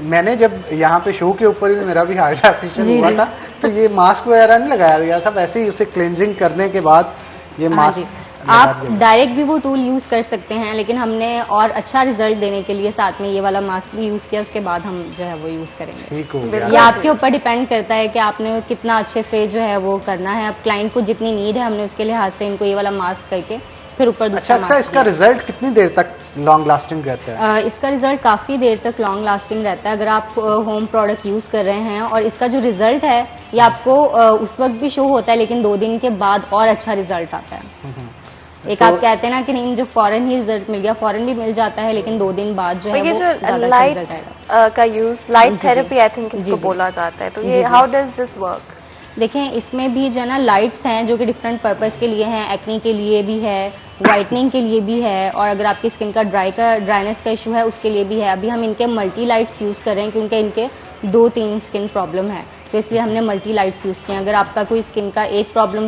मैंने जब यहाँ पे शो के ऊपर भी मेरा भी हाइड्रा फेशियल हुआ था, तो ये मास्क वगैरह नहीं लगाया गया था, वैसे ही उसे क्लेंजिंग करने के बाद ये मास्क आप डायरेक्ट भी वो टूल यूज कर सकते हैं, लेकिन हमने और अच्छा रिजल्ट देने के लिए साथ में ये वाला मास्क भी यूज किया, उसके बाद हम जो है वो यूज करेंगे। ठीक हो गया। ये आपके ऊपर डिपेंड करता है कि आपने कितना अच्छे से जो है वो करना है। अब क्लाइंट को जितनी नीड है, हमने उसके लिहाज से इनको ये वाला मास्क करके फिर ऊपर दूसरा। अच्छा, इसका रिजल्ट कितनी देर तक लॉन्ग लास्टिंग रहता है? इसका रिजल्ट काफी देर तक लॉन्ग लास्टिंग रहता है अगर आप होम प्रोडक्ट यूज कर रहे हैं। और इसका जो रिजल्ट है ये आपको उस वक्त भी शो होता है, लेकिन 2 दिन के बाद और अच्छा रिजल्ट आता है। एक आप कहते हैं ना कि नहीं, जो फॉरन ही रिजल्ट मिल गया, फॉरन भी मिल जाता है, लेकिन 2 दिन बाद जो है वो ज्यादा लाइट रिजल्ट आएगा। का use, light therapy I think इसको बोला जाता है, तो ये हाउ डज दिस वर्क? देखें, इसमें भी जो है ना लाइट्स हैं जो कि डिफरेंट पर्पस के लिए हैं, एक्नी के लिए भी है, वाइटनिंग के लिए भी है, और अगर आपकी स्किन का ड्राइनेस का इशू है उसके लिए भी है। अभी हम इनके मल्टी लाइट्स यूज कर रहे हैं क्योंकि इनके 2-3 स्किन प्रॉब्लम है, तो इसलिए हमने मल्टी लाइट्स यूज किए। अगर आपका कोई स्किन का एक प्रॉब्लम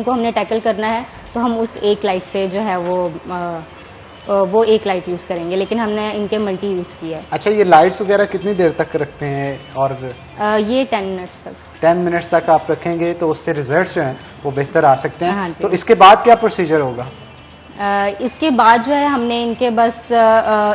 को हमने टैकल करना है तो हम उस एक लाइट से जो है वो एक लाइट यूज करेंगे, लेकिन हमने इनके मल्टी यूज किया है। अच्छा, ये लाइट्स वगैरह कितनी देर तक रखते हैं? और ये 10 मिनट्स तक। 10 मिनट्स तक आप रखेंगे तो उससे रिजल्ट्स जो हैं वो बेहतर आ सकते हैं। हाँ, तो इसके बाद क्या प्रोसीजर होगा? इसके बाद जो है हमने इनके बस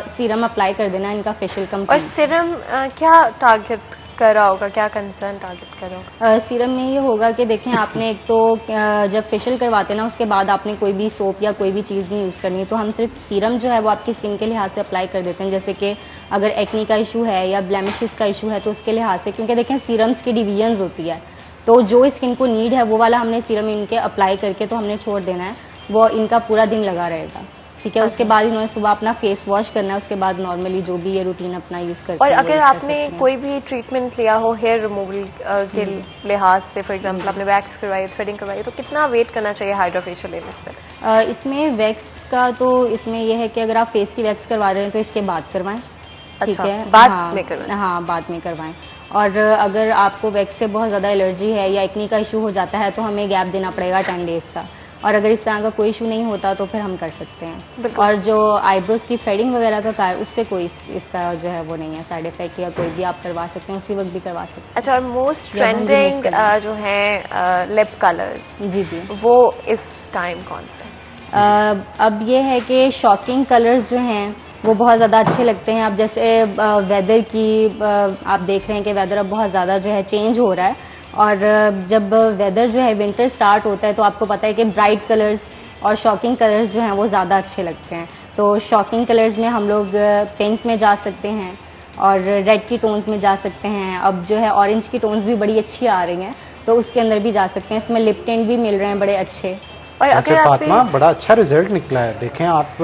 सीरम अप्लाई कर देना है, इनका फेशियल कंप्लीट। और सीरम क्या टारगेट कर रहा होगा, क्या कंसर्न टारगेट कर रहा होगा? सीरम में ये होगा कि देखें, आपने एक तो जब फेशियल करवाते ना उसके बाद आपने कोई भी सोप या कोई भी चीज़ नहीं यूज़ करनी, तो हम सिर्फ सीरम जो है वो आपकी स्किन के लिहाज से अप्लाई कर देते हैं। जैसे कि अगर एक्नी का इशू है या ब्लेमिशेस का इशू है तो उसके लिहाज से, क्योंकि देखें सीरम्स की डिवीजन्स होती है, तो जो स्किन को नीड है वो वाला हमने सीरम इनके अप्लाई करके तो हमने छोड़ देना है, वो इनका पूरा दिन लगा रहेगा। ठीक है, उसके बाद इन्होंने सुबह अपना फेस वॉश करना है, उसके बाद नॉर्मली जो भी ये रूटीन अपना यूज करते हैं। और अगर आपने कोई भी ट्रीटमेंट लिया हो हेयर रिमूवल के लिहाज से, फॉर एग्जांपल आपने वैक्स करवाई, थ्रेडिंग करवाई, तो कितना वेट करना चाहिए हाइड्रा फेशियल लेने पर? इसमें वैक्स का तो इसमें यह है कि अगर आप फेस की वैक्स करवा रहे हैं तो इसके बाद करवाएं। ठीक है, बाद में करवाएं। हाँ, बाद में करवाएं। और अगर आपको वैक्स से बहुत ज़्यादा एलर्जी है या एक्नी का इशू हो जाता है तो हमें गैप देना पड़ेगा 10 डेज का। और अगर इस तरह का कोई इशू नहीं होता तो फिर हम कर सकते हैं। और जो आईब्रोज की थ्रेडिंग वगैरह का है उससे कोई इसका जो है वो नहीं है साइड इफेक्ट, या कोई भी आप करवा सकते हैं, उसी वक्त भी करवा सकते हैं। अच्छा, और मोस्ट ट्रेंडिंग जो है लिप कलर्स, जी वो इस टाइम कौन सा है? अब ये है कि शॉकिंग कलर्स जो हैं वो बहुत ज़्यादा अच्छे लगते हैं। अब जैसे वेदर की आप देख रहे हैं कि वेदर अब बहुत ज़्यादा जो है चेंज हो रहा है, और जब वेदर जो है विंटर स्टार्ट होता है तो आपको पता है कि ब्राइट कलर्स और शॉकिंग कलर्स जो हैं वो ज़्यादा अच्छे लगते हैं। तो शॉकिंग कलर्स में हम लोग पिंक में जा सकते हैं और रेड की टोन्स में जा सकते हैं। अब जो है ऑरेंज की टोन्स भी बड़ी अच्छी आ रही हैं, तो उसके अंदर भी जा सकते हैं। इसमें लिप टिंट भी मिल रहे हैं बड़े अच्छे। और वैसे फातिमा बड़ा अच्छा रिजल्ट निकला है, देखें आप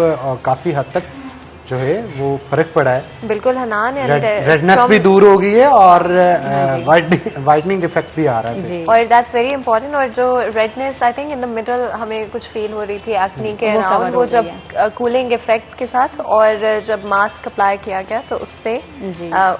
काफी हद तक जो है वो फर्क पड़ा है। बिल्कुल हनान, रेडनेस भी दूर हो गई है और वाइटनिंग इफेक्ट भी आ रहा है। और दैट्स वेरी इंपॉर्टेंट। और जो redness I think in the middle हमें कुछ फील हो रही थी एक्ने के अराउंड, वो जब कूलिंग इफेक्ट के साथ और जब मास्क अप्लाई किया गया तो उससे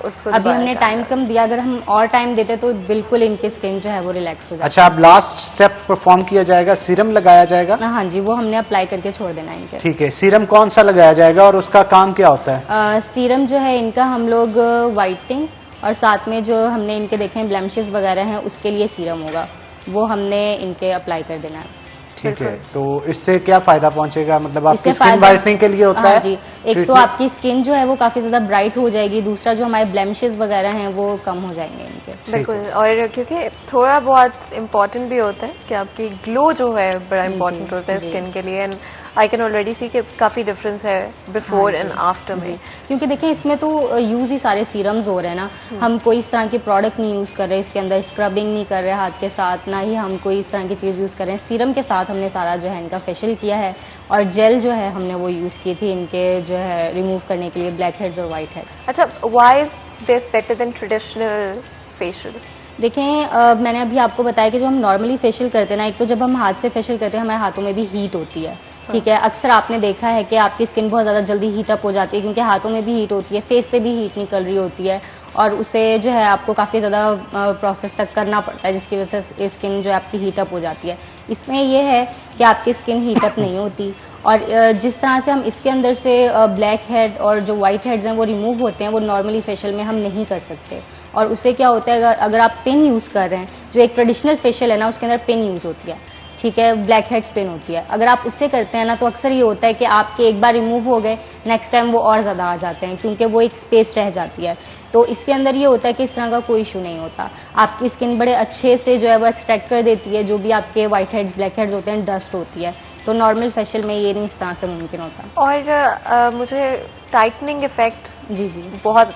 उसको अभी हमने टाइम कम दिया, अगर हम और टाइम देते तो बिल्कुल इनकी स्किन जो है वो रिलैक्स हो जाती है। अच्छा, अब लास्ट स्टेप परफॉर्म किया जाएगा, सीरम लगाया जाएगा। हाँ जी, वो हमने अप्लाई करके छोड़ देना है इनके। ठीक है, सीरम कौन सा लगाया जाएगा और उसका काम क्या होता है? सीरम जो है इनका हम लोग वाइटनिंग और साथ में जो हमने इनके देखे हैं ब्लेमिशेस वगैरह हैं उसके लिए सीरम होगा, वो हमने इनके अप्लाई कर देना है। ठीक है, तो इससे क्या फायदा पहुंचेगा? मतलब आपकी स्किन वाइटनिंग के लिए होता है जी। एक तो आपकी स्किन जो है वो काफी ज्यादा ब्राइट हो जाएगी, दूसरा जो हमारे ब्लेमिशेस वगैरह हैं वो कम हो जाएंगे इनके। बिल्कुल, और क्योंकि थोड़ा बहुत इम्पोर्टेंट भी होता है कि आपकी ग्लो जो है बड़ा इम्पोर्टेंट होता है स्किन के लिए। एंड आई कैन ऑलरेडी सी कि काफी डिफरेंस है बिफोर एंड आफ्टर में, क्योंकि देखिए इसमें तो यूज ही सारे सीरम्स हो रहे हैं ना। हम कोई इस तरह की प्रोडक्ट नहीं यूज कर रहे, इसके अंदर स्क्रबिंग नहीं कर रहे हाथ के साथ, ना ही हम कोई इस तरह की चीज यूज कर रहे हैं। सीरम के साथ हमने सारा जो है इनका फेशियल किया है और जेल जो है हमने वो यूज की थी इनके जो है रिमूव करने के लिए ब्लैक हेड्स और व्हाइट हेड्स। अच्छा, why is this better than traditional facial? देखें मैंने अभी आपको बताया कि जो हम नॉर्मली फेशियल करते हैं ना, एक तो जब हम हाथ से फेशियल करते हैं हमारे हाथों में भी हीट होती है, ठीक है। अक्सर आपने देखा है कि आपकी स्किन बहुत ज़्यादा जल्दी हीट अप हो जाती है क्योंकि हाथों में भी हीट होती है, फेस से भी हीट निकल रही होती है और उसे जो है आपको काफ़ी ज़्यादा प्रोसेस तक करना पड़ता है, जिसकी वजह से स्किन जो है आपकी हीट अप हो जाती है। इसमें यह है कि आपकी स्किन हीट अप नहीं होती और जिस तरह से हम इसके अंदर से ब्लैक हेड और जो वाइट हेड्स हैं वो रिमूव होते हैं, वो नॉर्मली फेशियल में हम नहीं कर सकते। और उससे क्या होता है, अगर आप पिन यूज़ कर रहे हैं, जो एक ट्रेडिशनल फेशियल है ना उसके अंदर पिन यूज़ होती है, ठीक है, ब्लैक हेड्स पिन होती है। अगर आप उससे करते हैं ना तो अक्सर ये होता है कि आपके एक बार रिमूव हो गए, नेक्स्ट टाइम वो और ज़्यादा आ जाते हैं क्योंकि वो एक स्पेस रह जाती है। तो इसके अंदर ये होता है कि इस तरह का कोई इशू नहीं होता, आपकी स्किन बड़े अच्छे से जो है वो एक्सट्रैक्ट कर देती है जो भी आपके वाइट हेड्स ब्लैक हेड्स होते हैं, डस्ट होती है। तो नॉर्मल फेशियल में ये नहीं इस तरह से मुमकिन होता। और मुझे टाइटनिंग इफेक्ट जी बहुत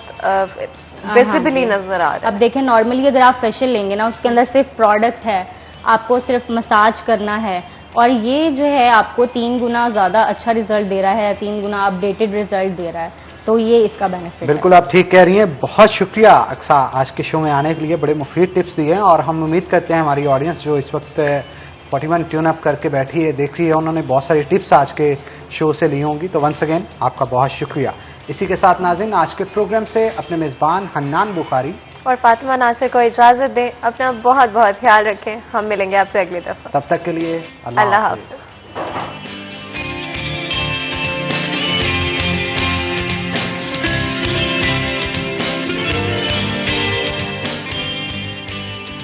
विजिबली नजर आ रहा है। अब देखें नॉर्मली अगर आप फेशियल लेंगे ना उसके अंदर सिर्फ प्रोडक्ट है, आपको सिर्फ मसाज करना है और ये जो है आपको 3 गुना ज़्यादा अच्छा रिजल्ट दे रहा है, 3 गुना अपडेटेड रिजल्ट दे रहा है, तो ये इसका बेनिफिट है। बिल्कुल आप ठीक कह रही हैं। बहुत शुक्रिया अक्सा आज के शो में आने के लिए, बड़े मुफीद टिप्स दिए हैं और हम उम्मीद करते हैं हमारी ऑडियंस जो इस वक्त 41 ट्यून अप करके बैठी है देख रही है, उन्होंने बहुत सारी टिप्स आज के शो से ली होंगी। तो वंस अगेन आपका बहुत शुक्रिया। इसी के साथ नाज़रीन आज के प्रोग्राम से अपने मेज़बान हन्नान बुखारी और फातिमा नासिर को इजाजत दें। अपना बहुत बहुत ख्याल रखें, हम मिलेंगे आपसे अगली दफा। तब तक के लिए अल्लाह हाफ़िज़।